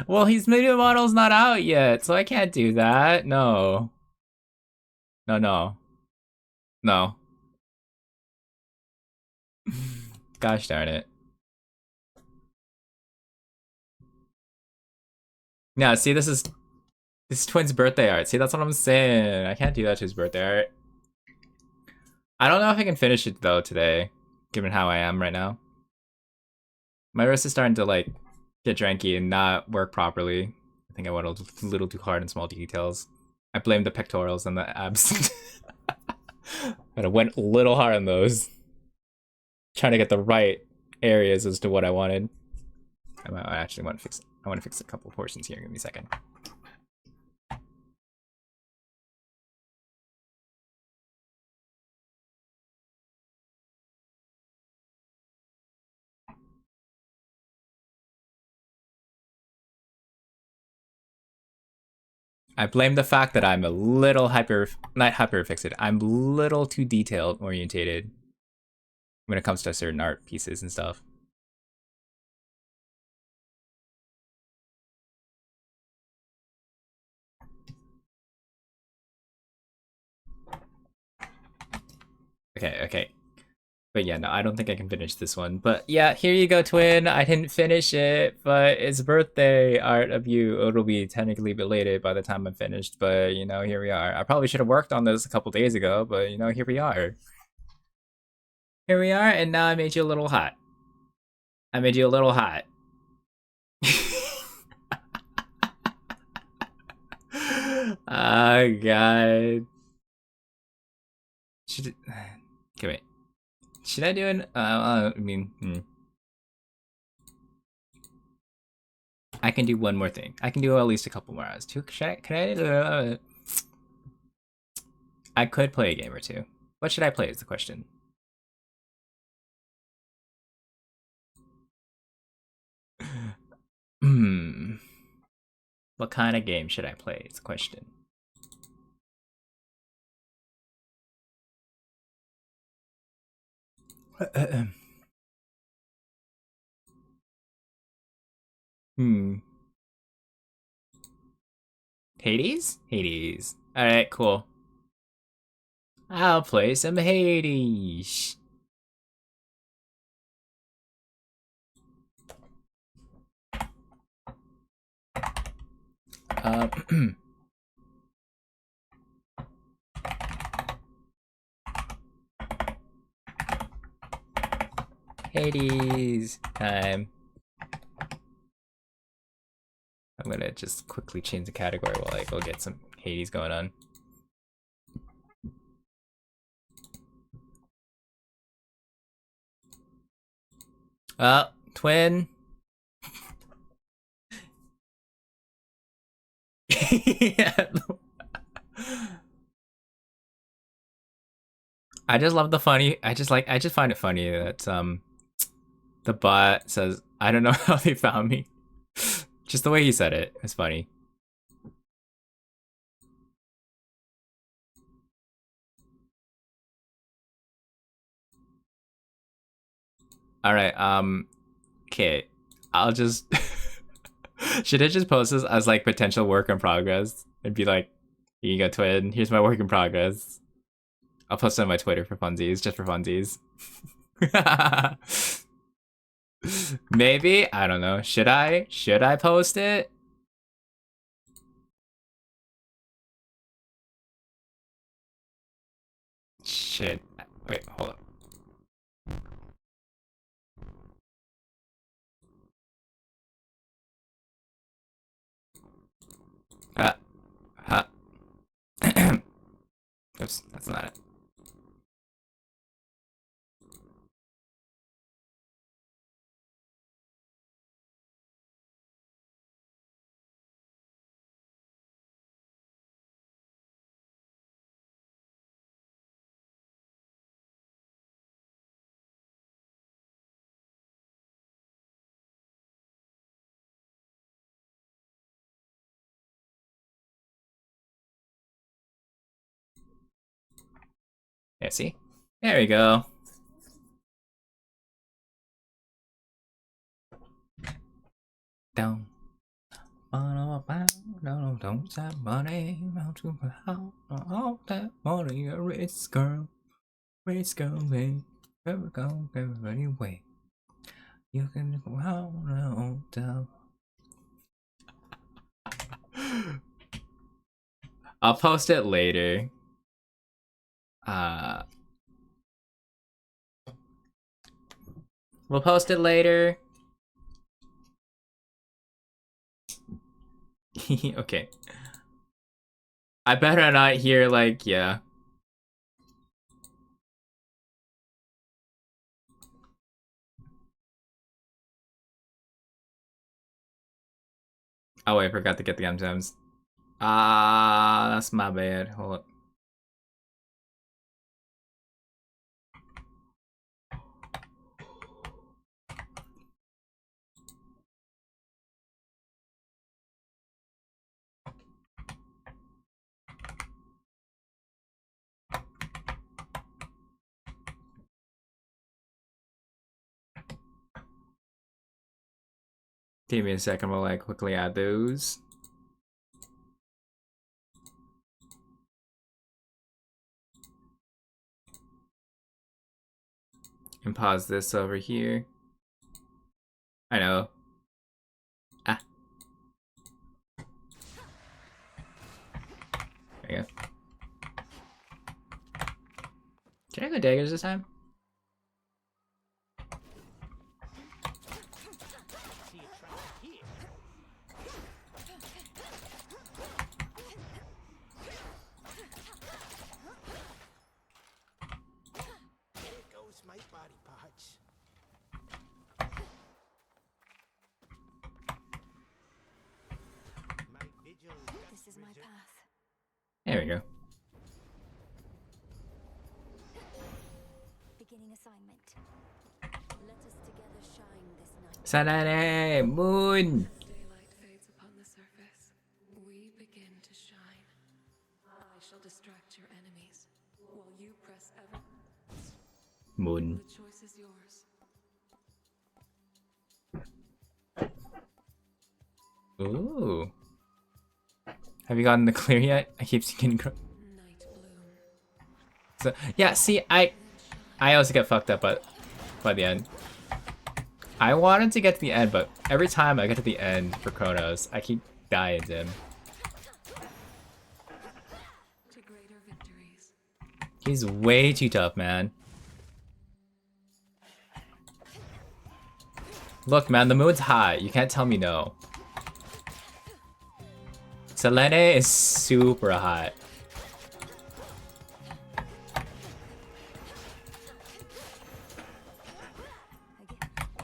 [SPEAKER 1] Well, his video model's not out yet, so I can't do that. No. No, no. No. Gosh darn it. Yeah, see, this is Twin's birthday art. See, that's what I'm saying. I can't do that to his birthday art. I don't know if I can finish it though today, given how I am right now. My wrist is starting to like get dranky and not work properly. I think I went a little too hard in small details. I blame the pectorals and the abs. But I went a little hard on those. Trying to get the right areas as to what I wanted. I actually want to fix. I want to fix a couple portions here. Give me a second. I blame the fact that I'm a little not hyper fixated. I'm a little too detailed orientated when it comes to certain art pieces and stuff. Okay, okay. But yeah, no, I don't think I can finish this one. But yeah, here you go, Twin. I didn't finish it, but it's birthday art of you. It'll be technically belated by the time I'm finished, but you know, here we are. I probably should have worked on this a couple days ago, but you know, here we are. Here we are, and now I made you a little hot. I made you a little hot. Oh god. Should okay, wait. Should I do an? I mean, I can do one more thing. I can do at least a couple more hours. Two? Should I? Can I? I could play a game or two. What should I play? Is the question. Hmm. What kind of game should I play? Is the question. Hmm. Hades? Hades. Alright, cool. I'll play some Hades. Hades time. I'm gonna just quickly change the category while I go get some Hades going on. Twin. Yeah. I just love the funny. I just find it funny that the bot says, "I don't know how they found me." Just the way he said it is funny. All right. Okay. I'll just. Should I just post this as like potential work in progress and be like, "Here you go, twin. Here's my work in progress." I'll post it on my Twitter for funsies, just for funsies. Maybe, I don't know. Should I? Should I post it? Shit. Wait, hold up. Uh, huh. Oops, that's not it. Yeah, see? There we go. Down. Don't stop money, all that money, a rich girl, babe. Never go, anyway. You can go out on down. I'll post it later. We'll post it later. Okay. I better not hear like, yeah. Oh wait, I forgot to get the M&Ms. Ah, that's my bad. Hold up. Give me a second, we'll like quickly add those. And pause this over here. I know. Ah. There you go. Can I go daggers this time?
[SPEAKER 2] This is my path.
[SPEAKER 1] There we go.
[SPEAKER 2] Beginning assignment. Let us together shine this night.
[SPEAKER 1] Sanane, moon.
[SPEAKER 3] As daylight fades upon the surface, we begin to shine. I shall distract your enemies, while you press ever.
[SPEAKER 1] Moon.
[SPEAKER 3] The choice is yours.
[SPEAKER 1] Ooh. Have you gotten the clear yet? I keep seeing
[SPEAKER 3] Night bloom.
[SPEAKER 1] So yeah, see, I also get fucked up by the end. I wanted to get to the end, but every time I get to the end for Chronos, I keep dying to him.
[SPEAKER 3] To greater victories.
[SPEAKER 1] He's way too tough, man. Look, man, the moon's hot. You can't tell me no. Selene is super hot.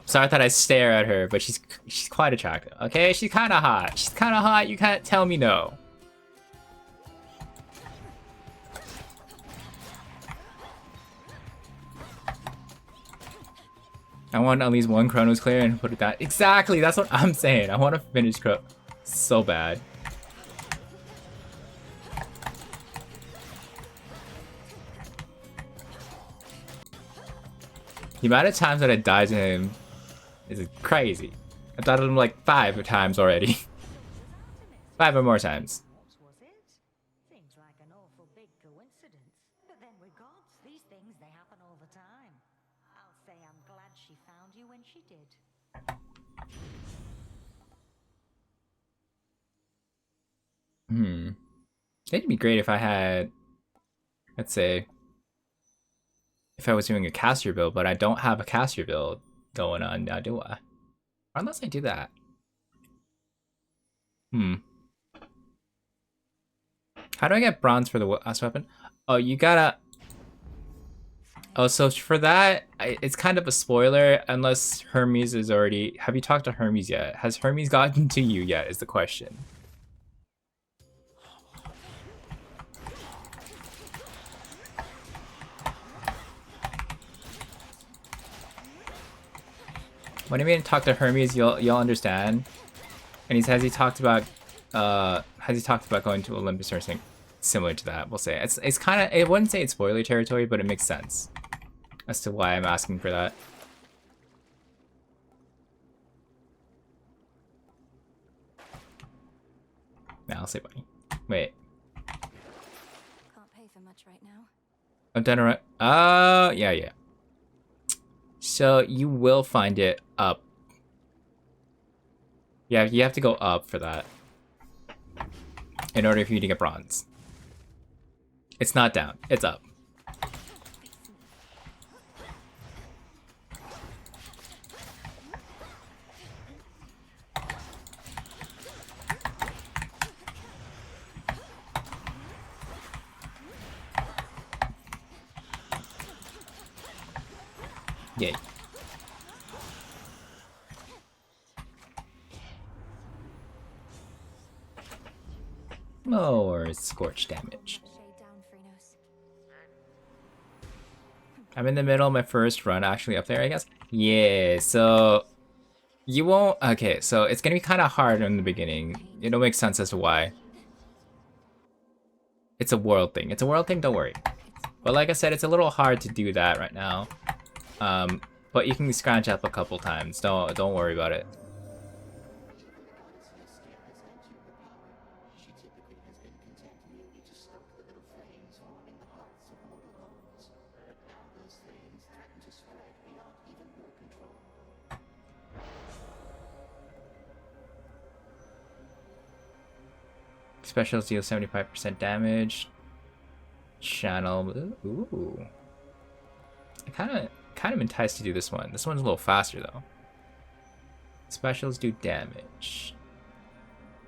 [SPEAKER 1] Sorry that I stare at her, but she's quite attractive. Okay, she's kind of hot. She's kind of hot. You can't tell me no. I want at least one Chronos clear and put it down. Exactly, that's what I'm saying. I want to finish Chronos so bad. The amount of times that I died to him is crazy. I died to him like 5 times already. 5 or more times.
[SPEAKER 4] What was it? Seems like an awful big coincidence. But then with gods, these things, they happen all the time. I'll say I'm glad she found you when she did.
[SPEAKER 1] It'd be great if I had, let's say, if I was doing a caster build, but I don't have a caster build going on now, do I? Or unless I do that. How do I get bronze for the last weapon? Oh, you gotta... Oh, so for that, it's kind of a spoiler unless Hermes is already... Have you talked to Hermes yet? Has Hermes gotten to you yet is the question. When I mean talk to Hermes, you'll understand. And has he talked about going to Olympus or something similar to that? We'll say it's kind of, I wouldn't say it's spoiler territory, but it makes sense as to why I'm asking for that. Now I'll say bunny. Wait,
[SPEAKER 2] Can't pay for much right now.
[SPEAKER 1] I've done it right. Yeah. So you will find it up. Yeah, you have to go up for that in order for you to get bronze. It's not down, it's up. Yay. More scorch damage.
[SPEAKER 2] Shade down, Phrenos.
[SPEAKER 1] I'm in the middle of my first run, actually up there, I guess. Yeah, so you won't. Okay, so it's gonna be kind of hard in the beginning. It'll make sense as to why. It's a world thing. It's a world thing. Don't worry. But like I said, it's a little hard to do that right now. But you can scratch up a couple times. Don't worry about it. Specials deal 75% damage. Channel. Ooh. I kind of enticed to do this one. This one's a little faster though. Specials do damage.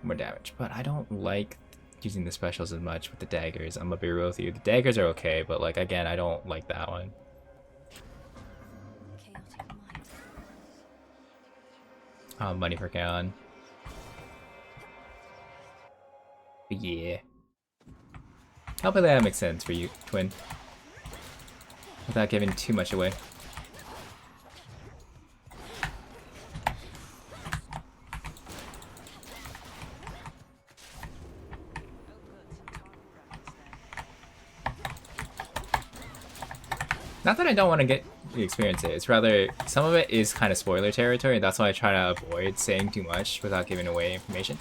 [SPEAKER 1] More damage. But I don't like using the specials as much with the daggers. I'm gonna be real with you. The daggers are okay, but like again, I don't like that one.
[SPEAKER 2] Chaotic mind.
[SPEAKER 1] Oh, money for Kaon. But yeah. Hopefully that makes sense for you, Twin. Without giving too much away. Not that I don't want to experience it. It's rather, some of it is kind of spoiler territory. That's why I try to avoid saying too much without giving away information.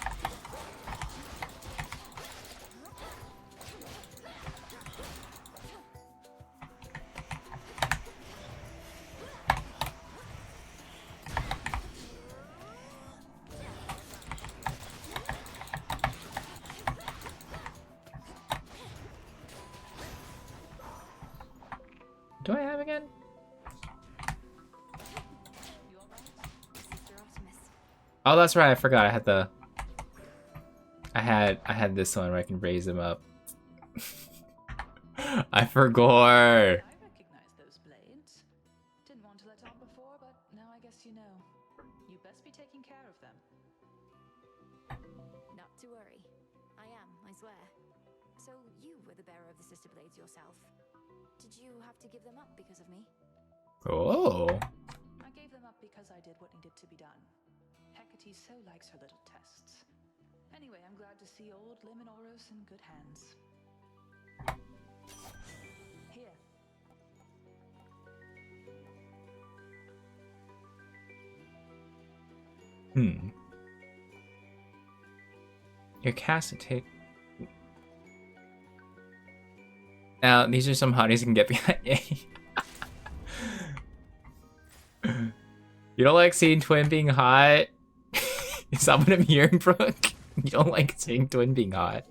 [SPEAKER 1] Do I have again?
[SPEAKER 2] Sister Artemis.
[SPEAKER 1] Oh, that's right. I forgot. I had the. I had this one where I can raise him up. I forgot.
[SPEAKER 3] I recognize those blades. Didn't want to let on before, but now I guess you know. You best be taking care of them.
[SPEAKER 2] Not to worry. I am, I swear. So you were the bearer of the sister blades yourself. Did you have to give them up because of me?
[SPEAKER 1] Oh.
[SPEAKER 3] I gave them up because I did what needed to be done. Hecate so likes her little tests. Anyway, I'm glad to see old Liminoros in good hands. Here.
[SPEAKER 1] Your cast to take. Now, these are some hotties you can get behind. You don't like seeing Twin being hot? Is that what I'm hearing, Brooke? You don't like seeing Twin being hot?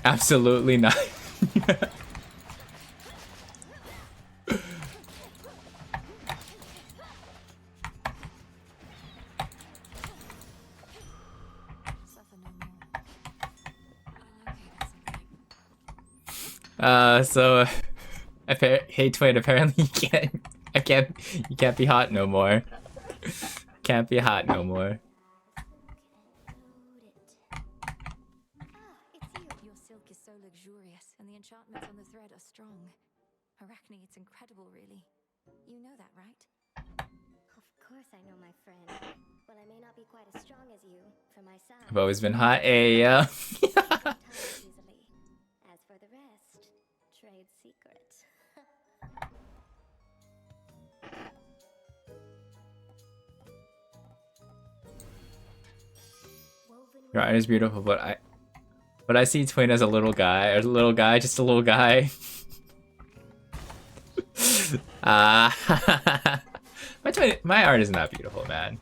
[SPEAKER 1] Absolutely not.
[SPEAKER 2] Suffer no more.
[SPEAKER 1] So, hey Twin, apparently you can't be hot no more. Can't be hot no more.
[SPEAKER 2] Your silk is so luxurious, and the enchantments on the thread are strong. Arachne, it's incredible, really. You know that, right?
[SPEAKER 5] Of course I know, my friend. Well, I may not be quite as strong as you, for my size.
[SPEAKER 1] I've always been hot, yeah.
[SPEAKER 5] Easily. As for the rest, trade secrets.
[SPEAKER 1] Your art is beautiful, but I see Twin as a little guy, just a little guy. My art isn't that beautiful, man.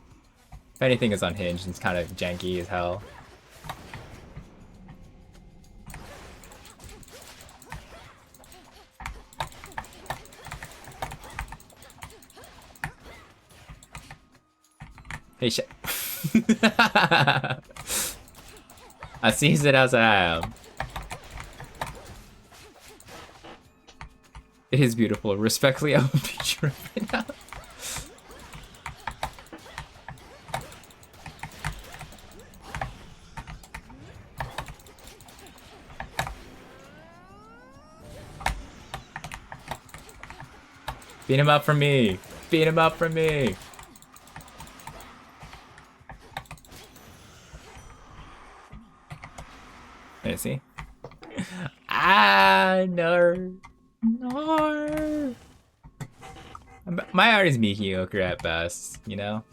[SPEAKER 1] If anything, it's unhinged and it's kind of janky as hell. Hey, shit. I sees it as I am. It is beautiful. Respectfully, I will beat you right now. Beat him up for me. Beat him up for me. Let me see. Ah, no. No. My art is mediocre at best, you know?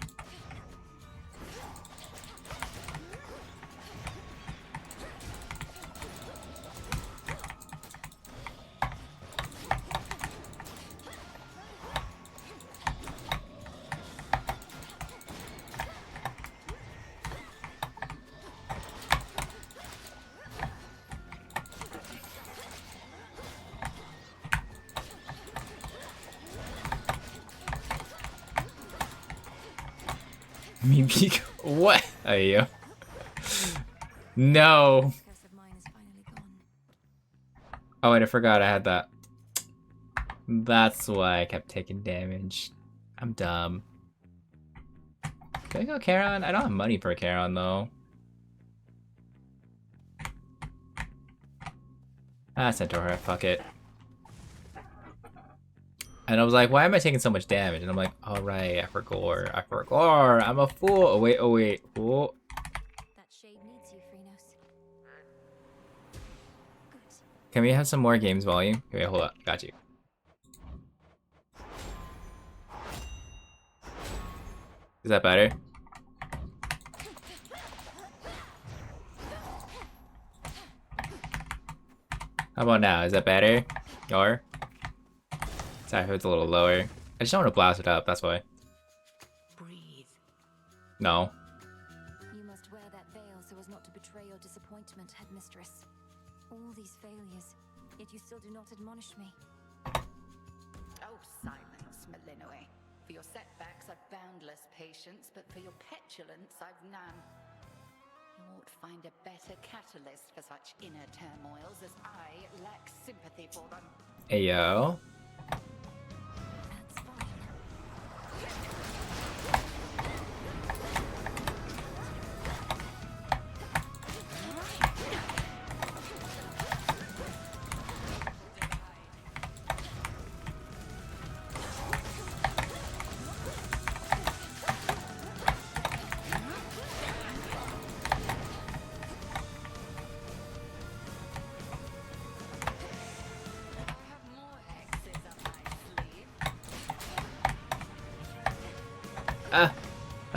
[SPEAKER 1] Maybe. What are you? No.
[SPEAKER 2] Curse of mine is finally gone.
[SPEAKER 1] Oh wait, I forgot I had that. That's why I kept taking damage. I'm dumb. Can I go Charon? I don't have money for Charon though. Ah, Centaur, fuck it. And I was like, why am I taking so much damage? And I'm like, all right, I forgot. I'm a fool. Oh wait. Oh.
[SPEAKER 2] That shade needs you, Phrynos. Good.
[SPEAKER 1] Can we have some more games volume? Wait, hold up. Got you. Is that better? How about now? Is that better? Or? Sorry, it's a little lower. I just don't want to blast it up, that's why.
[SPEAKER 3] Breathe.
[SPEAKER 1] No.
[SPEAKER 2] You must wear that veil so as not to betray your disappointment, headmistress. All these failures, yet you still do not admonish me.
[SPEAKER 6] Oh, silence, Malinoe. For your setbacks, I've boundless patience, but for your petulance, I've none. You ought to find a better catalyst for such inner turmoils, as I lack sympathy for them.
[SPEAKER 1] Ayo.
[SPEAKER 2] That's fine.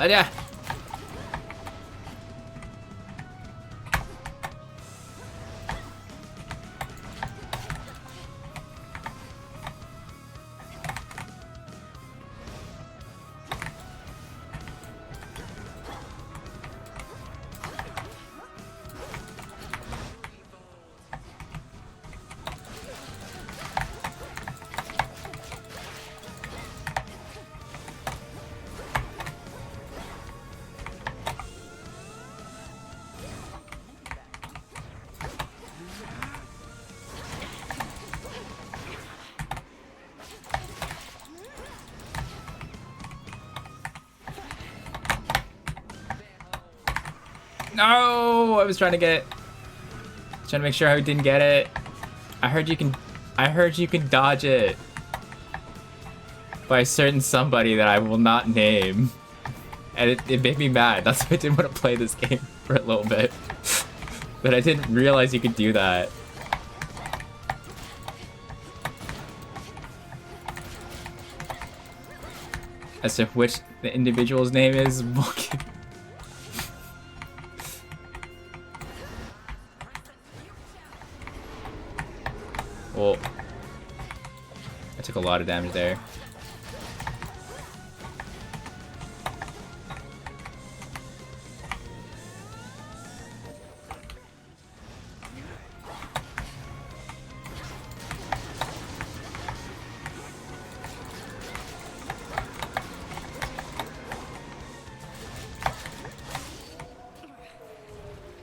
[SPEAKER 1] Yeah. No, I was trying to get it. Trying to make sure I didn't get it. I heard you can dodge it by a certain somebody that I will not name. And it made me mad. That's why I didn't want to play this game for a little bit. But I didn't realize you could do that. As to which the individual's name is. Well, I took a lot of damage there.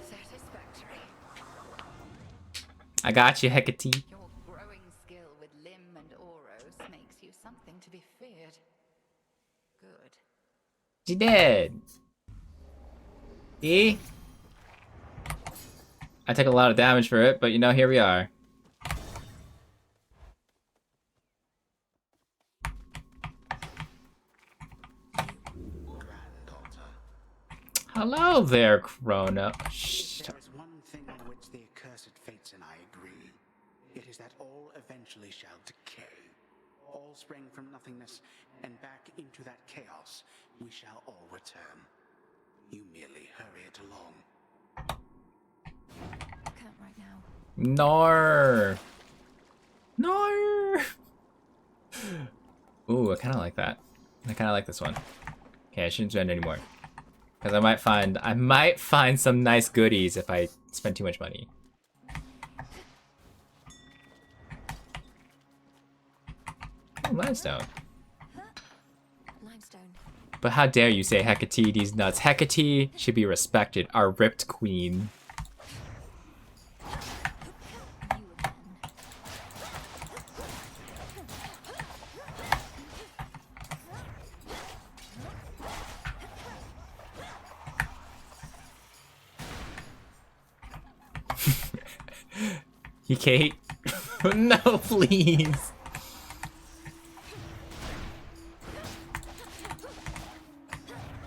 [SPEAKER 6] Satisfactory.
[SPEAKER 1] I got you, Hecate.
[SPEAKER 6] Your growing skill with Lim and Oros makes you something to be feared. Good.
[SPEAKER 1] She did. See? I took a lot of damage for it, but you know, here we are. Hello there, Chrono. Shh.
[SPEAKER 7] There is one thing on which the accursed fates and I agree. It is that all eventually shall decay. All spring from nothingness, and back into that chaos we shall all return. You merely hurry it along.
[SPEAKER 2] Can't right now.
[SPEAKER 1] Nor. Nor. Ooh, I kind of like that. I kind of like this one. Okay, I shouldn't spend any more. Because I might find some nice goodies if I spend too much money. Oh, limestone.
[SPEAKER 2] Limestone.
[SPEAKER 1] But how dare you say Hecate these nuts? Hecate should be respected, our ripped queen.
[SPEAKER 2] You again.
[SPEAKER 1] You Kate? No, please.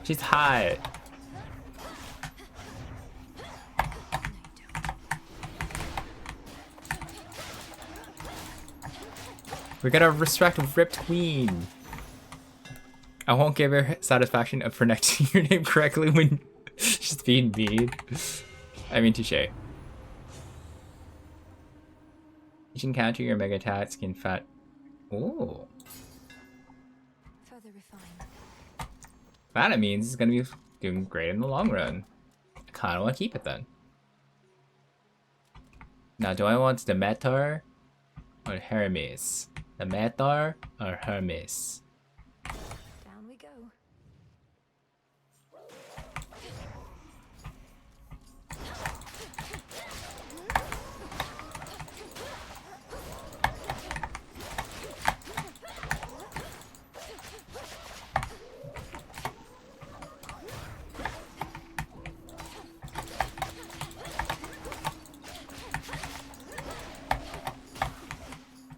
[SPEAKER 1] She's hot. We gotta respect Ripped Queen. I won't give her satisfaction of pronouncing your name correctly when she's being mean. I mean, touche. Each encounter your mega attacks can fat. Ooh.
[SPEAKER 2] Further refined.
[SPEAKER 1] That means it's gonna be doing great in the long run. I kinda wanna keep it then. Now, do I want Demeter or Hermes? Demeter or Hermes?
[SPEAKER 2] Down we go.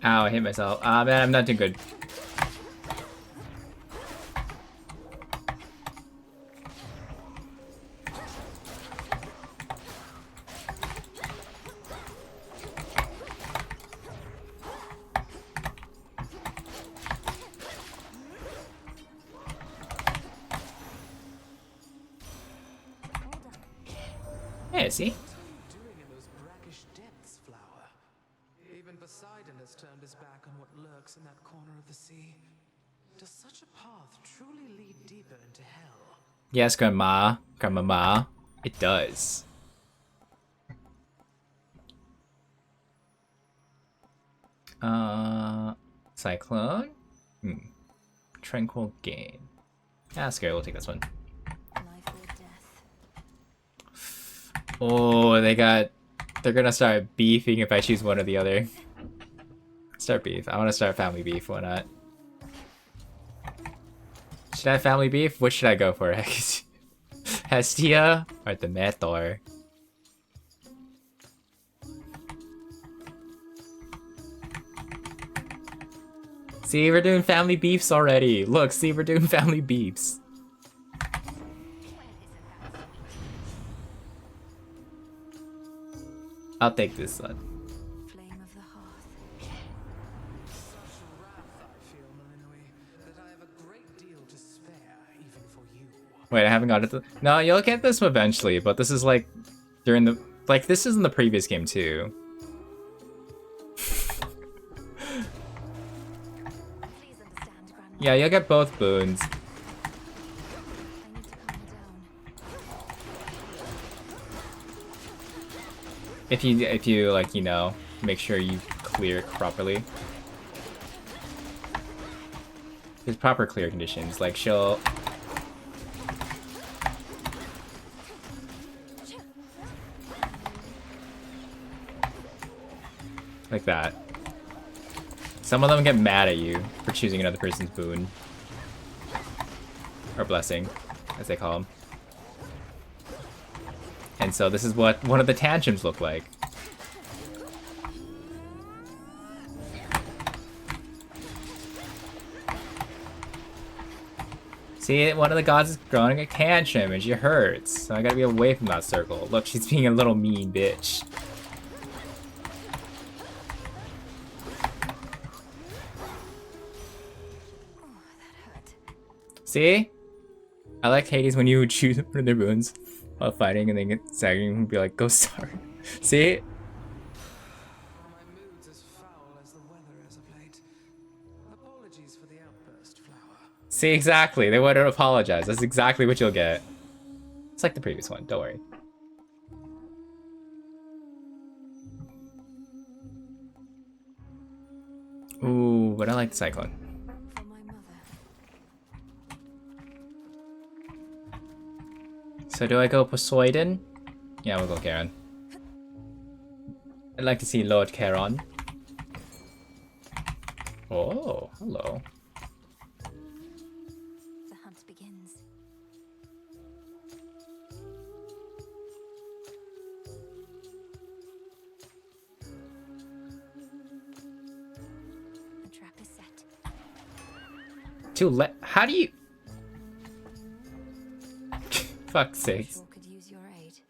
[SPEAKER 1] Ow, I hit myself. Ah, man, I'm not doing good. Yeah, see?
[SPEAKER 8] What are you doing in those brackish depths, Flower? Even Poseidon has turned his back on what lurks in that corner of the sea. Does such a path truly lead deeper into hell?
[SPEAKER 1] Yes, Grandma. Grandmama. It does. Cyclone? Tranquil Gain. Ah, scary, we'll take this one.
[SPEAKER 2] Life or death.
[SPEAKER 1] Oh, they're gonna start beefing if I choose one or the other. Start beef. I wanna start family beef, why not? Should I have family beef? What should I go for? Hestia or Demeter? See, we're doing family beefs already. Look, see, we're doing family beefs. I'll take this one.
[SPEAKER 2] Flame of the hearth.
[SPEAKER 8] Such wrath I feel, Melinoi, that I have a great deal to spare, even for you.
[SPEAKER 1] Wait, I haven't got it. No, you'll get this eventually, but this is like during the this is in the previous game too.
[SPEAKER 2] Please understand, Grandma.
[SPEAKER 1] Yeah, you'll get both boons.
[SPEAKER 2] I need to calm down.
[SPEAKER 1] If you like, you know, make sure you clear it properly. There's proper clear conditions, like she'll like that. Some of them get mad at you for choosing another person's boon. Or blessing, as they call them. And so this is what one of the tantrums look like. See, one of the gods is growing a tantrum and she hurts. So I gotta be away from that circle. Look, she's being a little mean bitch. See? I like Hades when you would choose one of their boons while fighting and then get sagging and be like, go start. See?
[SPEAKER 8] Are my moods as foul as the weather as of late? Apologies for the outburst, Flower.
[SPEAKER 1] See, exactly. They wouldn't apologize. That's exactly what you'll get. It's like the previous one. Don't worry. Ooh, but I like the Cyclone.
[SPEAKER 2] For my mother.
[SPEAKER 1] So do I go Poseidon? Yeah, we'll go Charon. I'd like to see Lord Charon. Oh, hello.
[SPEAKER 2] The hunt begins. The trap is set.
[SPEAKER 1] How do you... Fuck's sakes.
[SPEAKER 2] Sure could use your aid.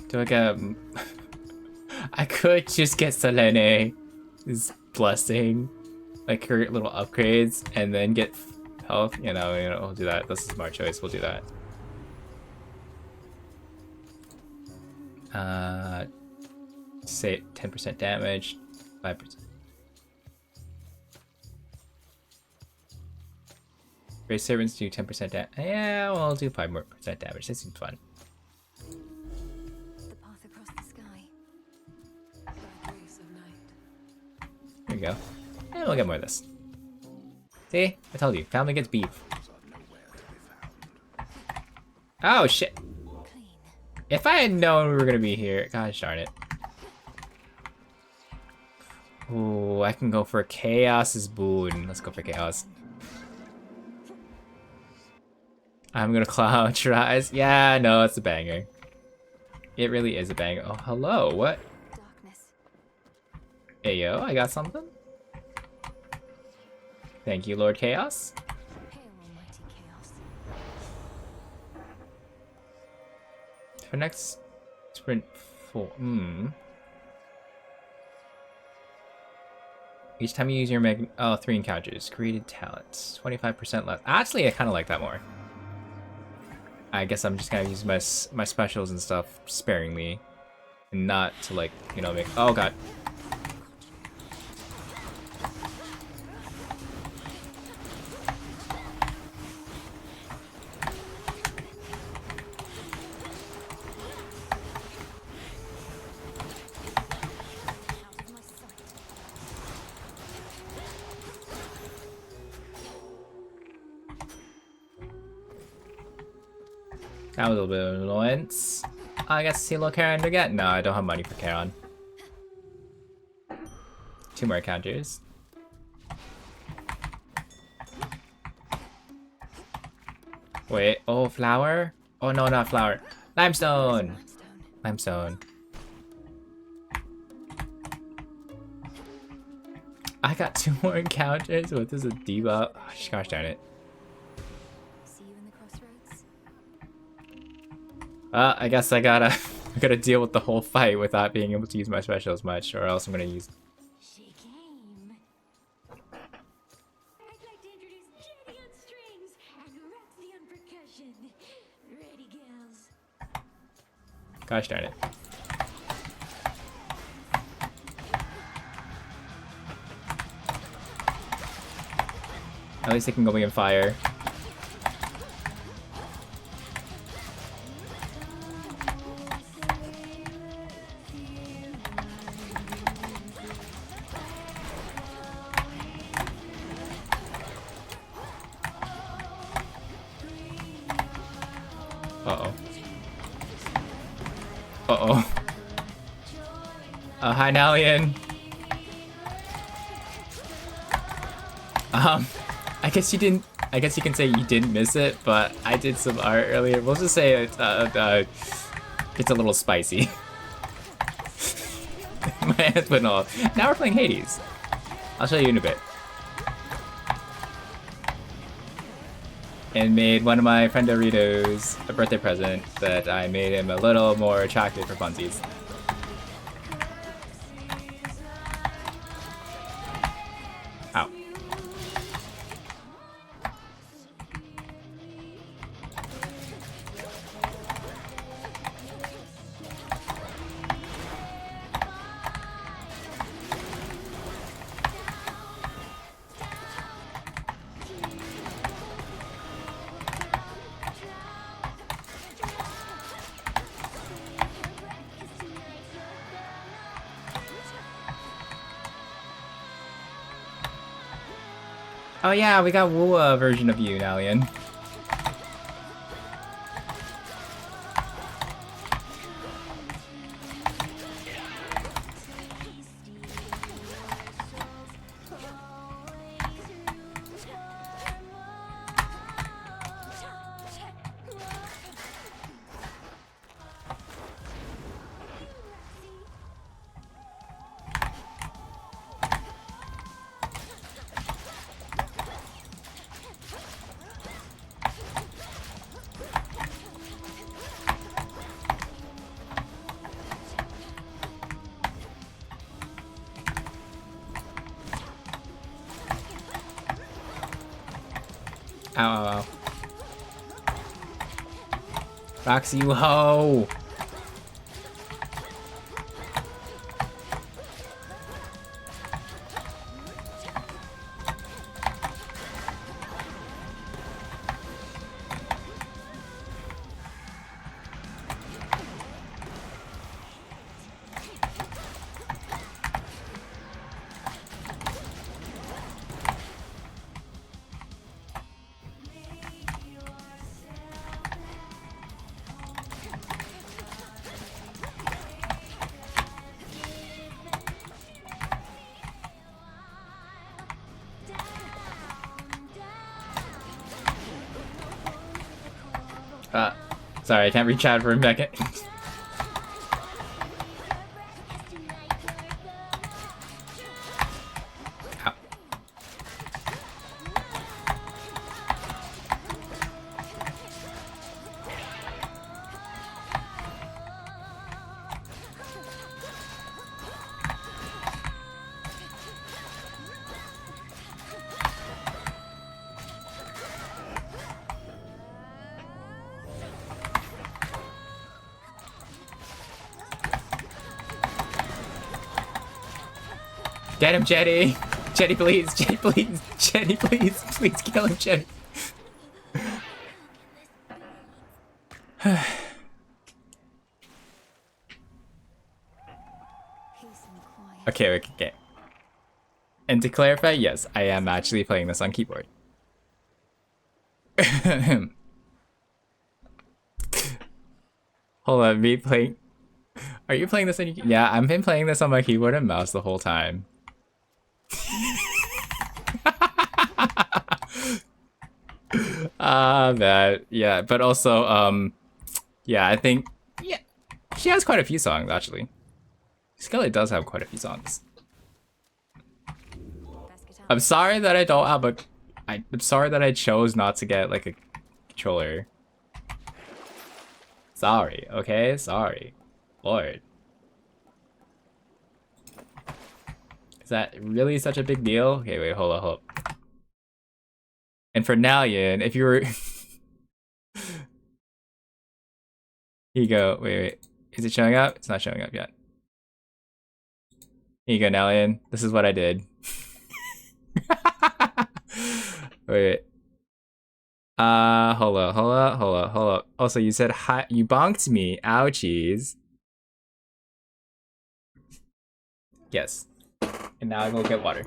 [SPEAKER 1] Do I get... I could just get Selene's blessing, like her little upgrades, and then get health. You know, we'll do that. That's a smart choice. We'll do that. Say 10% damage, 5%. Raise servants do 10% damage. Yeah, well, I'll do 5% more damage. That seems fun.
[SPEAKER 2] The path across the sky.
[SPEAKER 3] By grace of night.
[SPEAKER 1] There you go. And we'll get more of this. See? I told you. Family gets beef. Oh, shit.
[SPEAKER 2] Clean.
[SPEAKER 1] If I had known we were gonna be here, gosh darn it. Ooh, I can go for Chaos's boon. Let's go for Chaos. I'm gonna cloud your eyes. Yeah, no, it's a banger. It really is a banger. Oh, hello. What?
[SPEAKER 2] Darkness.
[SPEAKER 1] Hey, yo, I got something. Thank you, Lord Chaos.
[SPEAKER 2] Hail, almighty chaos.
[SPEAKER 1] For next sprint 4. Each time you use your 3 encounters, created talents, 25% less. Actually, I kind of like that more. I guess I'm just gonna use my specials and stuff sparingly, and not to like, you know, make. Oh god.
[SPEAKER 2] Out of my sight.
[SPEAKER 1] That was a little bit of an annoyance. I guess see a little Charon again. No, I don't have money for Charon. 2 more counters. Wait, oh, flower? Oh no, not flower. Limestone! Limestone. I got 2 more encounters. What is a debuff? Oh, gosh darn it.
[SPEAKER 2] See you in the crossroads.
[SPEAKER 1] I guess I gotta I gotta deal with the whole fight without being able to use my specials much, or else I'm gonna use.
[SPEAKER 4] She came. I'd like to introduce Jenny on strings and Roxy on percussion. Ready, girls?
[SPEAKER 1] Gosh darn it. At least they can go in fire. Uh-oh. Uh-oh. Hi, Nalian. I guess you didn't. I guess you can say you didn't miss it, but I did some art earlier. We'll just say it's a little spicy. My hands went off. Now we're playing Hades. I'll show you in a bit. And made one of my friend Doritos a birthday present that I made him a little more attractive for funsies. Ow. Oh yeah, we got Wooa version of you, Nalian. Ow, ow, ow. Roxy, you hoe! Sorry, I can't reach out for a second. Ow. Get him, Jetty! Jetty, please! Jetty, please! Jetty, please! Please kill him, Jetty! Okay. And to clarify, yes, I am actually playing this on keyboard. Hold on, me playing... Are you playing this on your... Yeah, I've been playing this on my keyboard and mouse the whole time. Man. Yeah, but also, yeah, I think... Yeah, she has quite a few songs, actually. Skelly does have quite a few songs. I'm sorry that I don't have a... I'm sorry that I chose not to get, like, a controller. Sorry, okay? Sorry. Lord. Is that really such a big deal? Okay, wait, hold up. And for Nalian, if you were... Here you go. Wait. Is it showing up? It's not showing up yet. Here you go, Nalian. This is what I did. Wait. Hold up. Also, you said hi. You bonked me. Ouchies. Yes. And now I go get water.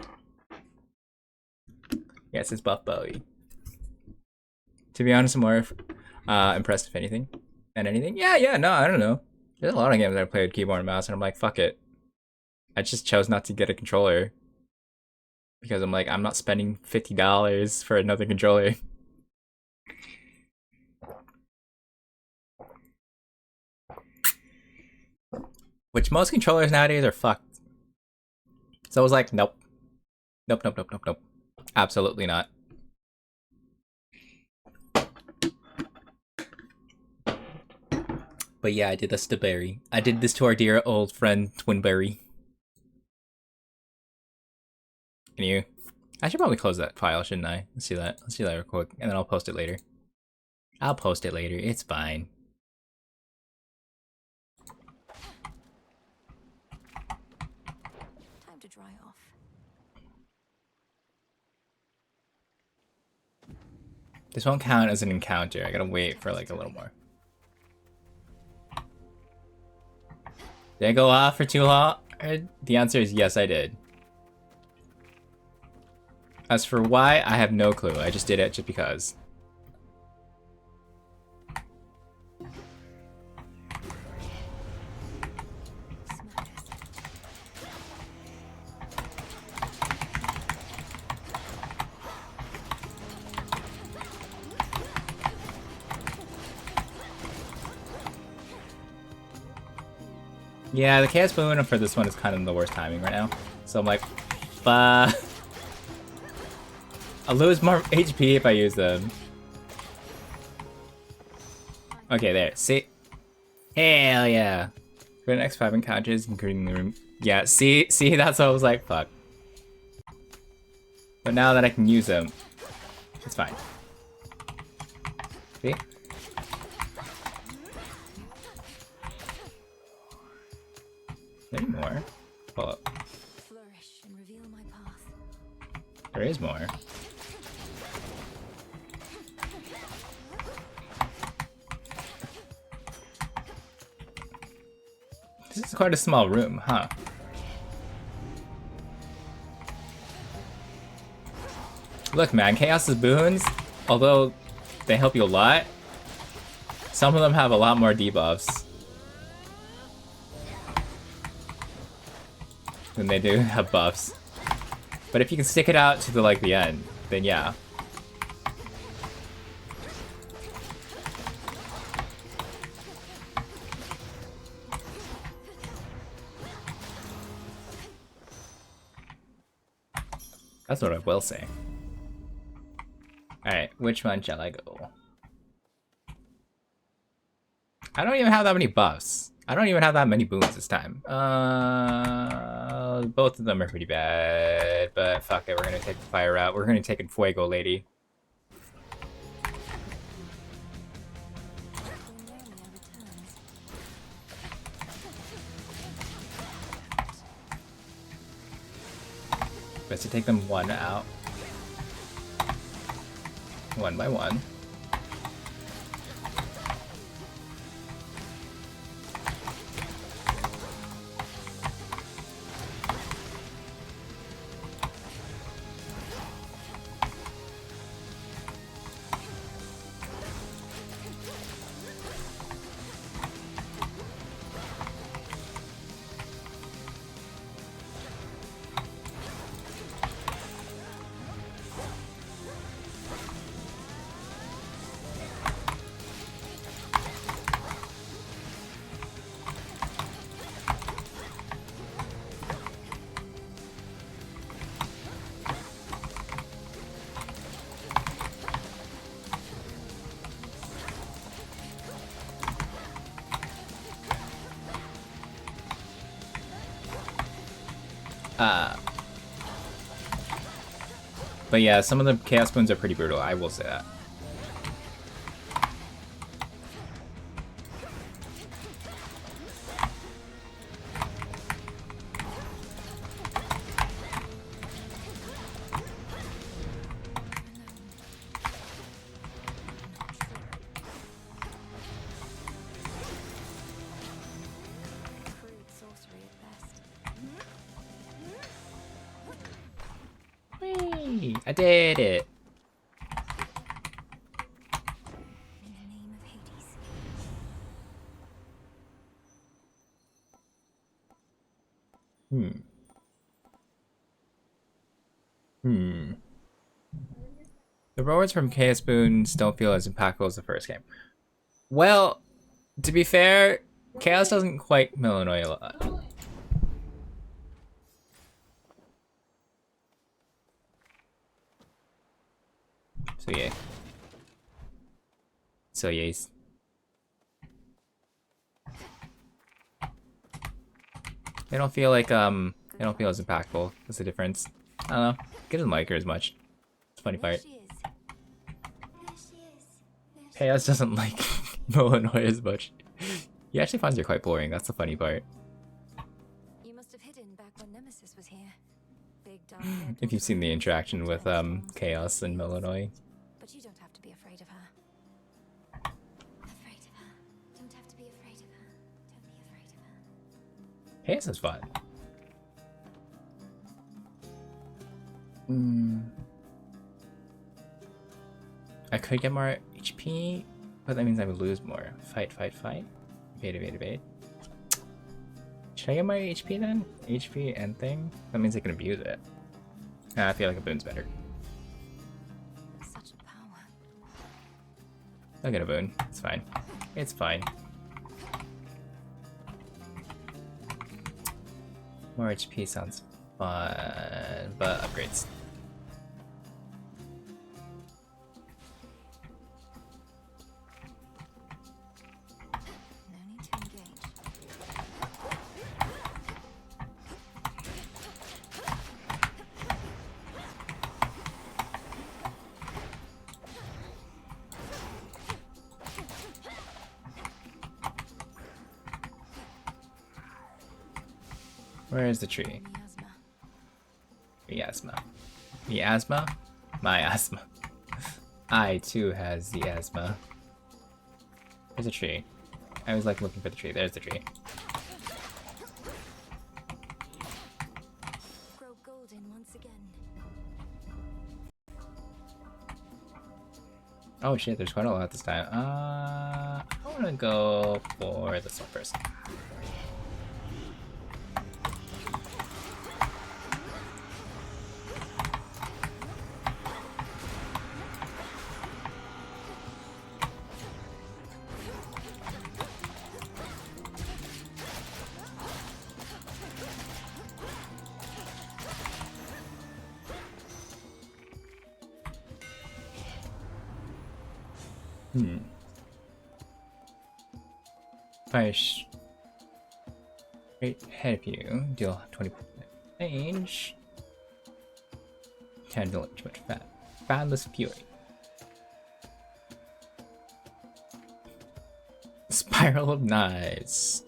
[SPEAKER 1] Yes, it's Buff Bowie. To be honest, I'm more impressed if anything. Yeah, no, I don't know. There's a lot of games that I play with keyboard and mouse, and I'm like, fuck it. I just chose not to get a controller. Because I'm like, I'm not spending $50 for another controller. Which most controllers nowadays are fucked. So I was like, nope. Nope. Absolutely not. But yeah, I did this to Barry. I did this to our dear old friend, Twinberry. Can you? I should probably close that file, shouldn't I? Let's see that real quick, and then I'll post it later. It's fine.
[SPEAKER 2] Time to dry off.
[SPEAKER 1] This won't count as an encounter. I gotta wait for like a little more. Did I go off for too long? The answer is yes, I did. As for why, I have no clue. I just did it just because. Yeah, the Chaos Boon for this one is kind of the worst timing right now. So I'm like, I'll lose more HP if I use them. Okay, there. See? Hell yeah. For the next 5 encounters, including the room. Yeah, see, that's what I was like, fuck. But now that I can use them, it's fine. See? Maybe more. Hold up.
[SPEAKER 2] Flourish and reveal my path.
[SPEAKER 1] There is more. This is quite a small room, huh? Look, man, Chaos's boons, although they help you a lot, some of them have a lot more debuffs than they do have buffs. But if you can stick it out to the end, then yeah. That's what I will say. Alright, which one shall I go? I don't even have that many buffs. I don't even have that many boons this time. Both of them are pretty bad, but fuck it, we're gonna take the fire route. We're gonna take a Fuego lady. Best to take them one out. One by one. But yeah, some of the Chaos Boons are pretty brutal, I will say that.
[SPEAKER 2] Crude sorcery at best.
[SPEAKER 1] Whee! I did it!
[SPEAKER 2] In the name of Hades.
[SPEAKER 1] The rewards from Chaos Boons don't feel as impactful as the first game. Well, to be fair, Chaos doesn't quite Millenoi a lot. So yeah. So yes. They don't feel like they don't feel as impactful. That's the difference. I don't know. I didn't like her as much. It's a funny
[SPEAKER 2] There
[SPEAKER 1] part.
[SPEAKER 2] she is.
[SPEAKER 5] There she is. There she
[SPEAKER 1] Chaos doesn't like Millenoi as much. He actually finds her quite boring. That's the funny part.
[SPEAKER 2] You must have hidden back when Nemesis was here. Big dark red
[SPEAKER 1] If you've seen the
[SPEAKER 2] dwarf
[SPEAKER 1] interaction with
[SPEAKER 2] transforms
[SPEAKER 1] Chaos and
[SPEAKER 2] into a
[SPEAKER 1] Millenoi.
[SPEAKER 2] But you don't have to be afraid of her.
[SPEAKER 5] Afraid of her. Don't have to be afraid of her. Don't be afraid of her.
[SPEAKER 1] Chaos is fun. I could get more HP, but that means I would lose more. Fight, fight, fight. Evade, evade, evade. Should I get my HP then? HP and thing? That means I can abuse it. I feel like a boon's better.
[SPEAKER 2] Such a power.
[SPEAKER 1] I'll get a boon. It's fine. It's fine. More HP sounds fun, but upgrades.
[SPEAKER 2] No need to engage.
[SPEAKER 1] Where is the tree?
[SPEAKER 2] Miasma.
[SPEAKER 1] Miasma. Miasma? My asthma. I too has the asthma. There's a tree. I was like looking for the tree. There's the tree.
[SPEAKER 2] Grow golden once again.
[SPEAKER 1] Oh shit, there's quite a lot this time. I wanna go for this one first. Fire straight ahead of you, deal 20 range. Can't deal too much fat. Boundless Fury. Spiral of Knives.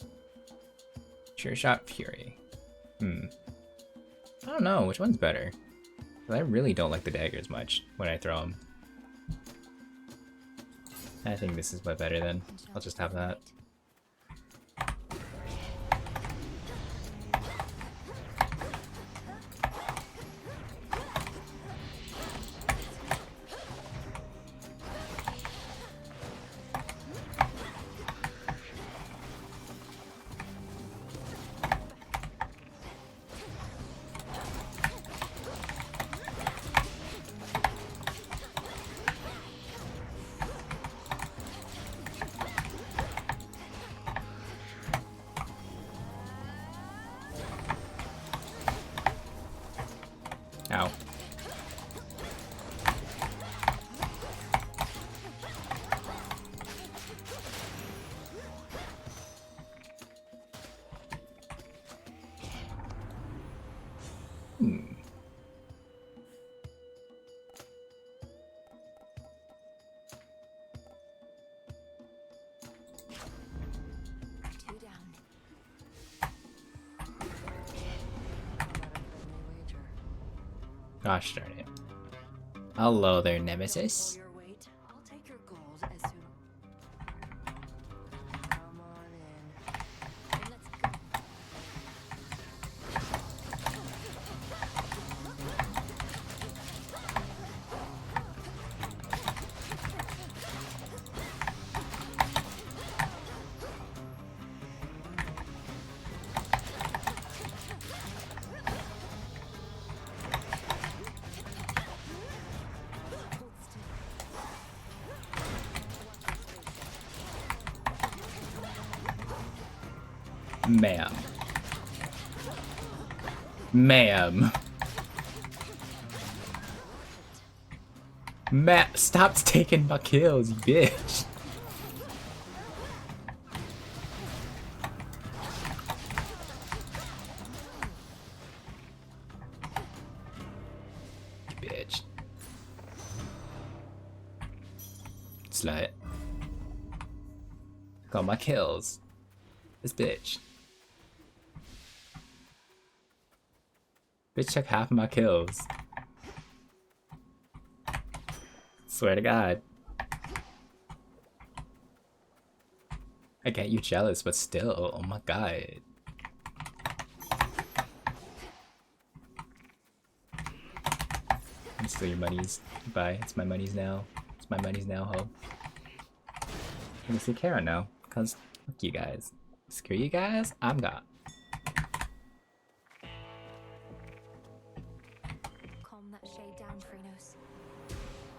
[SPEAKER 1] Sure Shot Fury. I don't know, which one's better? But I really don't like the daggers much when I throw them. I think this is way better then. I'll just have that. Ow.
[SPEAKER 2] Two down.
[SPEAKER 1] Gosh darn it. Hello there, Nemesis.
[SPEAKER 3] Your weight. I'll take your gold as soon. Come on in.
[SPEAKER 2] Then let's go. Hold still.
[SPEAKER 1] Ma'am. Ma'am. Stop taking my kills, you bitch. You bitch. Slut. Got my kills. This bitch. Bitch took half of my kills. Swear to God. I get you jealous, but still, oh my God. It's still your monies. Goodbye. It's my monies now. It's my monies now, ho. I'm gonna see Kara now, because fuck you guys. Screw you guys, I'm gone.
[SPEAKER 2] Calm that shade down, Phrenos.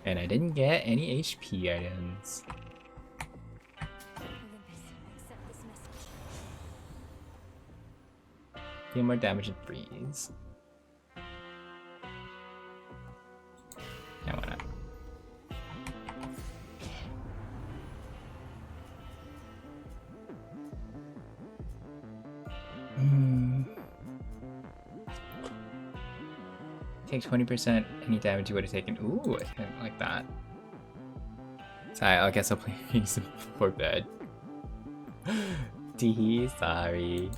[SPEAKER 1] And I didn't get any HP items.
[SPEAKER 2] Olympus, accept this message.
[SPEAKER 1] Deal more damage and freeze. Yeah, why not? Take 20% any damage you would have taken. Ooh, I didn't like that. So I guess I'll play some for bed. Tee, sorry.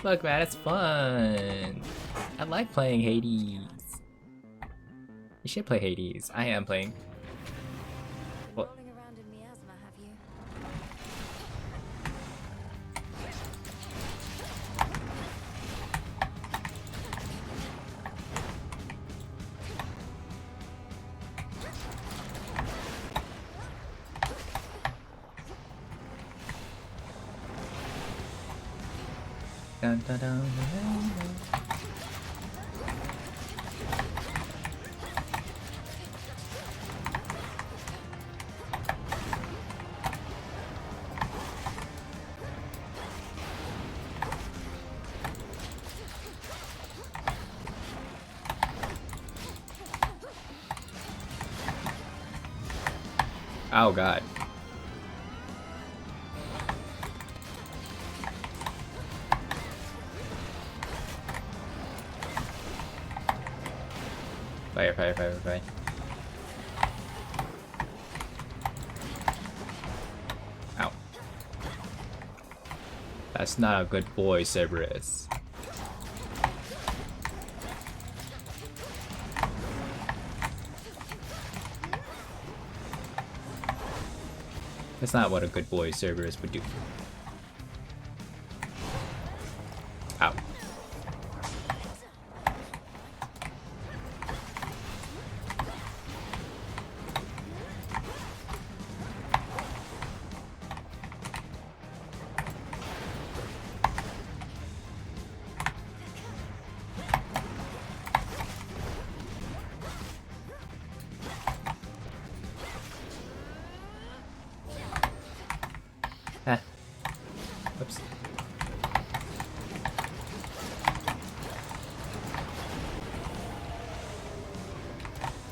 [SPEAKER 1] Look, man, it's fun. I like playing Hades. You should play Hades. I am playing. What?
[SPEAKER 2] Rolling around in miasma, have you?
[SPEAKER 1] Dun, dun, dun, dun, dun. Oh God. Fire, fire, fire, fire. Ow. That's not a good boy, Cerberus. That's not what a good boy Cerberus would do. Ow. Ah. Oops.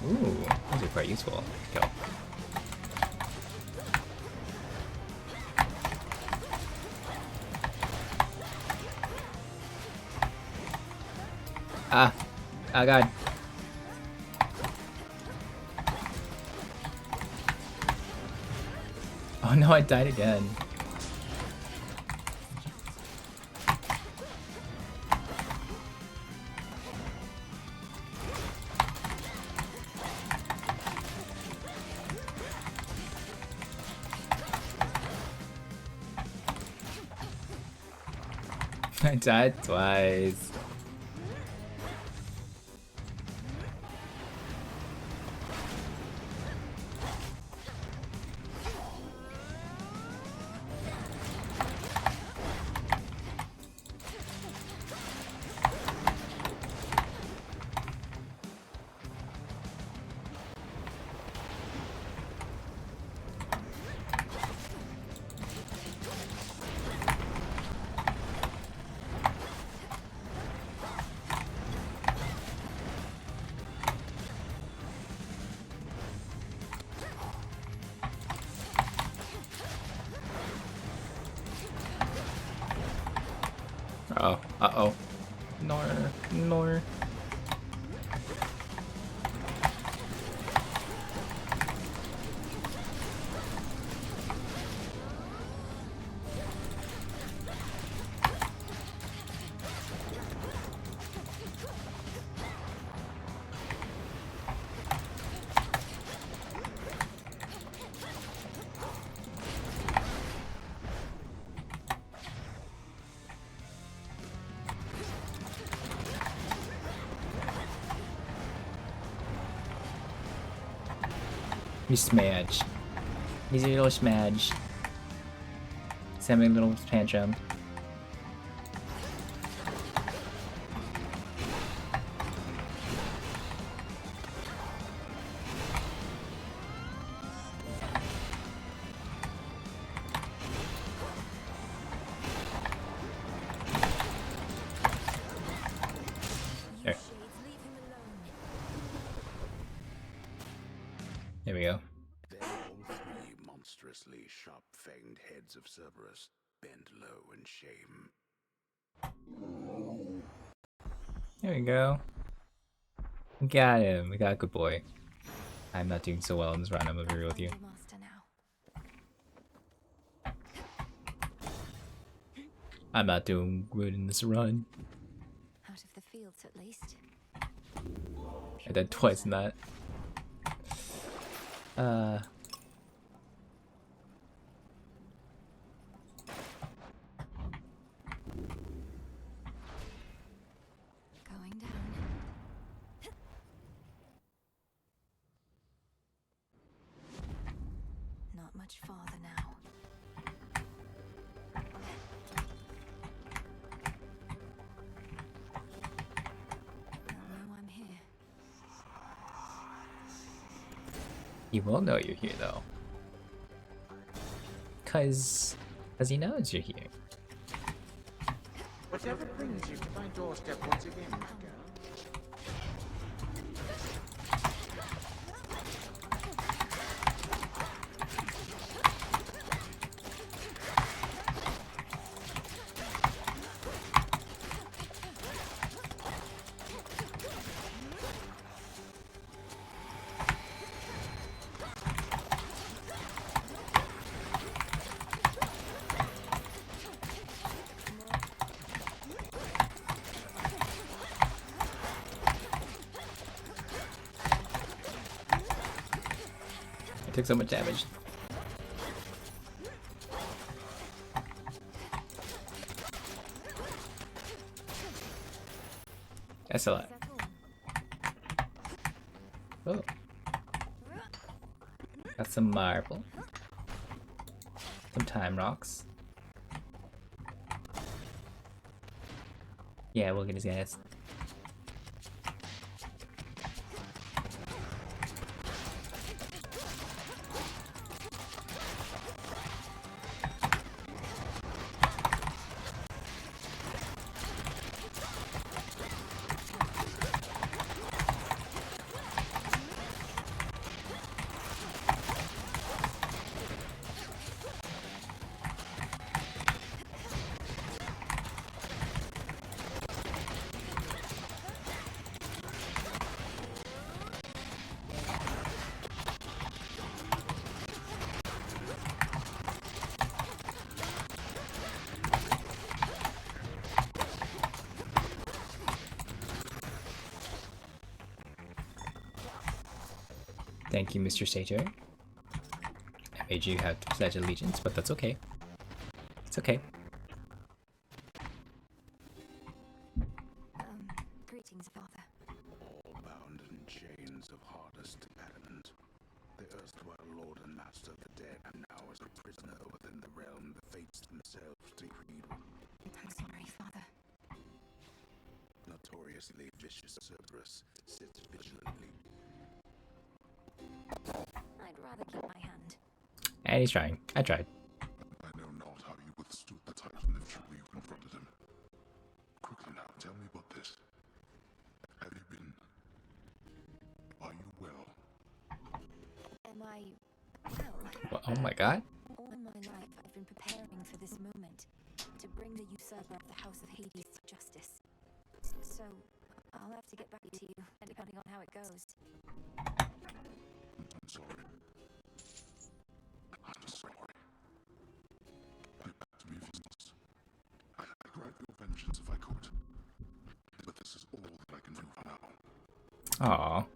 [SPEAKER 1] Ooh, those are quite useful. Kill. Ah. Oh god. Oh no, I died again. I died twice. Uh-oh. Uh-oh. Nor. Nor. You smudge. He's a little smudge. He's having a little tantrum. There. There we go.
[SPEAKER 7] Then all three monstrously sharp-fanged heads of Cerberus bend low in shame.
[SPEAKER 1] There we go. We got him. We got a good boy. I'm not doing so well in this round, I'm gonna be real with you.
[SPEAKER 2] Master now.
[SPEAKER 1] I'm not doing good in this run.
[SPEAKER 2] Out of the fields at least.
[SPEAKER 1] I died twice in that.
[SPEAKER 2] Going down. Not much farther now. They'll know I'm here.
[SPEAKER 1] He will know you're here though. Cause he knows you're here.
[SPEAKER 9] Whatever brings you to my doorstep once again, my girl?
[SPEAKER 1] I took so much damage. That's a lot.
[SPEAKER 2] Is that all?
[SPEAKER 1] Oh. Got some marble. Some time rocks. Yeah, we'll get his gas. Thank you, Mr. Sato. I made you have to pledge allegiance, but that's okay. It's okay.
[SPEAKER 2] Greetings, Father.
[SPEAKER 7] All bound in chains of hardest adamant. The erstwhile lord and master of the dead, and now as a prisoner within the realm the fates themselves decreed.
[SPEAKER 2] I'm sorry, Father.
[SPEAKER 7] Notoriously vicious Cerberus sits vigilantly.
[SPEAKER 2] I'd rather keep my hand.
[SPEAKER 1] And he's trying. I tried.
[SPEAKER 10] I know not how you withstood the Titan if truly you confronted him. Quickly now, tell me about this. Have you been... Are you well?
[SPEAKER 2] Am I well?
[SPEAKER 1] Well, oh my god.
[SPEAKER 2] All my life I've been preparing for this moment, to bring the usurper of the House of Hades to justice. So, I'll have to get back to you, depending on how it goes.
[SPEAKER 10] I'm sorry. I'm sorry. Get back to me if you must. I'd grant your vengeance if I could. But this is all that I can do for now.
[SPEAKER 1] Aww.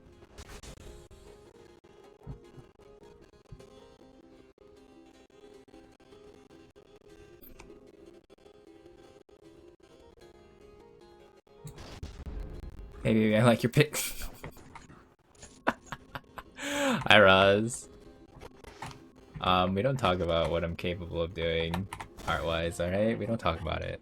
[SPEAKER 1] Maybe I like your pick. Hi, Roz. We don't talk about what I'm capable of doing art-wise, alright? We don't talk about it.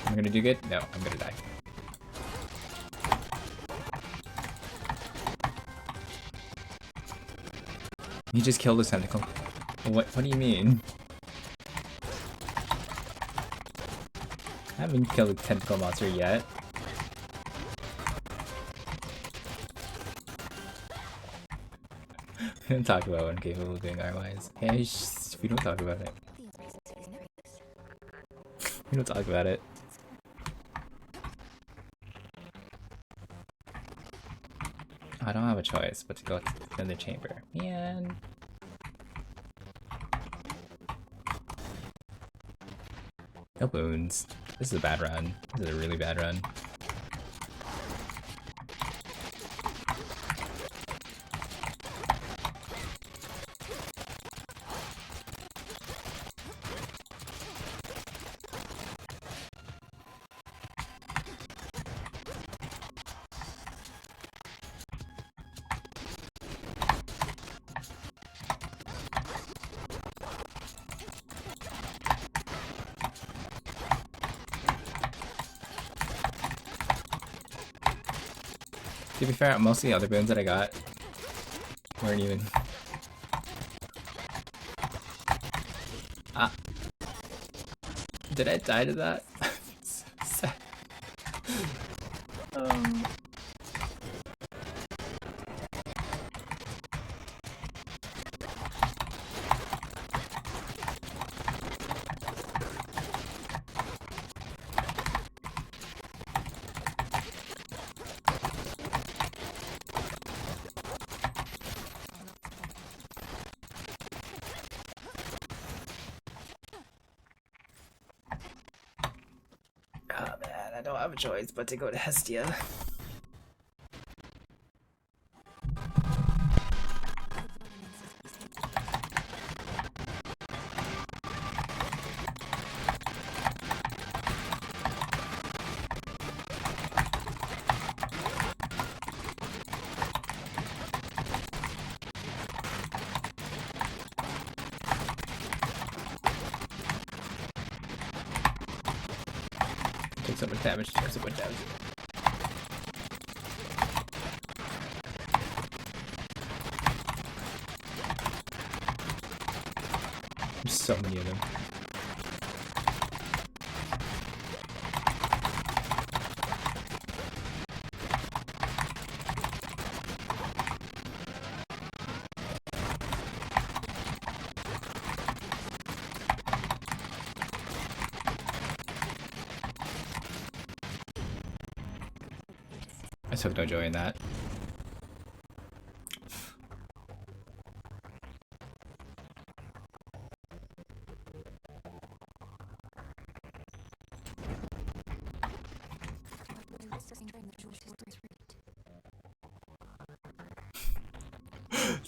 [SPEAKER 1] I'm gonna do good? No, I'm gonna die. You just killed a tentacle. What do you mean? I haven't killed a tentacle monster yet. We don't talk about what I'm capable of doing art-wise. Hey, we don't talk about it. We don't talk about it. I don't have a choice but to go to the chamber. Man. No boons. This is a bad run. This is a really bad run. To be fair, most of the other boons that I got weren't even... Ah. Did I die to that? Sad. don't have a choice but to go to Hestia. Take so much damage, take so much damage. There's so many of them. I took no joy in that.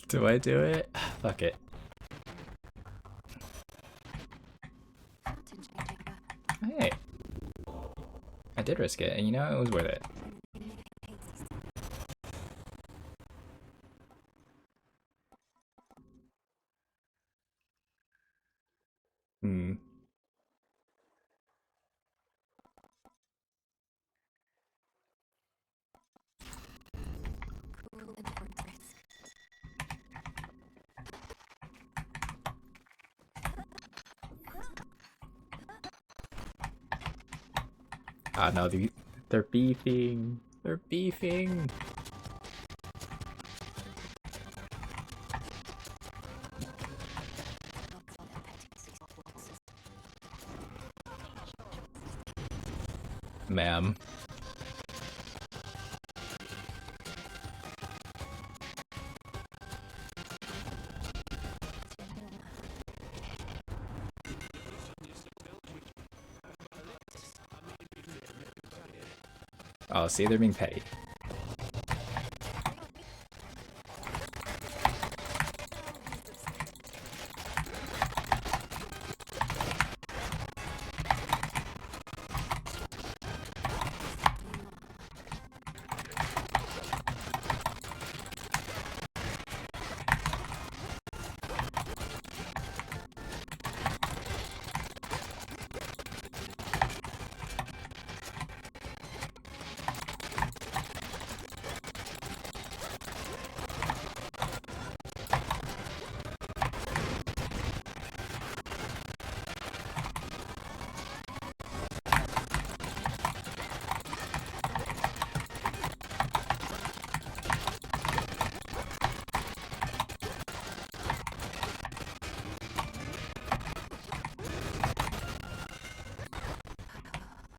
[SPEAKER 1] Do I do it? Fuck it. Hey. I did risk it, and you know, it was worth it. Hmm. Ah, no, they're beefing. They're beefing. Ma'am. Oh, see, they're being petty.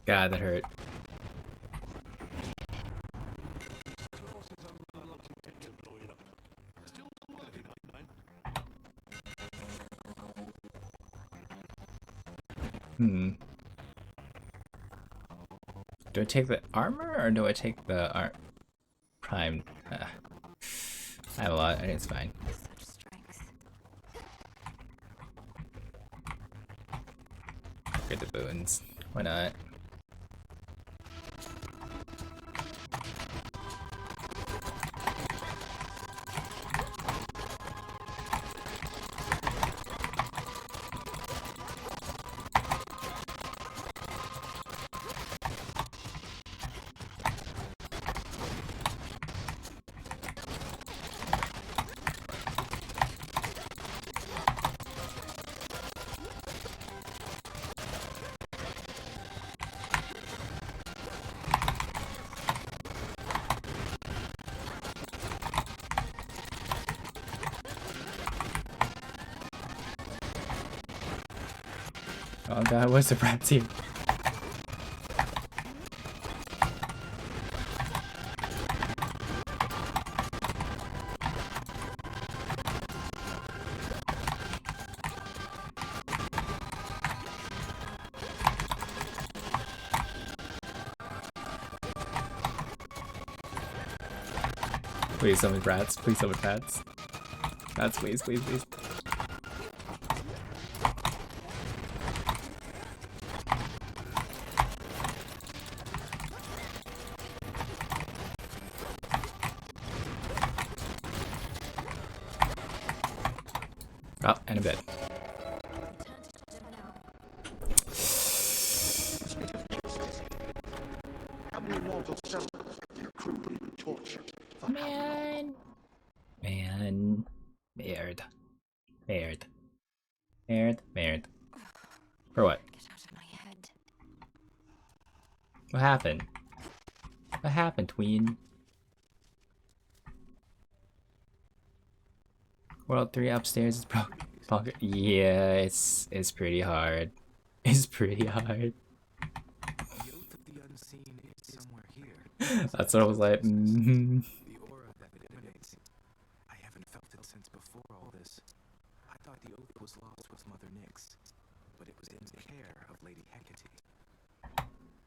[SPEAKER 1] God, that hurt. Hmm. Do I take the armor or do I take the prime? I have a lot. It's fine. Get the boons. Why not? Oh god, what's the prep team? Please summon rats. Please summon rats. Rats, please, please, please. Oh, and a bed.
[SPEAKER 10] How many mortal souls have your crew been tortured for
[SPEAKER 1] Man. Baird. For what?
[SPEAKER 2] Get out of my head.
[SPEAKER 1] What happened? What happened, tween? World 3 upstairs is broken. Yeah, it's pretty hard. It's pretty hard.
[SPEAKER 8] The Oath of the Unseen is somewhere here.
[SPEAKER 1] That's what I was like. Mm-hmm.
[SPEAKER 8] The aura that it emanates. I haven't felt it since before all this. I thought the oath was lost with Mother Nyx, but it was in the care of Lady Hecate.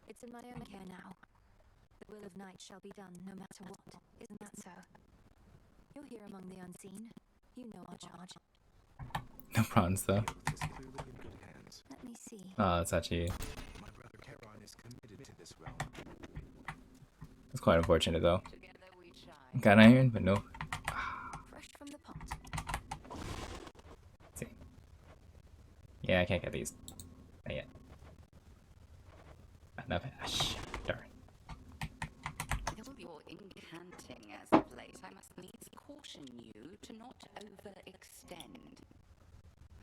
[SPEAKER 2] It's in my own care now. The will of night shall be done, no matter what. Isn't that so? You're here among the unseen. You know our charge.
[SPEAKER 1] No prawns though.
[SPEAKER 8] The oath is clearly in good hands.
[SPEAKER 2] Let me see.
[SPEAKER 1] Oh, it's actually
[SPEAKER 8] My brother Charon is committed to this realm.
[SPEAKER 1] it's quite unfortunate though.
[SPEAKER 6] Together we shine.
[SPEAKER 1] Got iron, but no.
[SPEAKER 2] Fresh from the pot.
[SPEAKER 1] Let's see. Yeah, I can't get these. Not yet. Enough ash. Darn.
[SPEAKER 6] With all your incanting as of late, I must needs caution you to not overextend.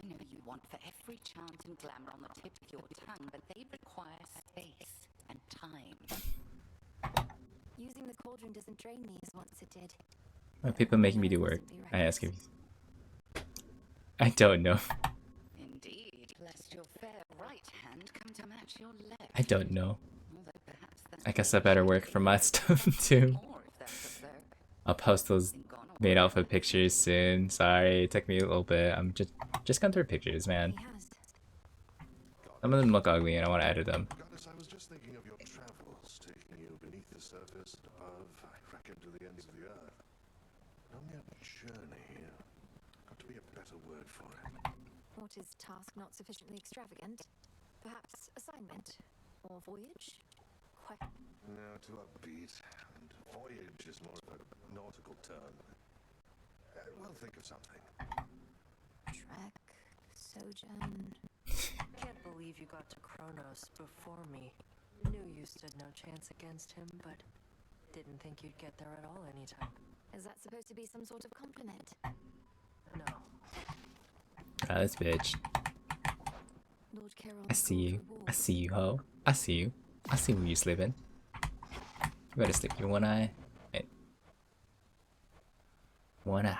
[SPEAKER 6] I know you want for every chant and glamour on the tip of your tongue, but they require space and time.
[SPEAKER 2] Using the cauldron doesn't drain me as once it did.
[SPEAKER 1] Why are people making me do work? I ask you. I don't know.
[SPEAKER 6] Indeed, lest your fair right hand come to match your left.
[SPEAKER 1] I don't know.
[SPEAKER 6] Although perhaps that's
[SPEAKER 1] I guess I better work for my stuff too.
[SPEAKER 6] more if that's a perk.
[SPEAKER 1] I'll post those
[SPEAKER 6] Been gone a
[SPEAKER 1] made
[SPEAKER 6] while.
[SPEAKER 1] outfit pictures soon. Sorry, it took me a little bit. I'm just going through pictures, man.
[SPEAKER 2] He has.
[SPEAKER 1] Some of them look ugly and I want to edit them.
[SPEAKER 10] Goddess, I was just thinking of your travels, taking you beneath the surface of, I reckon, to the ends of the earth. Only a journey. Got to be a better word for it.
[SPEAKER 2] What is task not sufficiently extravagant? Perhaps assignment? Or voyage?
[SPEAKER 10] No, too upbeat. And voyage is more of a nautical term. We'll think of something.
[SPEAKER 2] Trek? Sojourn?
[SPEAKER 11] Can't believe you got to Kronos before me. Knew you stood no chance against him, but didn't think you'd get there at all anytime.
[SPEAKER 2] Is that supposed to be some sort of compliment?
[SPEAKER 11] No.
[SPEAKER 1] Ah, this bitch.
[SPEAKER 2] Lord Charon
[SPEAKER 1] I see you. I see you, ho. I see you. I see where you sleeping. You better sleep your one eye. Hey. One eye.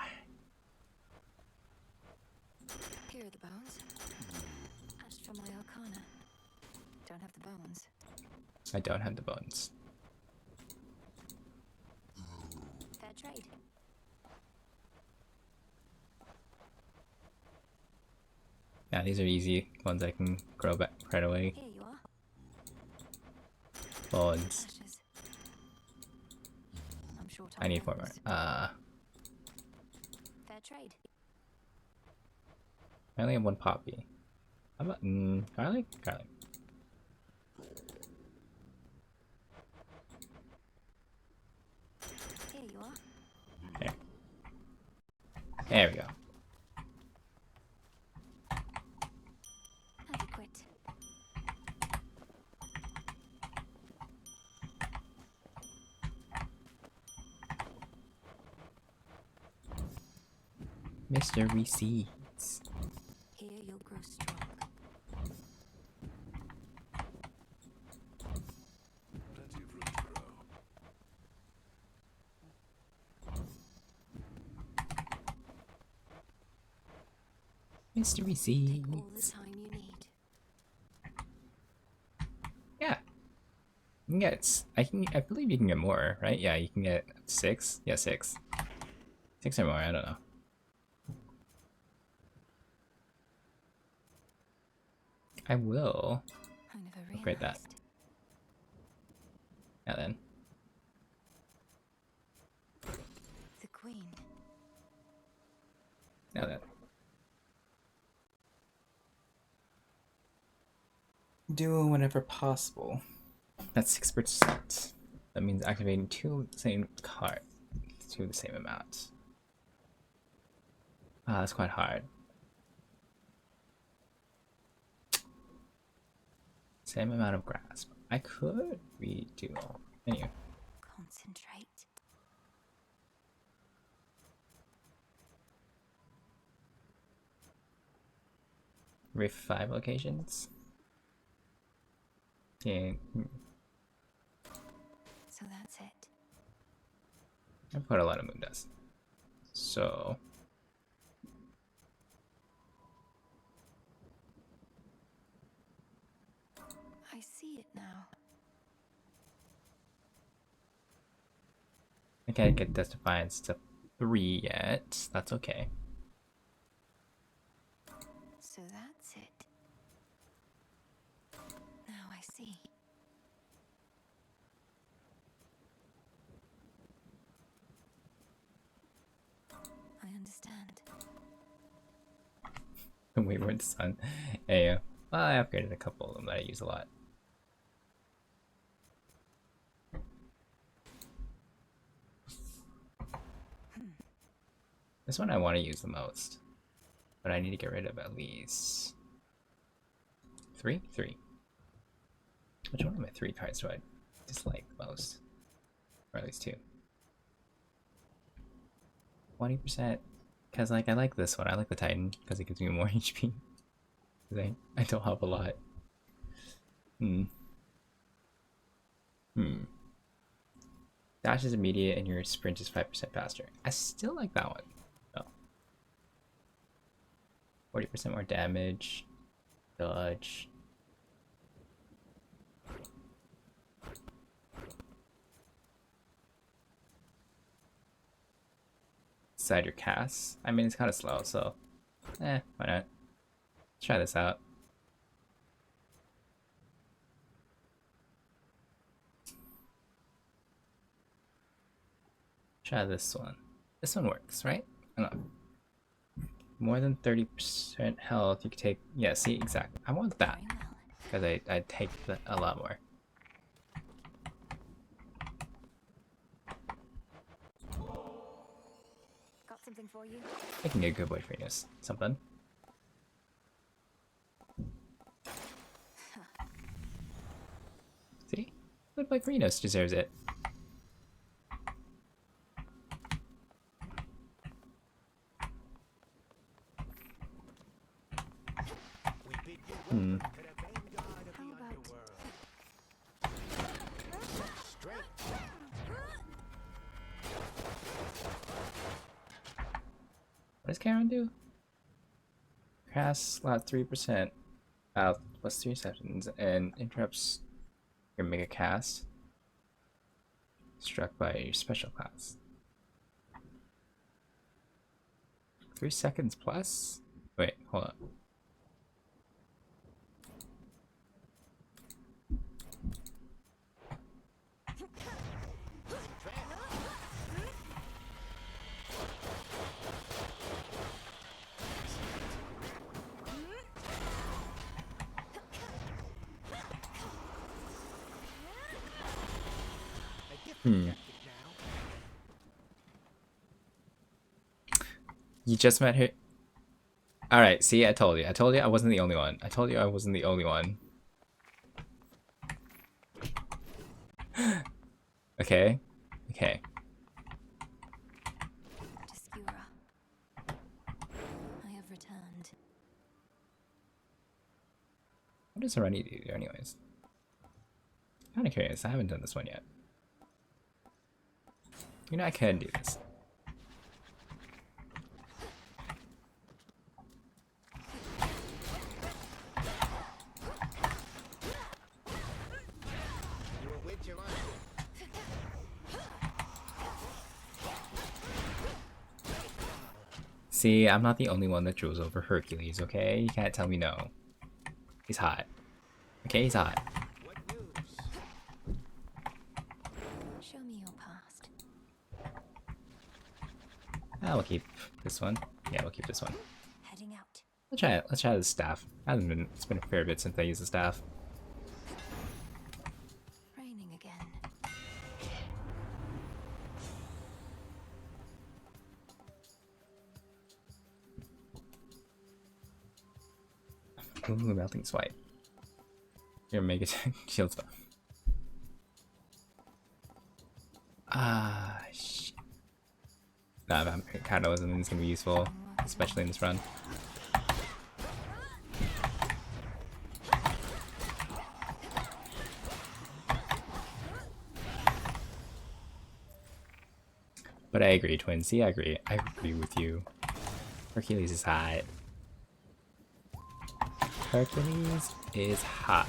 [SPEAKER 2] Here are the bones. Hatched from my arcana. Don't have the bones.
[SPEAKER 1] I don't have the bones.
[SPEAKER 2] Fair trade.
[SPEAKER 1] Yeah, these are easy ones I can grow back right away.
[SPEAKER 2] Here you are.
[SPEAKER 1] Bones.
[SPEAKER 2] Ashes. I'm short on
[SPEAKER 1] I need 4 more.
[SPEAKER 2] bones. Fair trade.
[SPEAKER 1] I only have 1 poppy. How about garlic? Garlic.
[SPEAKER 2] Here you are.
[SPEAKER 1] There. There we go.
[SPEAKER 2] Adequate.
[SPEAKER 1] Mr. Receipts.
[SPEAKER 2] Here you'll grow strong.
[SPEAKER 10] Plenty of room to grow.
[SPEAKER 1] Mr.
[SPEAKER 2] Take all the
[SPEAKER 1] Receipts.
[SPEAKER 2] time you need.
[SPEAKER 1] Yeah. You can get. I believe you can get more, right? Yeah, you can get 6. Yeah, 6. 6 or more. I don't know. I will.
[SPEAKER 2] I never
[SPEAKER 1] Upgrade that.
[SPEAKER 2] realized.
[SPEAKER 1] Yeah, then.
[SPEAKER 2] The
[SPEAKER 1] Now that. Duo whenever possible. That's 6%. That means activating 2 same card to the same amount. Ah, that's quite hard. Same amount of grasp. I could redo. Anyway.
[SPEAKER 2] Concentrate.
[SPEAKER 1] Rift 5 locations. Yeah.
[SPEAKER 2] So that's it.
[SPEAKER 1] I put a lot of moon dust. So
[SPEAKER 2] I see it now.
[SPEAKER 1] I can't get Death Defiance to 3 yet. That's okay.
[SPEAKER 2] So that's it. Now I see. I understand.
[SPEAKER 1] The Wayward Sun. Yeah. Well, I upgraded a couple of them that I use a lot. This one I want to use the most. But I need to get rid of at least 3? 3. Which one of my 3 cards do I dislike the most? Or at least 2. 20%. Because like I like this one. I like the Titan because it gives me more HP. I don't have a lot. Dash is immediate and your sprint is 5% faster. I still like that one. 40% more damage. Dodge. Decide your cast. I mean, it's kind of slow, so why not? Let's try this out. Try this one. This one works, right? I don't know. More than 30% health, you can take. Yeah, see, exactly. I want that because I take a lot more.
[SPEAKER 2] Got something for you.
[SPEAKER 1] Making a good boy for you. Something. See? Good boy Frinos deserves it. What does Karen do? Cast slot 3% out plus 3 seconds and interrupts your mega cast struck by your special class. 3 seconds plus? Wait, hold on. You just met her. Alright, see, I told you. I told you I wasn't the only one. I told you I wasn't the only one. Okay. Okay.
[SPEAKER 2] Obscura. I have returned.
[SPEAKER 1] What does Serenity do anyways? Kinda curious, I haven't done this one yet. You know, I can do this. See, I'm not the only one that drools over Hercules, okay? You can't tell me no. He's hot. Okay, he's hot.
[SPEAKER 2] Show me your past.
[SPEAKER 1] I'll keep this one. Yeah, we'll keep this one.
[SPEAKER 2] Heading out.
[SPEAKER 1] Let's try the staff. It's been a fair bit since I used the staff.
[SPEAKER 2] Raining again.
[SPEAKER 1] Ooh, melting swipe. Your mega shield spell. Ah, shit. Nah, vampire catalysm is gonna be useful, especially in this run. But I agree, Twins. See, I agree. I agree with you. Hercules is hot. Hercules is hot.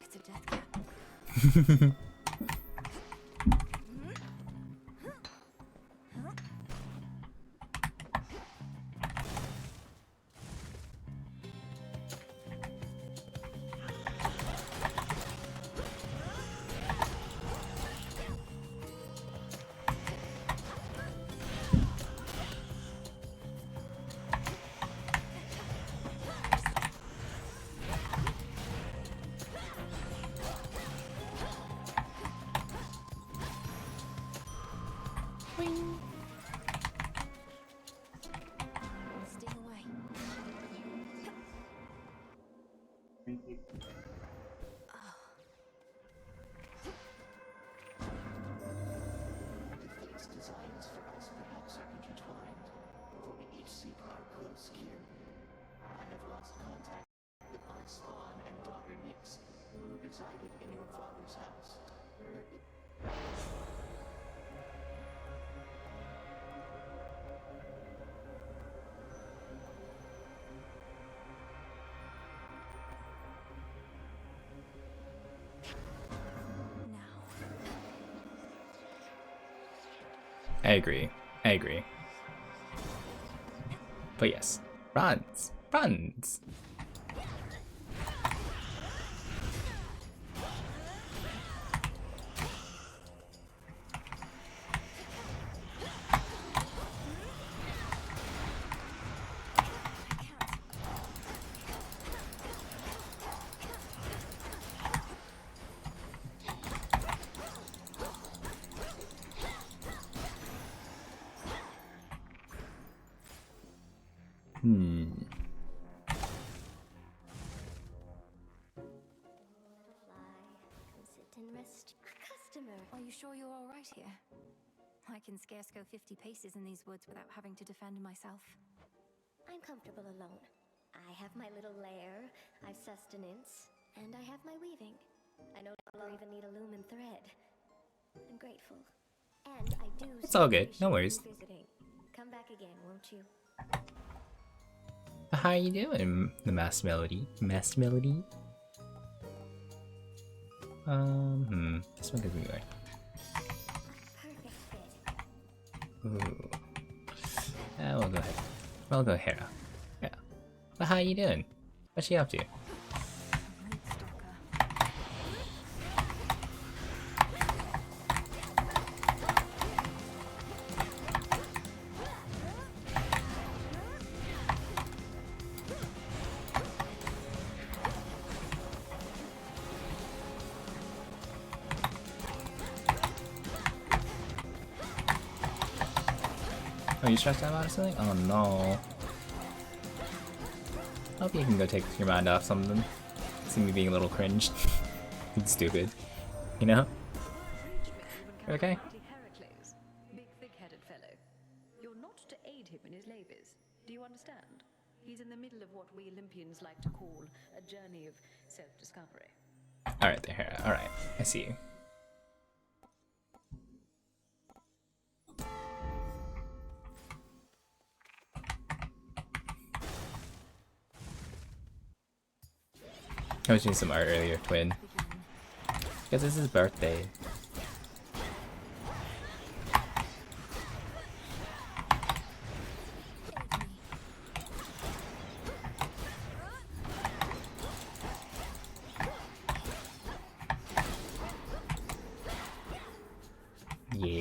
[SPEAKER 2] It's a death cap. Sting away.
[SPEAKER 12] Its designs for us perhaps are intertwined, for we each seek our close kin. I have lost contact with my spawn and daughter Nyx, who resided in your father's house.
[SPEAKER 1] I agree. I agree. But yes, runs, runs.
[SPEAKER 5] Sit and rest. Customer.
[SPEAKER 2] Are you sure you're all right here? I can scarce go 50 paces in these woods without having to defend myself.
[SPEAKER 5] I'm comfortable alone. I have my little lair, I've sustenance, and I have my weaving. I no longer even need a loom and thread. I'm grateful. And I do.
[SPEAKER 1] It's all good, no worries.
[SPEAKER 5] Visiting. Come back again, won't you?
[SPEAKER 1] How are you doing, the Mass Melody? Mass Melody? This one gives me away.
[SPEAKER 5] Perfect fit.
[SPEAKER 1] Ooh. We'll go ahead. We'll go Hera. Yeah. But how you doing? What's she up to? Oh, you stressed out about something? Oh no. Hope you can go take your mind off something. See me being a little cringed. It's stupid. You know? Okay.
[SPEAKER 13] Heracles, big thick-headed fellow. You're not to aid him in his labors. Do you understand? He's in the middle of what we Olympians like to call a journey of self-discovery.
[SPEAKER 1] Alright there, Hera. Alright. I see you. I was doing some art earlier, Twin. Because it's his birthday.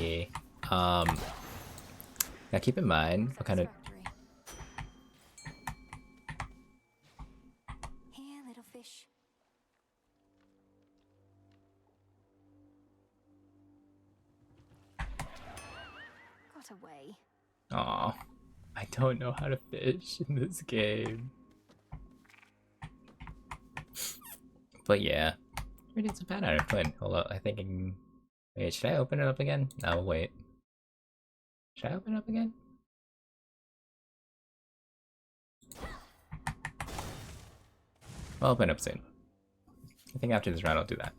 [SPEAKER 1] see. Now keep in mind what kind of.
[SPEAKER 2] Here, little fish. Got away.
[SPEAKER 1] Aw, I don't know how to fish in this game. But yeah, we did some bad item Flynn. Hold up, I think. Wait, should I open it up again? No, wait. Should I open it up again? I'll open it up soon. I think after this round I'll do that.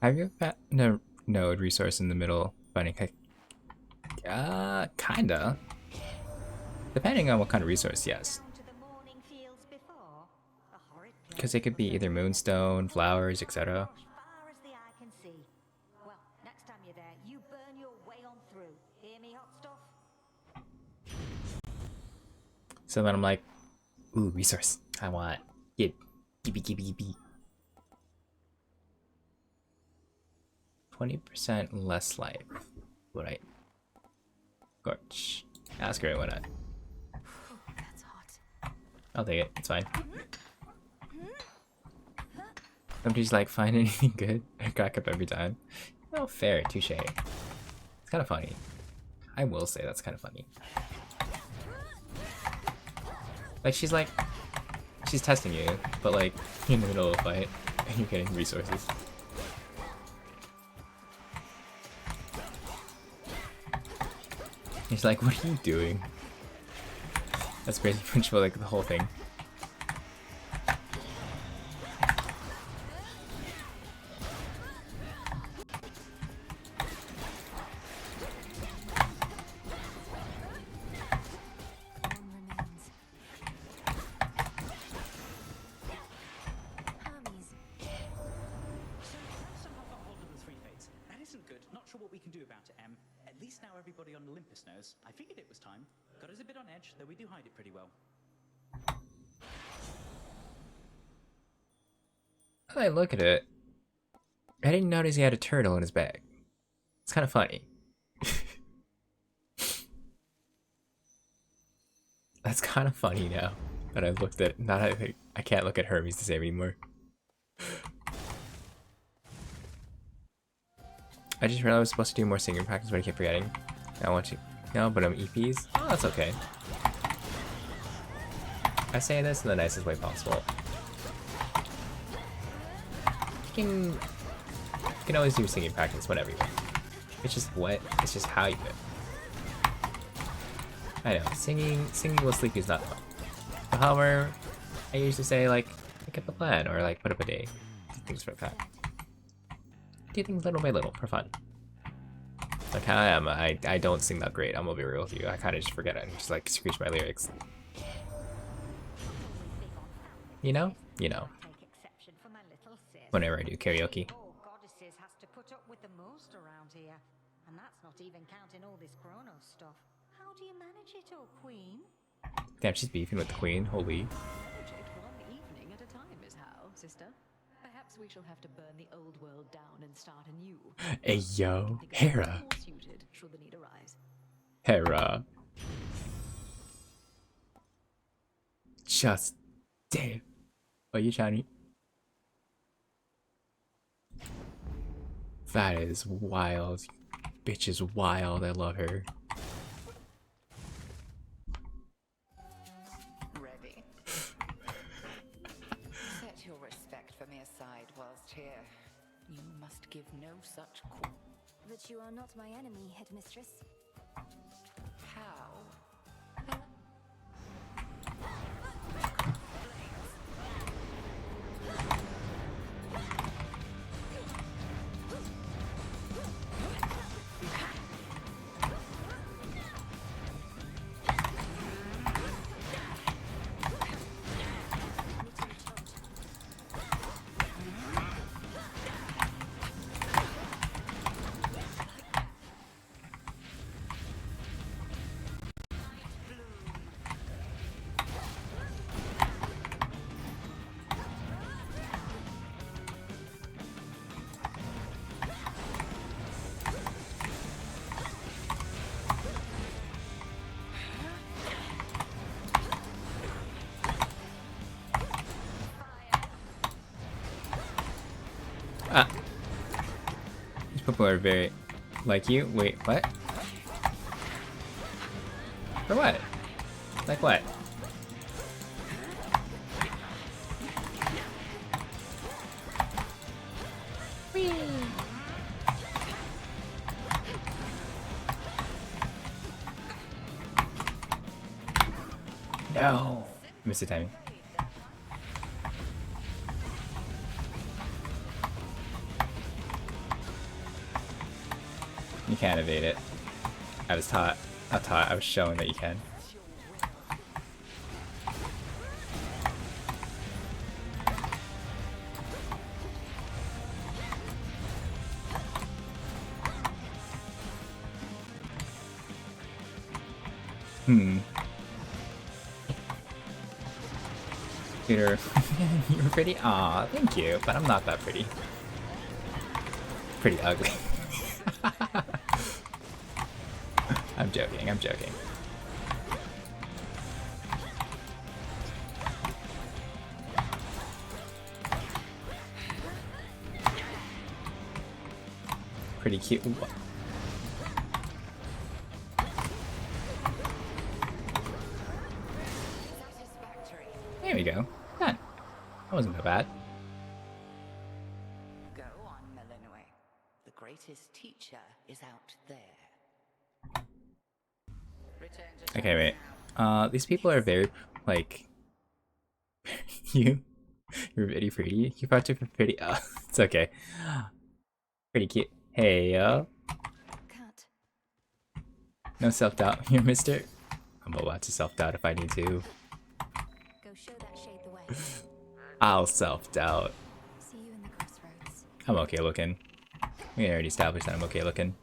[SPEAKER 1] Have you got no node resource in the middle finding kinda. Depending on what kind of resource, yes. Because it could be either moonstone, flowers, etc.
[SPEAKER 4] Well, next time you're there, you burn your way on through. Hear me, hot stuff?
[SPEAKER 1] So then I'm like, ooh, resource. I want it. Gibby. 20% less life. Right. Gorge. Ask her why not.
[SPEAKER 2] That's hot.
[SPEAKER 1] I'll take it. It's fine. Somebody's like, find anything good? I crack up every time. Oh, fair. Touche. It's kind of funny. I will say that's kind of funny. Like, she's testing you, but like, you're in the middle of a fight, and you're getting resources. He's like, what are you doing? That's pretty much like the whole thing.
[SPEAKER 14] I figured it was time. Got us a bit on edge, though we do hide it pretty well.
[SPEAKER 1] Now that I look at it, I didn't notice he had a turtle in his bag. It's kind of funny. That's kind of funny now that I've looked at. Not I can't look at Hermes the same anymore. I just realized I was supposed to do more singing practice, but I keep forgetting. I want to. No, but I'm EPs. Oh, that's okay. I say this in the nicest way possible. You can always do singing practice whenever you want. It's just what? It's just how you do it. I know, singing while sleepy is not fun. However, I usually say like, make up a plan or like put up a day. Things like that. Do things little by little for fun. Like how I am, I don't sing that great, I'm gonna be real with you. I kinda just forget it and just like screech my lyrics. You know? You know. Whenever I do karaoke.
[SPEAKER 4] Goddesses has to put up with the most around here. And that's not even counting all this Chronos stuff. How do you manage it, oh queen?
[SPEAKER 1] Damn, she's beefing with the queen, holy.
[SPEAKER 13] Manage it one evening at a time is how, sister. Perhaps we shall have to burn the old world down and start anew.
[SPEAKER 1] Hey yo, Hera.
[SPEAKER 13] Suited should the need arise.
[SPEAKER 1] Hera. Just damn. Oh, you Johnny? That is wild. Bitch is wild. I love her.
[SPEAKER 6] Ready. Set your respect for me aside whilst here. You must give no such call.
[SPEAKER 2] That you are not my enemy, headmistress.
[SPEAKER 6] How?
[SPEAKER 1] People are very like you. Wait, what? For what? Like what? No! Missed the timing. You can't evade it. I was taught. Not taught, I was showing that you can. Peter, you're pretty. Aw, thank you, but I'm not that pretty. Pretty ugly. I'm joking, I'm joking. Pretty cute. There we go. Done. That wasn't that bad.
[SPEAKER 6] Go on, Melinoe. The greatest teacher is out there. Return to
[SPEAKER 1] Okay, wait. These people are very, like... You're very pretty. You thought you were pretty. It's okay. Pretty cute. Hey, yo. No self-doubt here, mister. I'm allowed to self-doubt if I need to. I'll self-doubt.
[SPEAKER 2] See you in the crossroads.
[SPEAKER 1] I'm okay looking. We already established that I'm okay looking.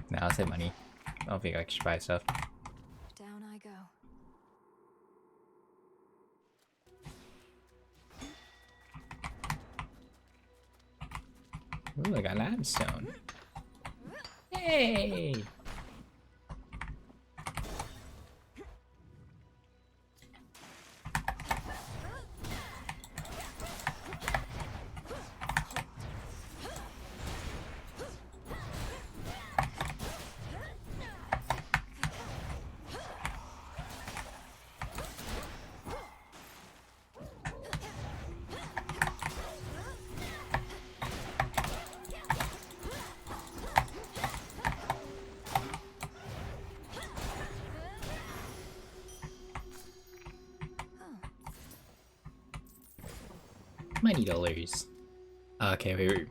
[SPEAKER 1] Nah, I'll save money. I don't think I should buy stuff.
[SPEAKER 2] Down I go.
[SPEAKER 1] Ooh, I got limestone. Hey! $20. Okay, wait.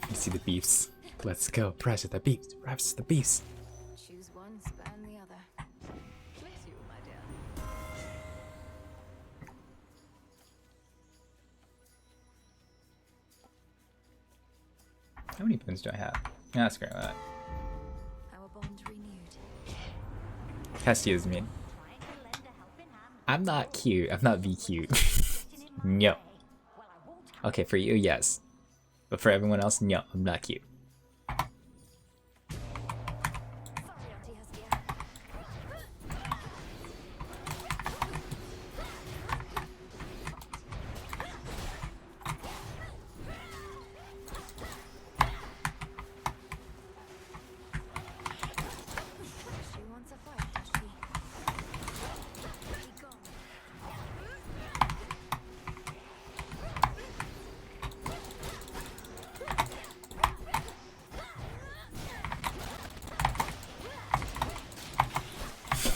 [SPEAKER 1] You see the beefs. Let's go. Press the beefs. Press the beefs.
[SPEAKER 2] Choose one, spurn the other.
[SPEAKER 13] Bless you, my dear.
[SPEAKER 1] How many pins do I have? Yeah, screw that.
[SPEAKER 2] Our bond renewed.
[SPEAKER 1] Excuse me. I'm not cute. I'm not be cute. No. Okay, for you, yes. But for everyone else, no, I'm not cute.
[SPEAKER 2] She wants a fight, does she? Be gone.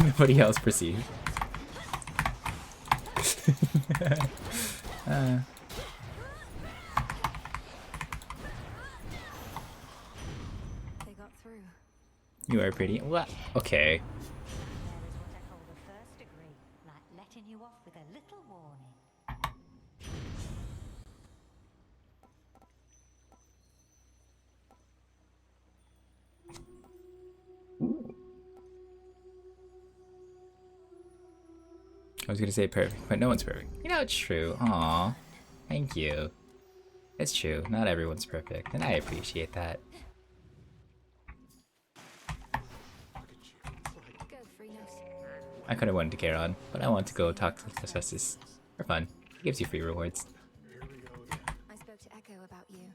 [SPEAKER 1] Nobody else proceed.
[SPEAKER 2] They got through.
[SPEAKER 1] You are pretty. What? Okay.
[SPEAKER 4] There is what I call the first degree, like letting you off with a little warning.
[SPEAKER 1] I was gonna say perfect, but no one's perfect. You know, it's true. Aw. Thank you. It's true, not everyone's perfect, and I appreciate that.
[SPEAKER 2] Go, Freenos.
[SPEAKER 1] I could have went to Charon, but I want to go talk to Justice. For fun. It gives you free rewards.
[SPEAKER 2] I spoke to Echo about you.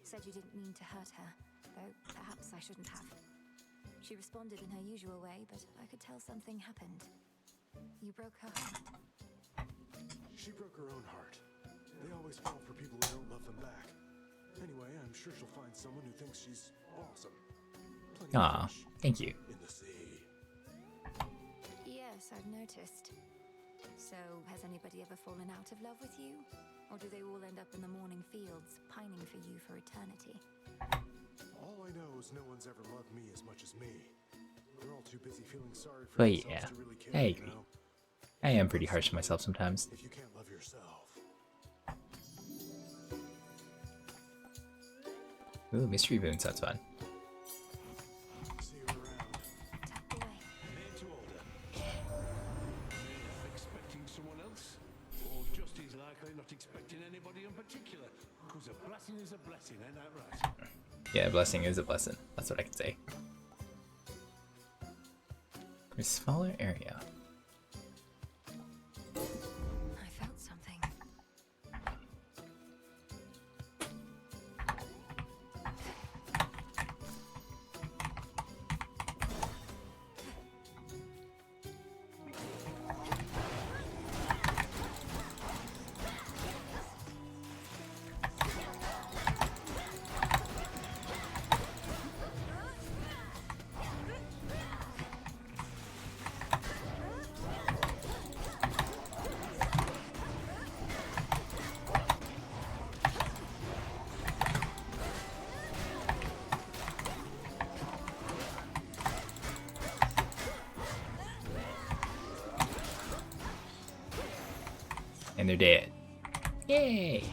[SPEAKER 2] Said you didn't mean to hurt her, though perhaps I shouldn't have. She responded in her usual way, but I could tell something happened. You broke her heart.
[SPEAKER 15] She broke her own heart. They always fall for people who don't love them back. Anyway, I'm sure she'll find someone who thinks she's awesome. Plenty of
[SPEAKER 1] Aw,
[SPEAKER 15] fish
[SPEAKER 1] thank you.
[SPEAKER 15] in the sea.
[SPEAKER 2] Yes, I've noticed. So, has anybody ever fallen out of love with you? Or do they all end up in the morning fields, pining for you for eternity?
[SPEAKER 15] All I know is no one's ever loved me as much as me. They're all too busy feeling sorry for
[SPEAKER 1] But
[SPEAKER 15] themselves
[SPEAKER 1] yeah,
[SPEAKER 15] to really care,
[SPEAKER 1] I
[SPEAKER 15] you
[SPEAKER 1] agree.
[SPEAKER 15] know?
[SPEAKER 1] I am pretty harsh on myself sometimes.
[SPEAKER 15] If you can't love yourself.
[SPEAKER 1] Ooh, mystery boon sounds fun.
[SPEAKER 15] See you around.
[SPEAKER 16] Made to order. Expecting someone else? Or just as likely not expecting anybody in particular? Because a blessing is a blessing, ain't that right?
[SPEAKER 1] Yeah, a blessing is a blessing. That's what I can say. A smaller area.
[SPEAKER 2] I felt something.
[SPEAKER 1] And they're dead. Yay!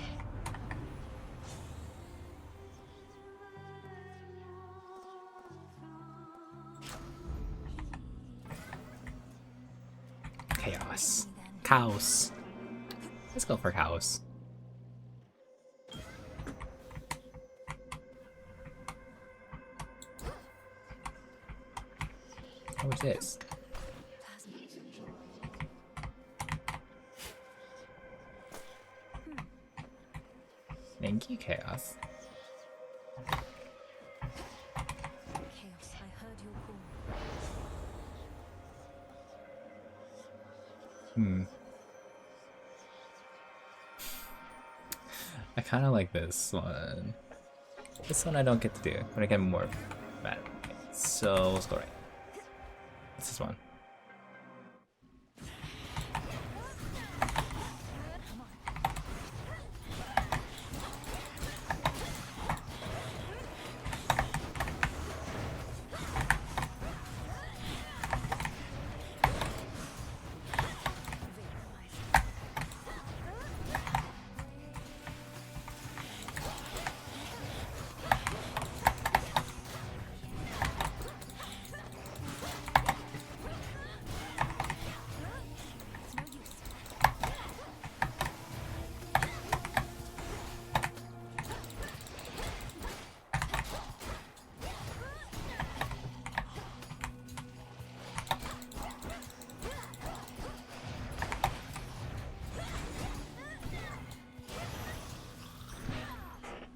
[SPEAKER 1] Chaos. Chaos. Let's go for chaos. What was this? Thank you, Chaos.
[SPEAKER 2] Chaos, I heard your call.
[SPEAKER 1] I kind of like this one. This one I don't get to do, but I get more mad. Okay, so let's go right. What's this one?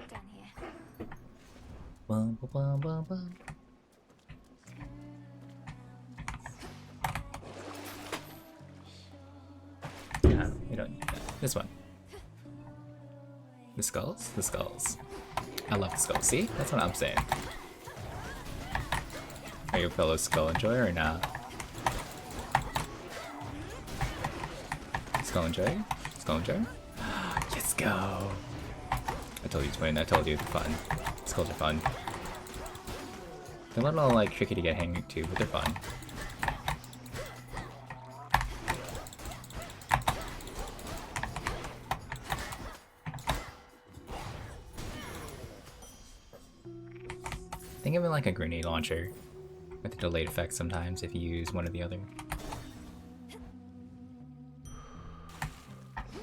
[SPEAKER 2] Down here.
[SPEAKER 1] Bum, bum, bum, bum, bum. Yeah, you don't need that. This one. The skulls? The skulls. I love the skulls. See? That's what I'm saying. Are you a fellow skull enjoyer or not? Skull enjoyer? Skull enjoyer? Let's go! I told you, Twin. I told you, they're fun. Skulls are fun. They're a little, like, tricky to get hanging to, but they're fun. Think of it like a grenade launcher, with a delayed effect sometimes if you use one or the other.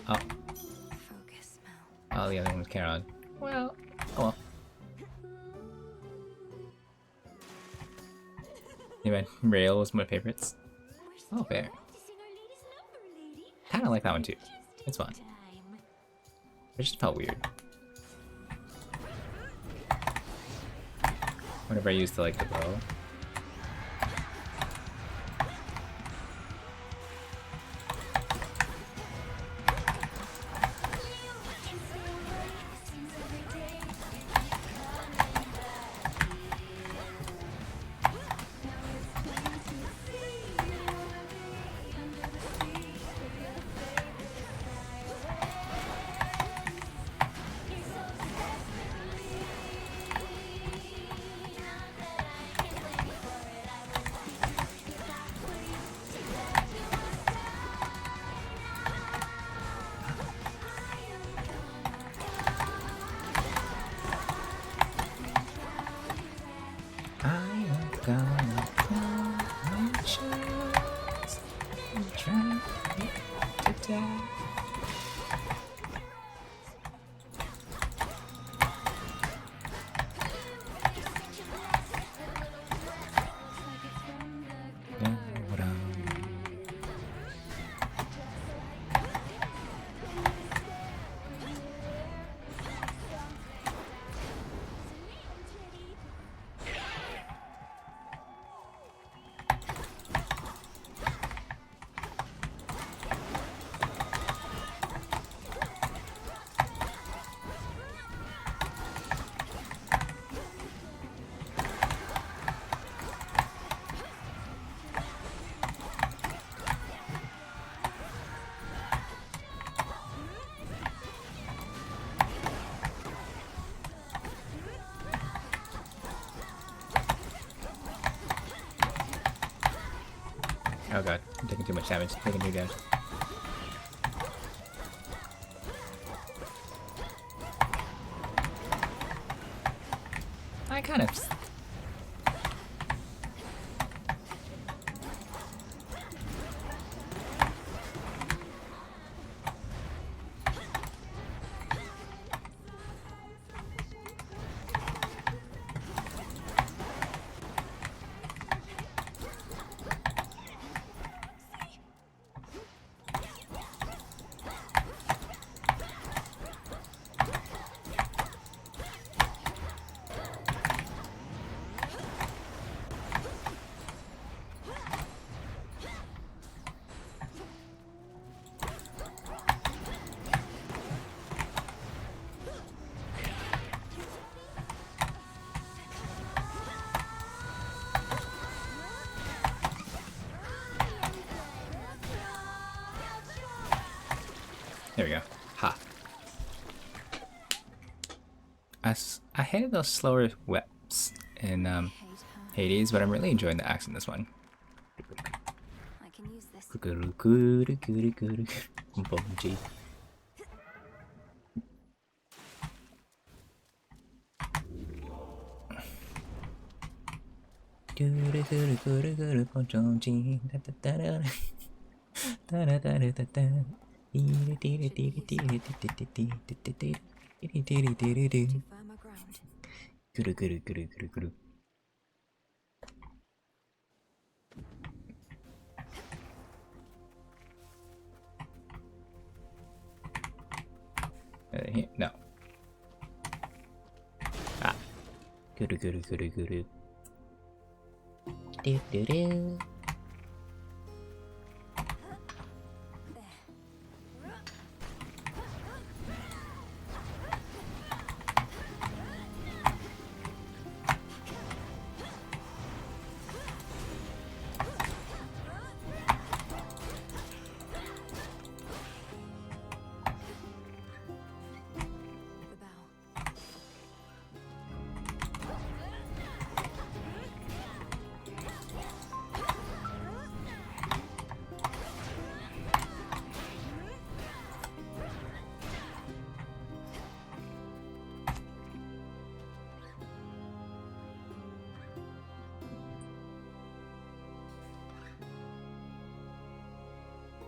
[SPEAKER 1] Oh.
[SPEAKER 2] Focus, Mel.
[SPEAKER 1] Oh, the other one was Charon. Well, oh well. Anyway, Rail was my favorites. Oh, fair. Kinda like that one too. It's fun. It just felt weird. Whenever I used to like the bow. Oh god, I'm taking too much damage. Taking too damage. I kind of... There we go. Ha. I hated those slower whips in Hades, but I'm really enjoying the axe in this one.
[SPEAKER 2] I can use this.
[SPEAKER 1] Bumji. No. Ah. Guru. Do.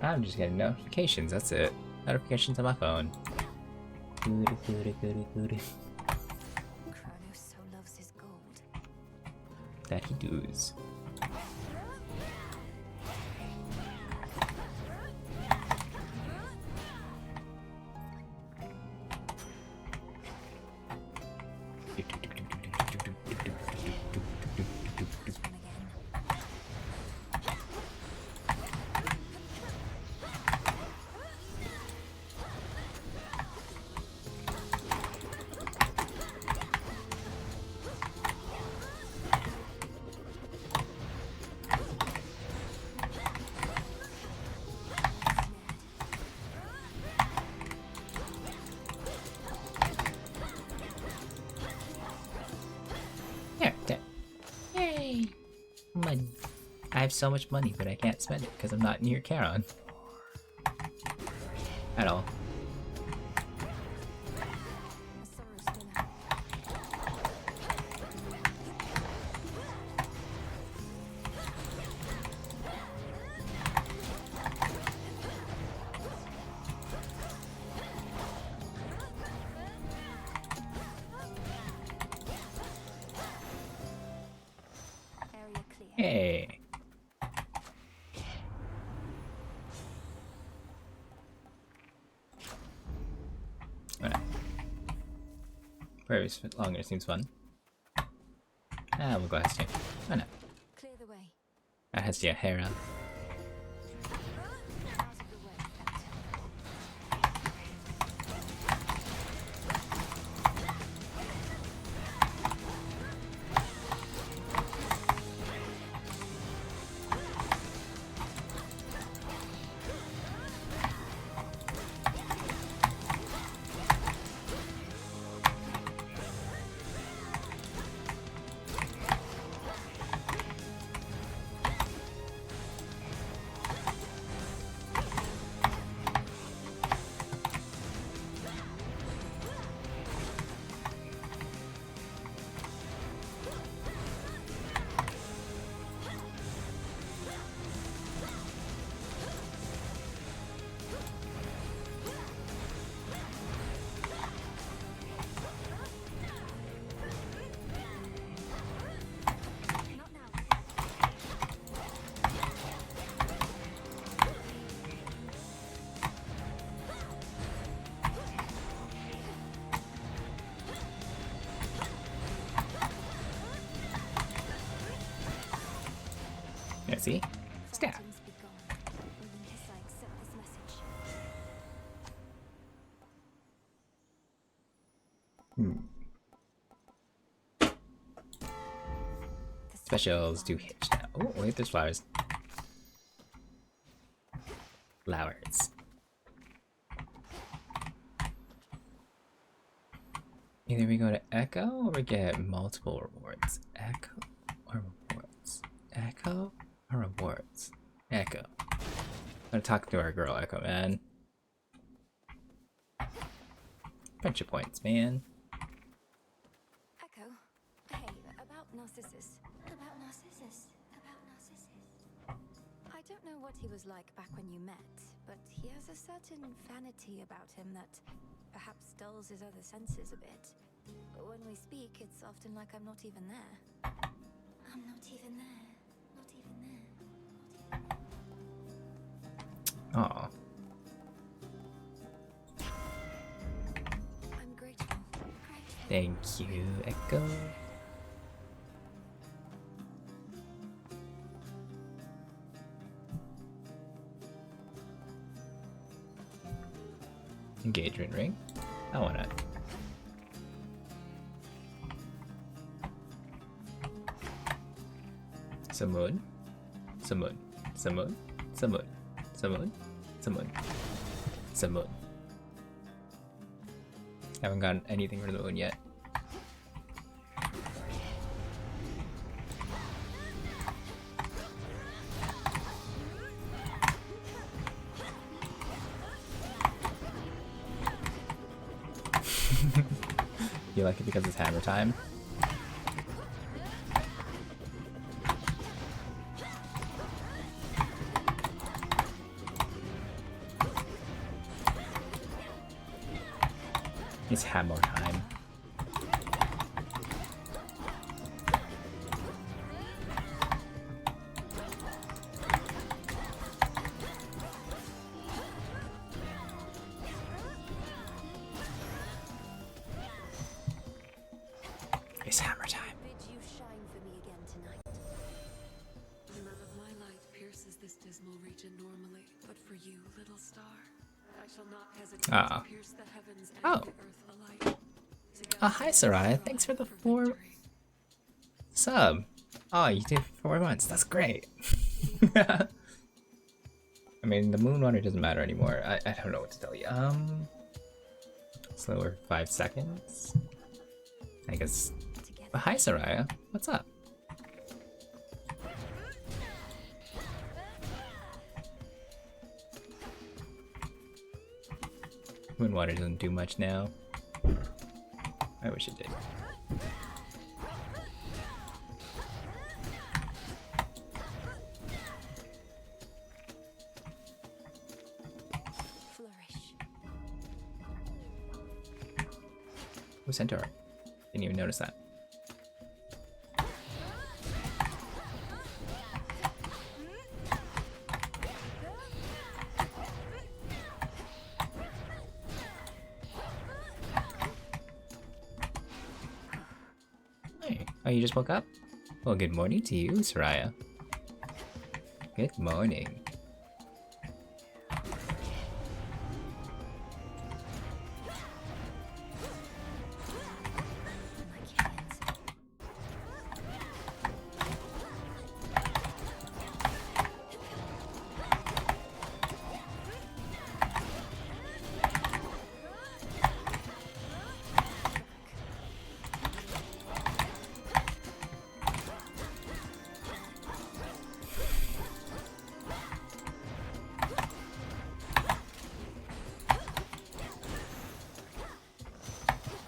[SPEAKER 1] I'm just getting notifications, that's it. Notifications on my phone.
[SPEAKER 2] so loves his gold.
[SPEAKER 1] That he does. There, there. Yay! Money. I have so much money, but I can't spend it because I'm not near Charon. At all. Hey. Alright. Very longer seems fun. Ah, we'll go Hestia. Why not?
[SPEAKER 2] Clear the way.
[SPEAKER 1] Hestia, Hera. Yeah, see? Stab. Specials do hit now. Oh, wait, there's flowers. Flowers. Either we go to Echo or we get multiple rewards. Echo or rewards? Echo or rewards? Echo. I'm gonna talk to our girl Echo, man. Friendship points, man.
[SPEAKER 2] Echo, hey, about Narcissus. About Narcissus. About Narcissus. I don't know what he was like back when you met, but he has a certain vanity about him that perhaps dulls his other senses a bit. When we speak, it's often like I'm not even there. I'm not even there. Not even there.
[SPEAKER 1] Aw.
[SPEAKER 2] I'm grateful.
[SPEAKER 1] Thank you, Echo. Engagement ring. I want it. Summon. Summon. Summon. Summon. Summon. Summon. Summon. Haven't gotten anything for the moon yet. You like it because it's hammer time? It's hammer time. It's hammer time.
[SPEAKER 2] Bid you shine for me again tonight.
[SPEAKER 3] None of my light pierces this dismal region normally, but for you, little star, I shall not hesitate to pierce the heavens and the earth alike.
[SPEAKER 1] Oh, hi, Soraya. Thanks for the 4 sub. Oh, you did 4 months. That's great. I mean, the moon water doesn't matter anymore. I don't know what to tell you. Slower 5 seconds. I guess. But hi, Soraya. What's up? Moon water doesn't do much now. I wish it did.
[SPEAKER 2] Flourish.
[SPEAKER 1] Oh, Centaur. Didn't even notice that. Hey, oh, you just woke up? Well, good morning to you, Soraya. Good morning.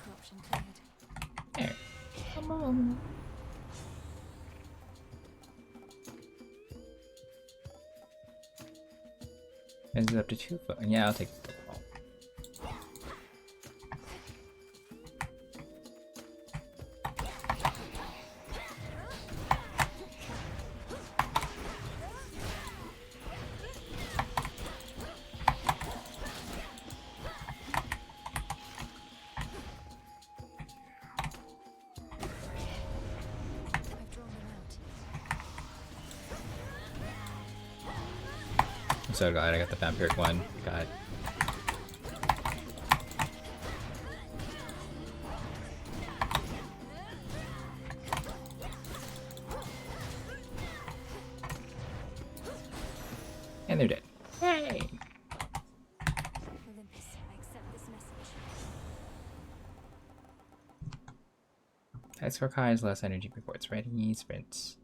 [SPEAKER 2] Corruption cleared.
[SPEAKER 1] There. Come on. Is it up to 2 foot? Yeah, I'll take the ball.
[SPEAKER 2] I've drawn them out.
[SPEAKER 1] I'm so glad I got the vampiric one. God. And they're dead. Yay!
[SPEAKER 2] Olympus, I accept this message.
[SPEAKER 1] Attack score has less energy before it's ready. Sprints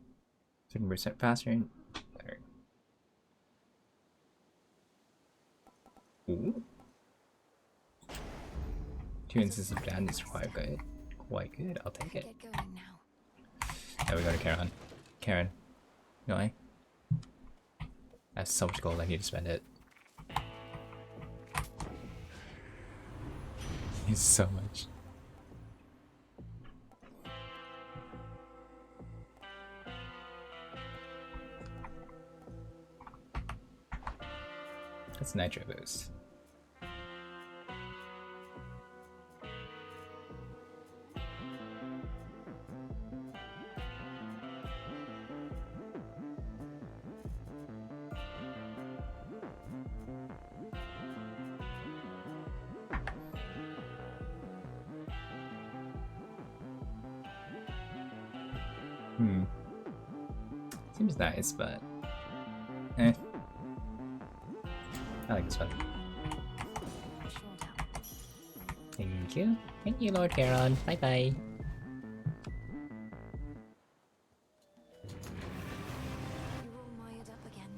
[SPEAKER 1] 30% faster and better. Ooh. 2 instances of down is quite good. Quite good. I'll take it.
[SPEAKER 2] Get going now.
[SPEAKER 1] Now we go to Karen. Karen. Going. I have so much gold, I need to spend it. It's so much. That's nitro boost. Seems nice, but eh. I like this one. Thank you. Thank you, Lord Charon. Bye bye.
[SPEAKER 2] You're all mired up again.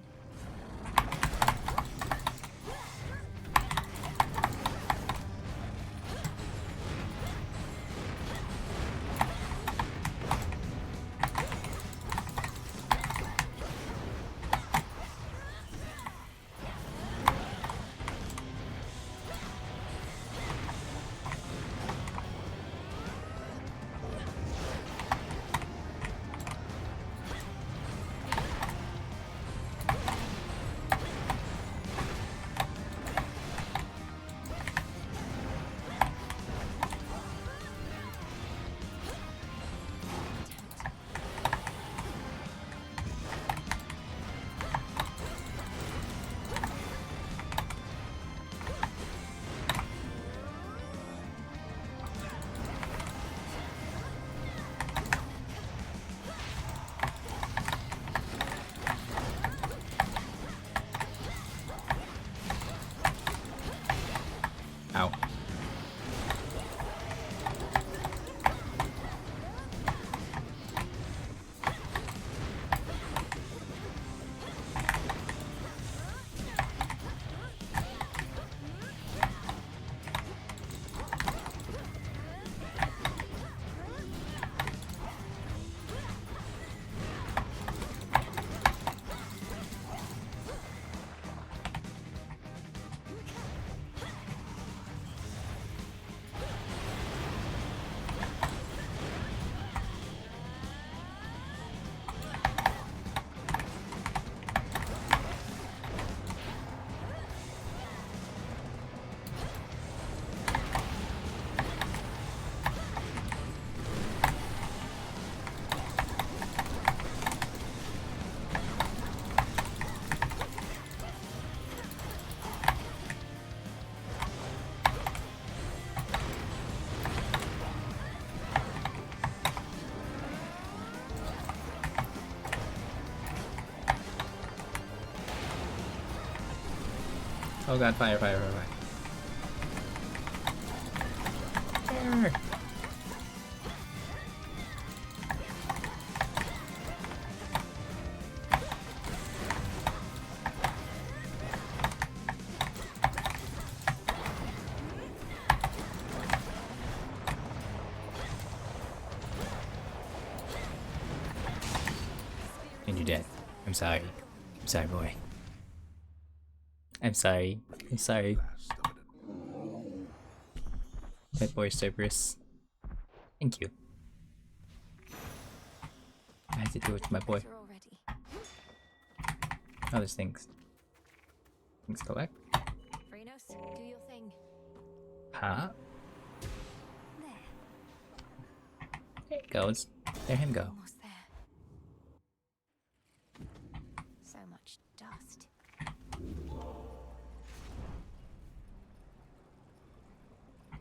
[SPEAKER 1] Oh god, fire, fire, fire, fire. Fire. And you're dead. I'm sorry. I'm sorry, boy. I'm sorry. I'm sorry. My boy Cerberus. Thank you. I had to do it to my boy. Oh, there's things. Things collect.
[SPEAKER 2] Phrenos, do your thing.
[SPEAKER 1] Huh? There it goes. There him go.
[SPEAKER 2] Almost there. So much dust.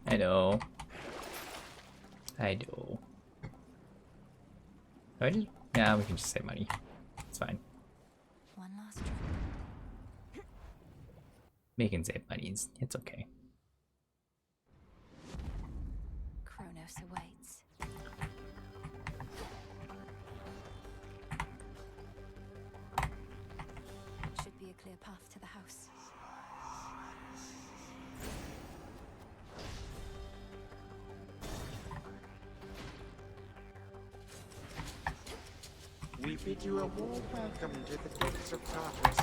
[SPEAKER 1] I know. I know. Do I just... Yeah, we can just save money. It's fine.
[SPEAKER 2] One last drop.
[SPEAKER 1] We can save money. It's okay.
[SPEAKER 2] Kronos awaits. Should be a clear path to the house.
[SPEAKER 9] We bid you a warm welcome to the depths of Tartarus.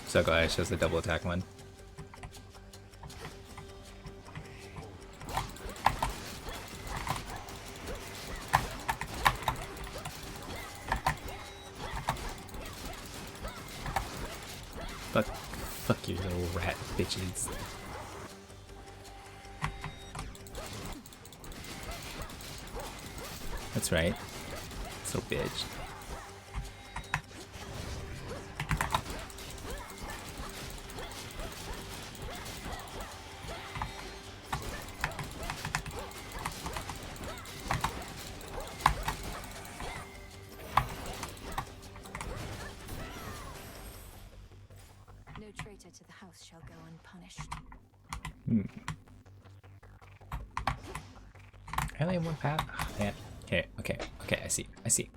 [SPEAKER 1] So glad it shows the double attack one. Fuck you little rat bitches. That's right. So bitch.
[SPEAKER 2] No traitor to the house shall go unpunished.
[SPEAKER 1] I only have one path. Oh, man. Okay, okay, okay. I see. I see.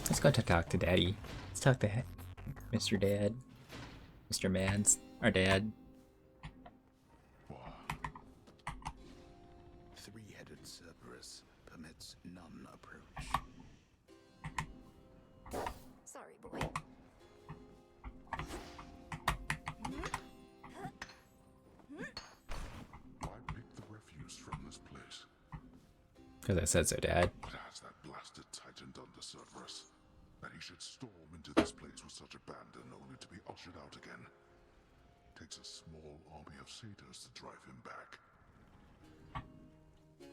[SPEAKER 1] Let's go to talk to Daddy. Let's talk to Mr. Dad. Mr. Mads. Our dad.
[SPEAKER 7] Three-headed Cerberus permits none approach.
[SPEAKER 2] Sorry, boy.
[SPEAKER 10] Why pick the refuse from this place?
[SPEAKER 1] Because I said so, Dad.
[SPEAKER 10] What has that blasted titan done to Cerberus? That he should storm into this place with such abandon only to be ushered out again. Takes a small army of satyrs to drive him back.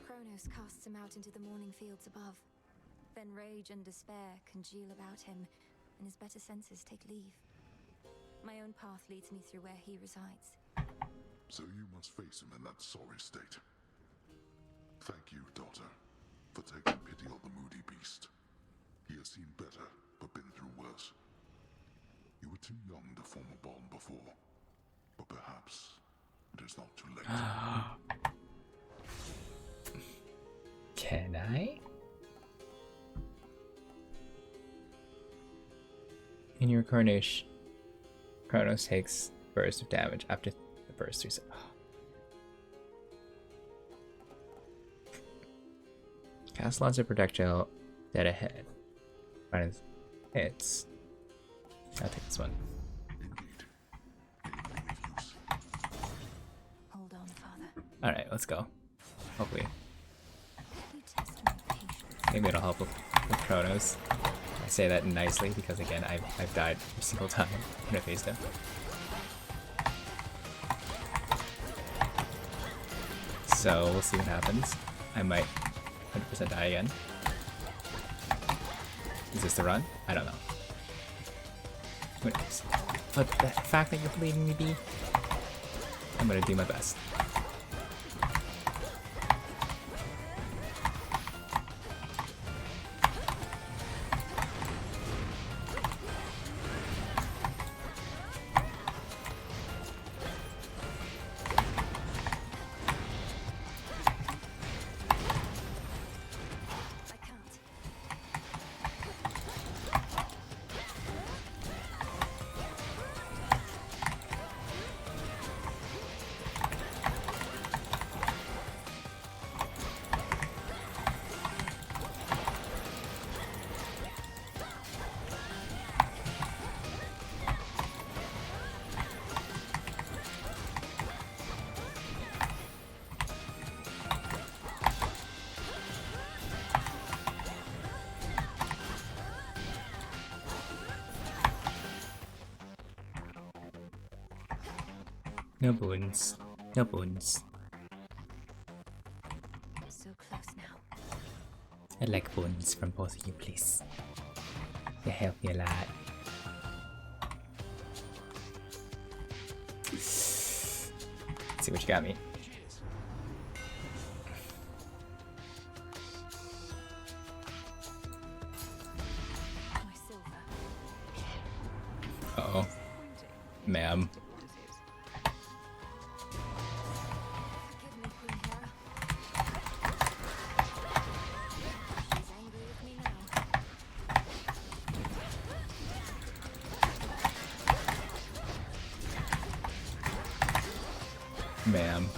[SPEAKER 2] Kronos casts him out into the morning fields above. Then rage and despair congeal about him, and his better senses take leave. My own path leads me through where he resides.
[SPEAKER 10] So you must face him in that sorry state. Thank you, daughter, for taking pity on the moody beast. He has seen better, but been through worse. You were too young to form a bond before, but perhaps It is not too late.
[SPEAKER 1] Can I? In your coronation, Kronos takes burst of damage after the first 3 seconds. Cast launch a projectile dead ahead. Minus hits. I'll take this one.
[SPEAKER 2] Hold on, Father.
[SPEAKER 1] Alright, let's go. Hopefully.
[SPEAKER 2] You test my patience.
[SPEAKER 1] Maybe it'll help with Kronos. I say that nicely because again I've died every single time when I faced him. So we'll see what happens. I might 100% die again. Is this the run? I don't know. Who knows? But the fact that you're believing me be, I'm gonna do my best. No boons. No boons.
[SPEAKER 2] So close now.
[SPEAKER 1] I'd like boons from both of you, please. They help me a lot. Let's see what you got me. Uh-oh. Ma'am. Ma'am.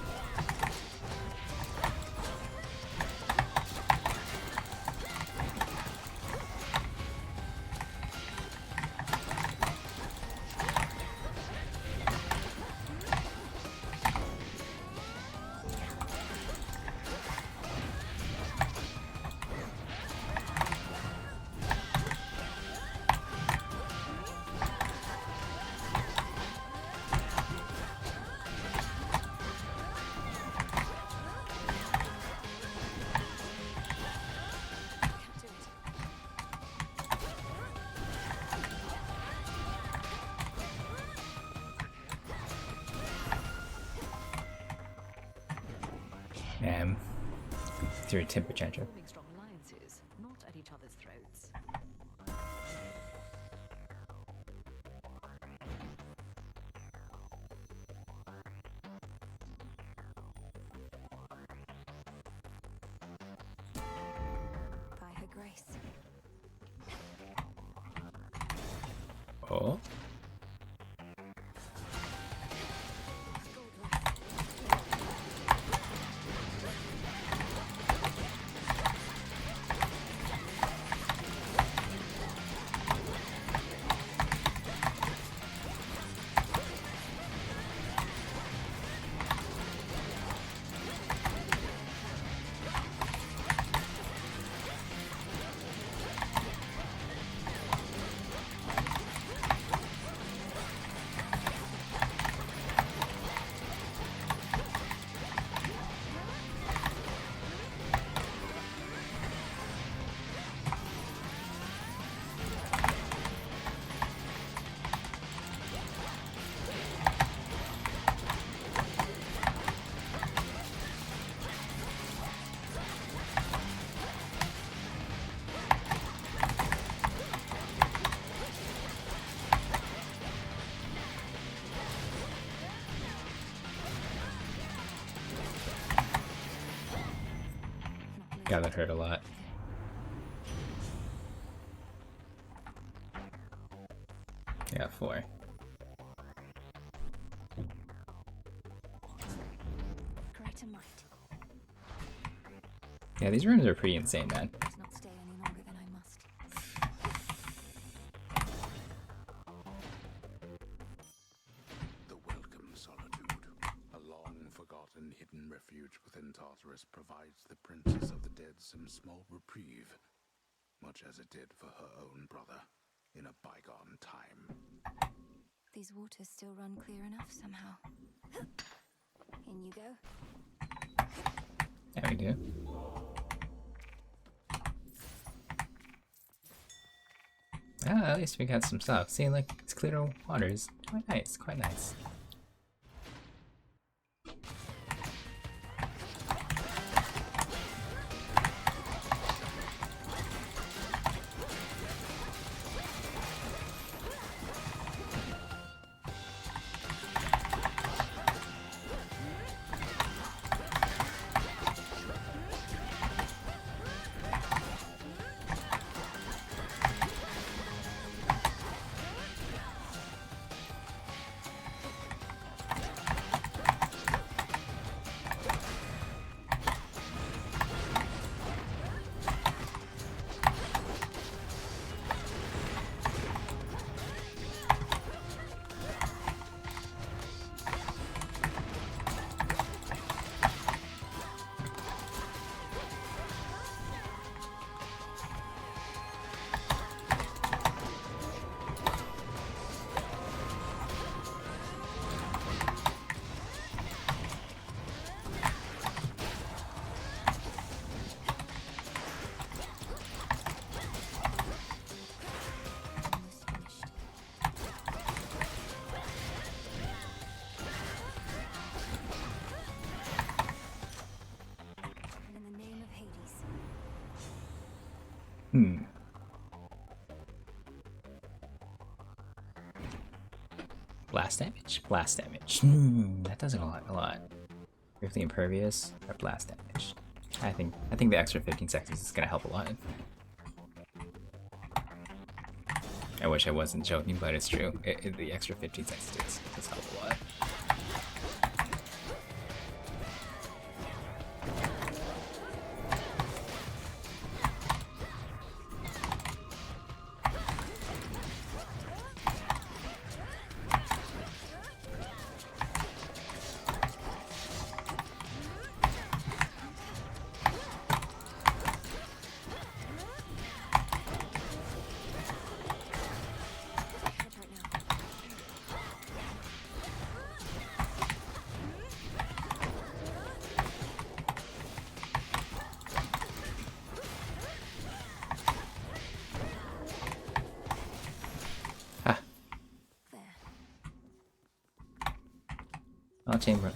[SPEAKER 1] Through a temper tantrum.
[SPEAKER 13] Forming strong alliances, not at each other's throats.
[SPEAKER 2] By her grace.
[SPEAKER 1] Oh. Yeah, that hurt a lot. Yeah, 4.
[SPEAKER 2] Greater might.
[SPEAKER 1] Yeah, these rooms are pretty insane, man.
[SPEAKER 2] Let's not stay any longer than I must.
[SPEAKER 10] The welcome solitude, a long-forgotten hidden refuge within Tartarus, provides the Princess of the Dead some small reprieve, much as it did for her own brother in a bygone time.
[SPEAKER 2] These waters still run clear enough somehow. In you go.
[SPEAKER 1] There we do. Ah, at least we got some stuff. See, like, it's clear waters. Quite nice, quite nice. Blast damage. Blast damage. That does it a lot. Briefly impervious or blast damage. I think the extra 15 seconds is gonna help a lot. I wish I wasn't joking, but it's true. The extra 15 seconds does help a lot.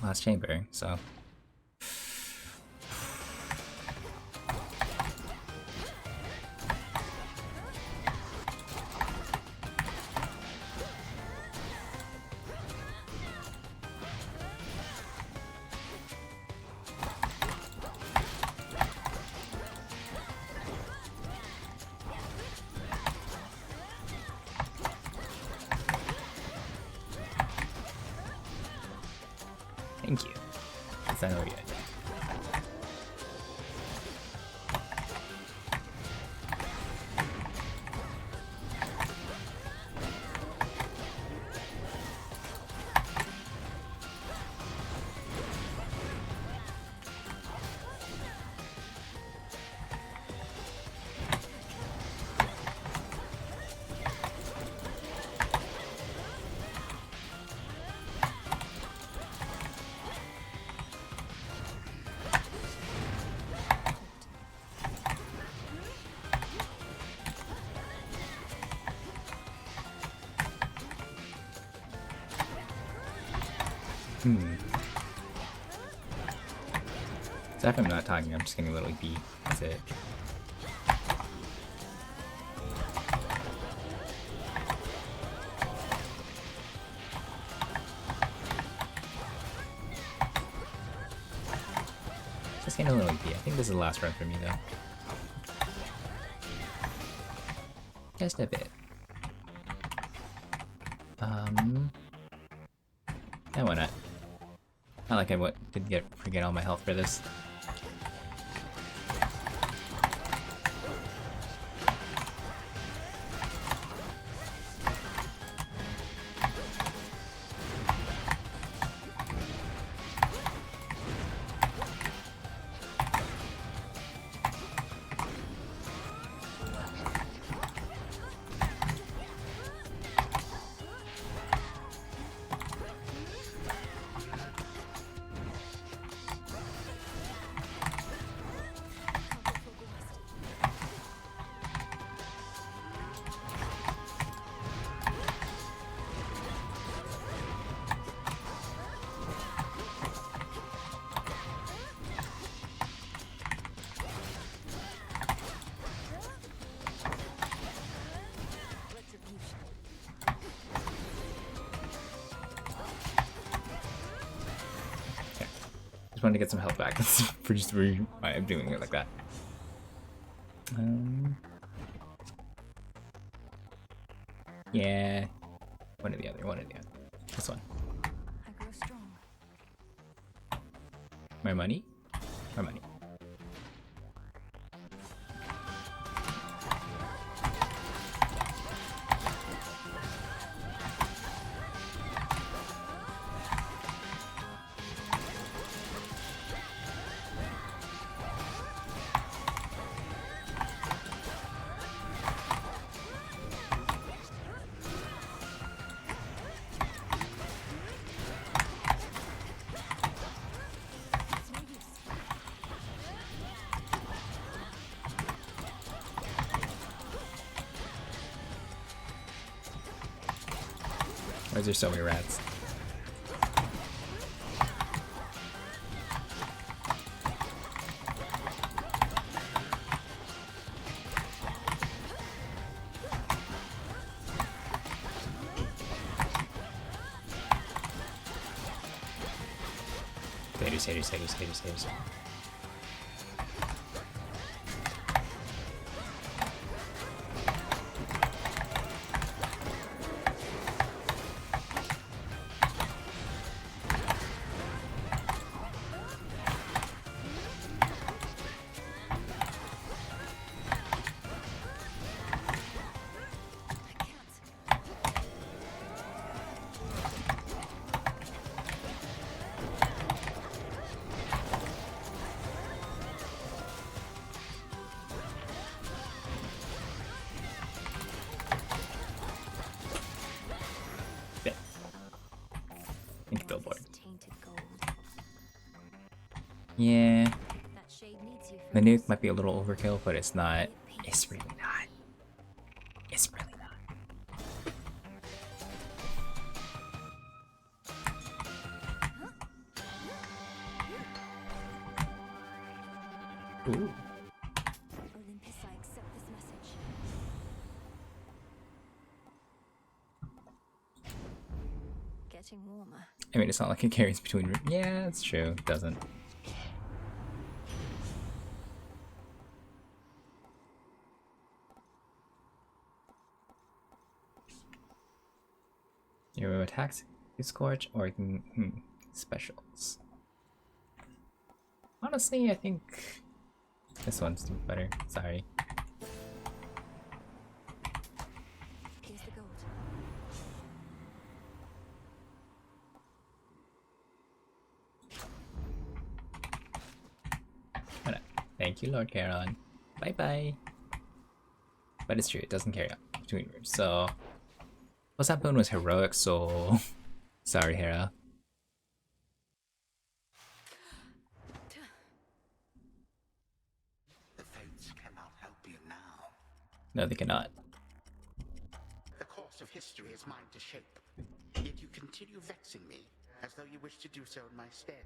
[SPEAKER 1] Last chamber, so. Thank you. Is that over yet? So if I'm not talking, I'm just getting a little beat. That's it. Just getting a little empty. I think this is the last run for me though. Just a bit. Yeah, why not? Not like I did forget all my health for this. Just wanted to get some health back. That's for just why I'm doing it like that. Yeah. One or the other, one or the other. This one.
[SPEAKER 2] I grow strong.
[SPEAKER 1] My money? My money. Why is there so many rats? Haters. Yeah, the nuke might be a little overkill, but it's not. It's really not. It's really not. Ooh.
[SPEAKER 2] Olympus, I accept this message. Getting warmer.
[SPEAKER 1] I mean, it's not like it carries between. Yeah, it's true. It doesn't. Your attacks, you scorch, or you can specials. Honestly, I think this one's better. Sorry.
[SPEAKER 2] Here's the gold.
[SPEAKER 1] Thank you, Lord Charon. Bye bye. But it's true, it doesn't carry on between rooms. So, what's happened was heroic soul. Sorry, Hera.
[SPEAKER 7] The fates cannot help you now.
[SPEAKER 1] No, they cannot.
[SPEAKER 7] The course of history is mine to shape. Yet you continue vexing me, as though you wish to do so in my stead.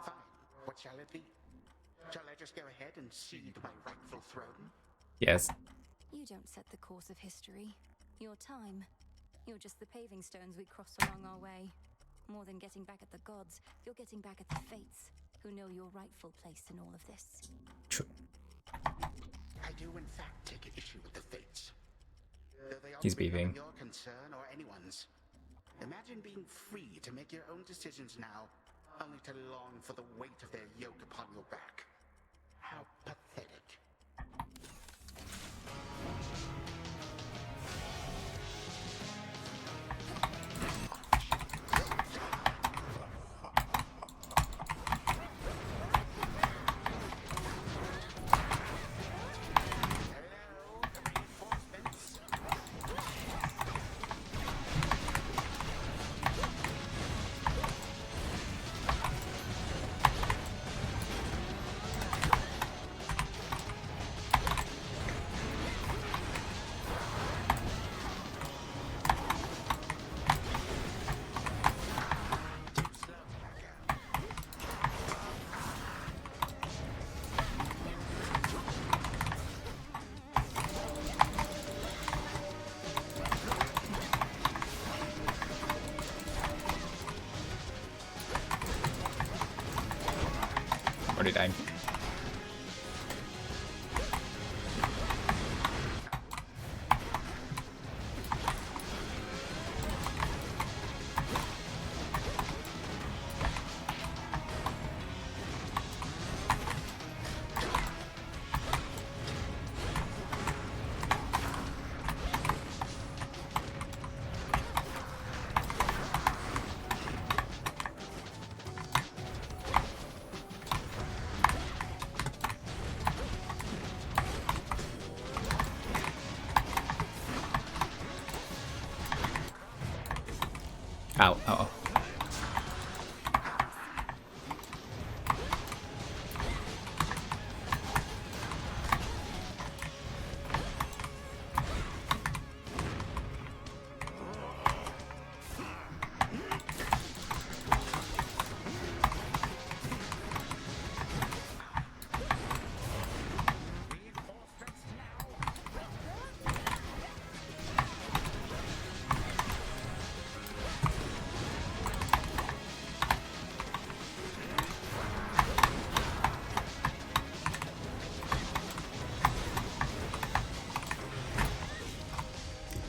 [SPEAKER 7] Fine, what shall it be? Shall I just go ahead and cede my rightful throne?
[SPEAKER 1] Yes.
[SPEAKER 2] You don't set the course of history. Your time. You're just the paving stones we cross along our way. More than getting back at the gods, you're getting back at the fates, who know your rightful place in all of this.
[SPEAKER 1] True.
[SPEAKER 7] I do in fact take issue with the fates. Though they
[SPEAKER 1] He's
[SPEAKER 7] ought to be none
[SPEAKER 1] beefing.
[SPEAKER 7] of your concern or anyone's. Imagine being free to make your own decisions now, only to long for the weight of their yoke upon your back. How pathetic.
[SPEAKER 1] Already dying. Ow, ow, ow.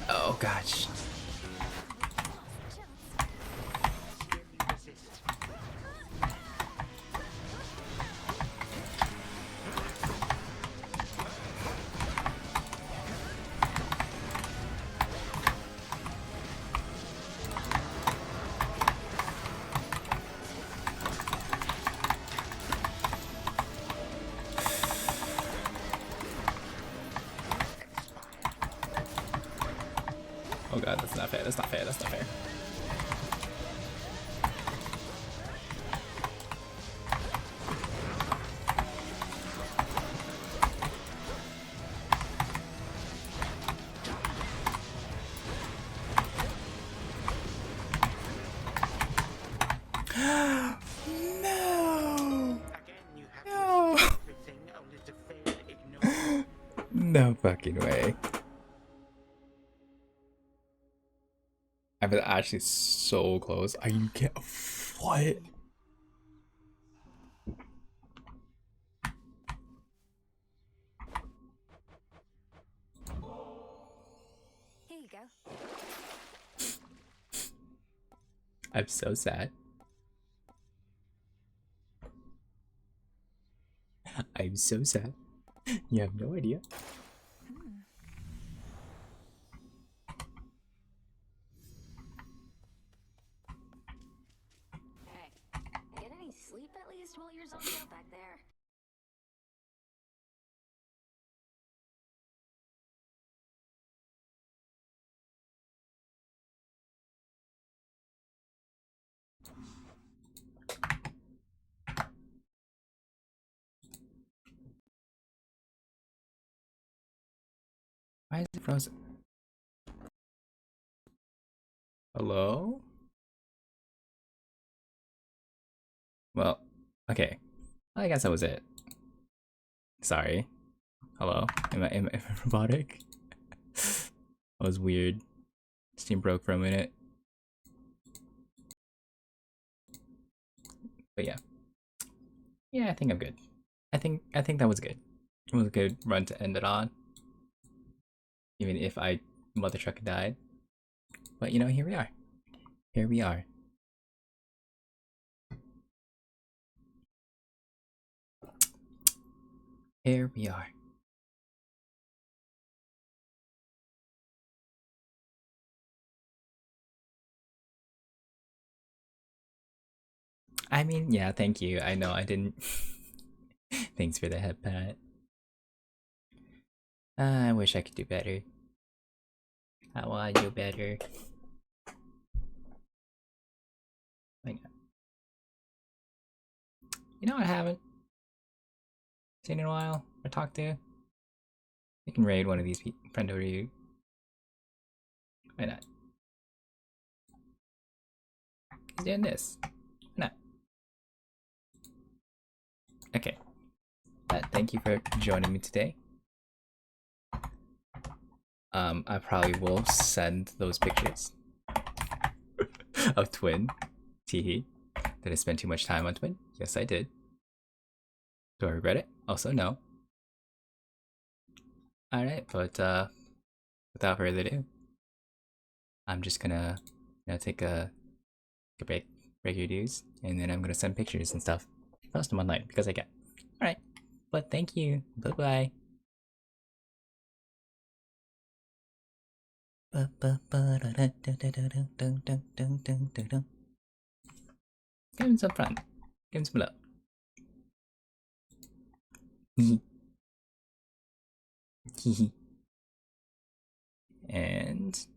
[SPEAKER 1] Oh gosh. Oh god, that's not fair, that's not fair, that's not fair. No! No! No fucking way. I was actually so close. Are you kidding? What?
[SPEAKER 2] Here you go.
[SPEAKER 1] I'm so sad. I'm so sad. You have no idea.
[SPEAKER 2] Hey, get any sleep at least while you're zoned out back there?
[SPEAKER 1] Why is it frozen? Hello? Well, okay. I guess that was it. Sorry. Hello? Am I robotic? That was weird. Steam broke for a minute. But yeah. Yeah, I think I'm good. I think that was good. It was a good run to end it on. Even if I mother trucker died. But you know, here we are. Here we are. Here we are. I mean, yeah, thank you. I know I didn't. Thanks for the head pat. I wish I could do better. I want to do better. Why not? You know, I haven't seen in a while or talked to. You can raid one of these people. Friend over you. Why not? He's doing this. Why not? Okay. Thank you for joining me today. I probably will send those pictures of Twin. Teehee. Did I spend too much time on Twin? Yes, I did. Do I regret it? Also, no. Alright, but without further ado, I'm just gonna take a break your dues, and then I'm gonna send pictures and stuff. Post them online because I can. Alright, but thank you. Bye bye. Give him some fun. Give him some love. And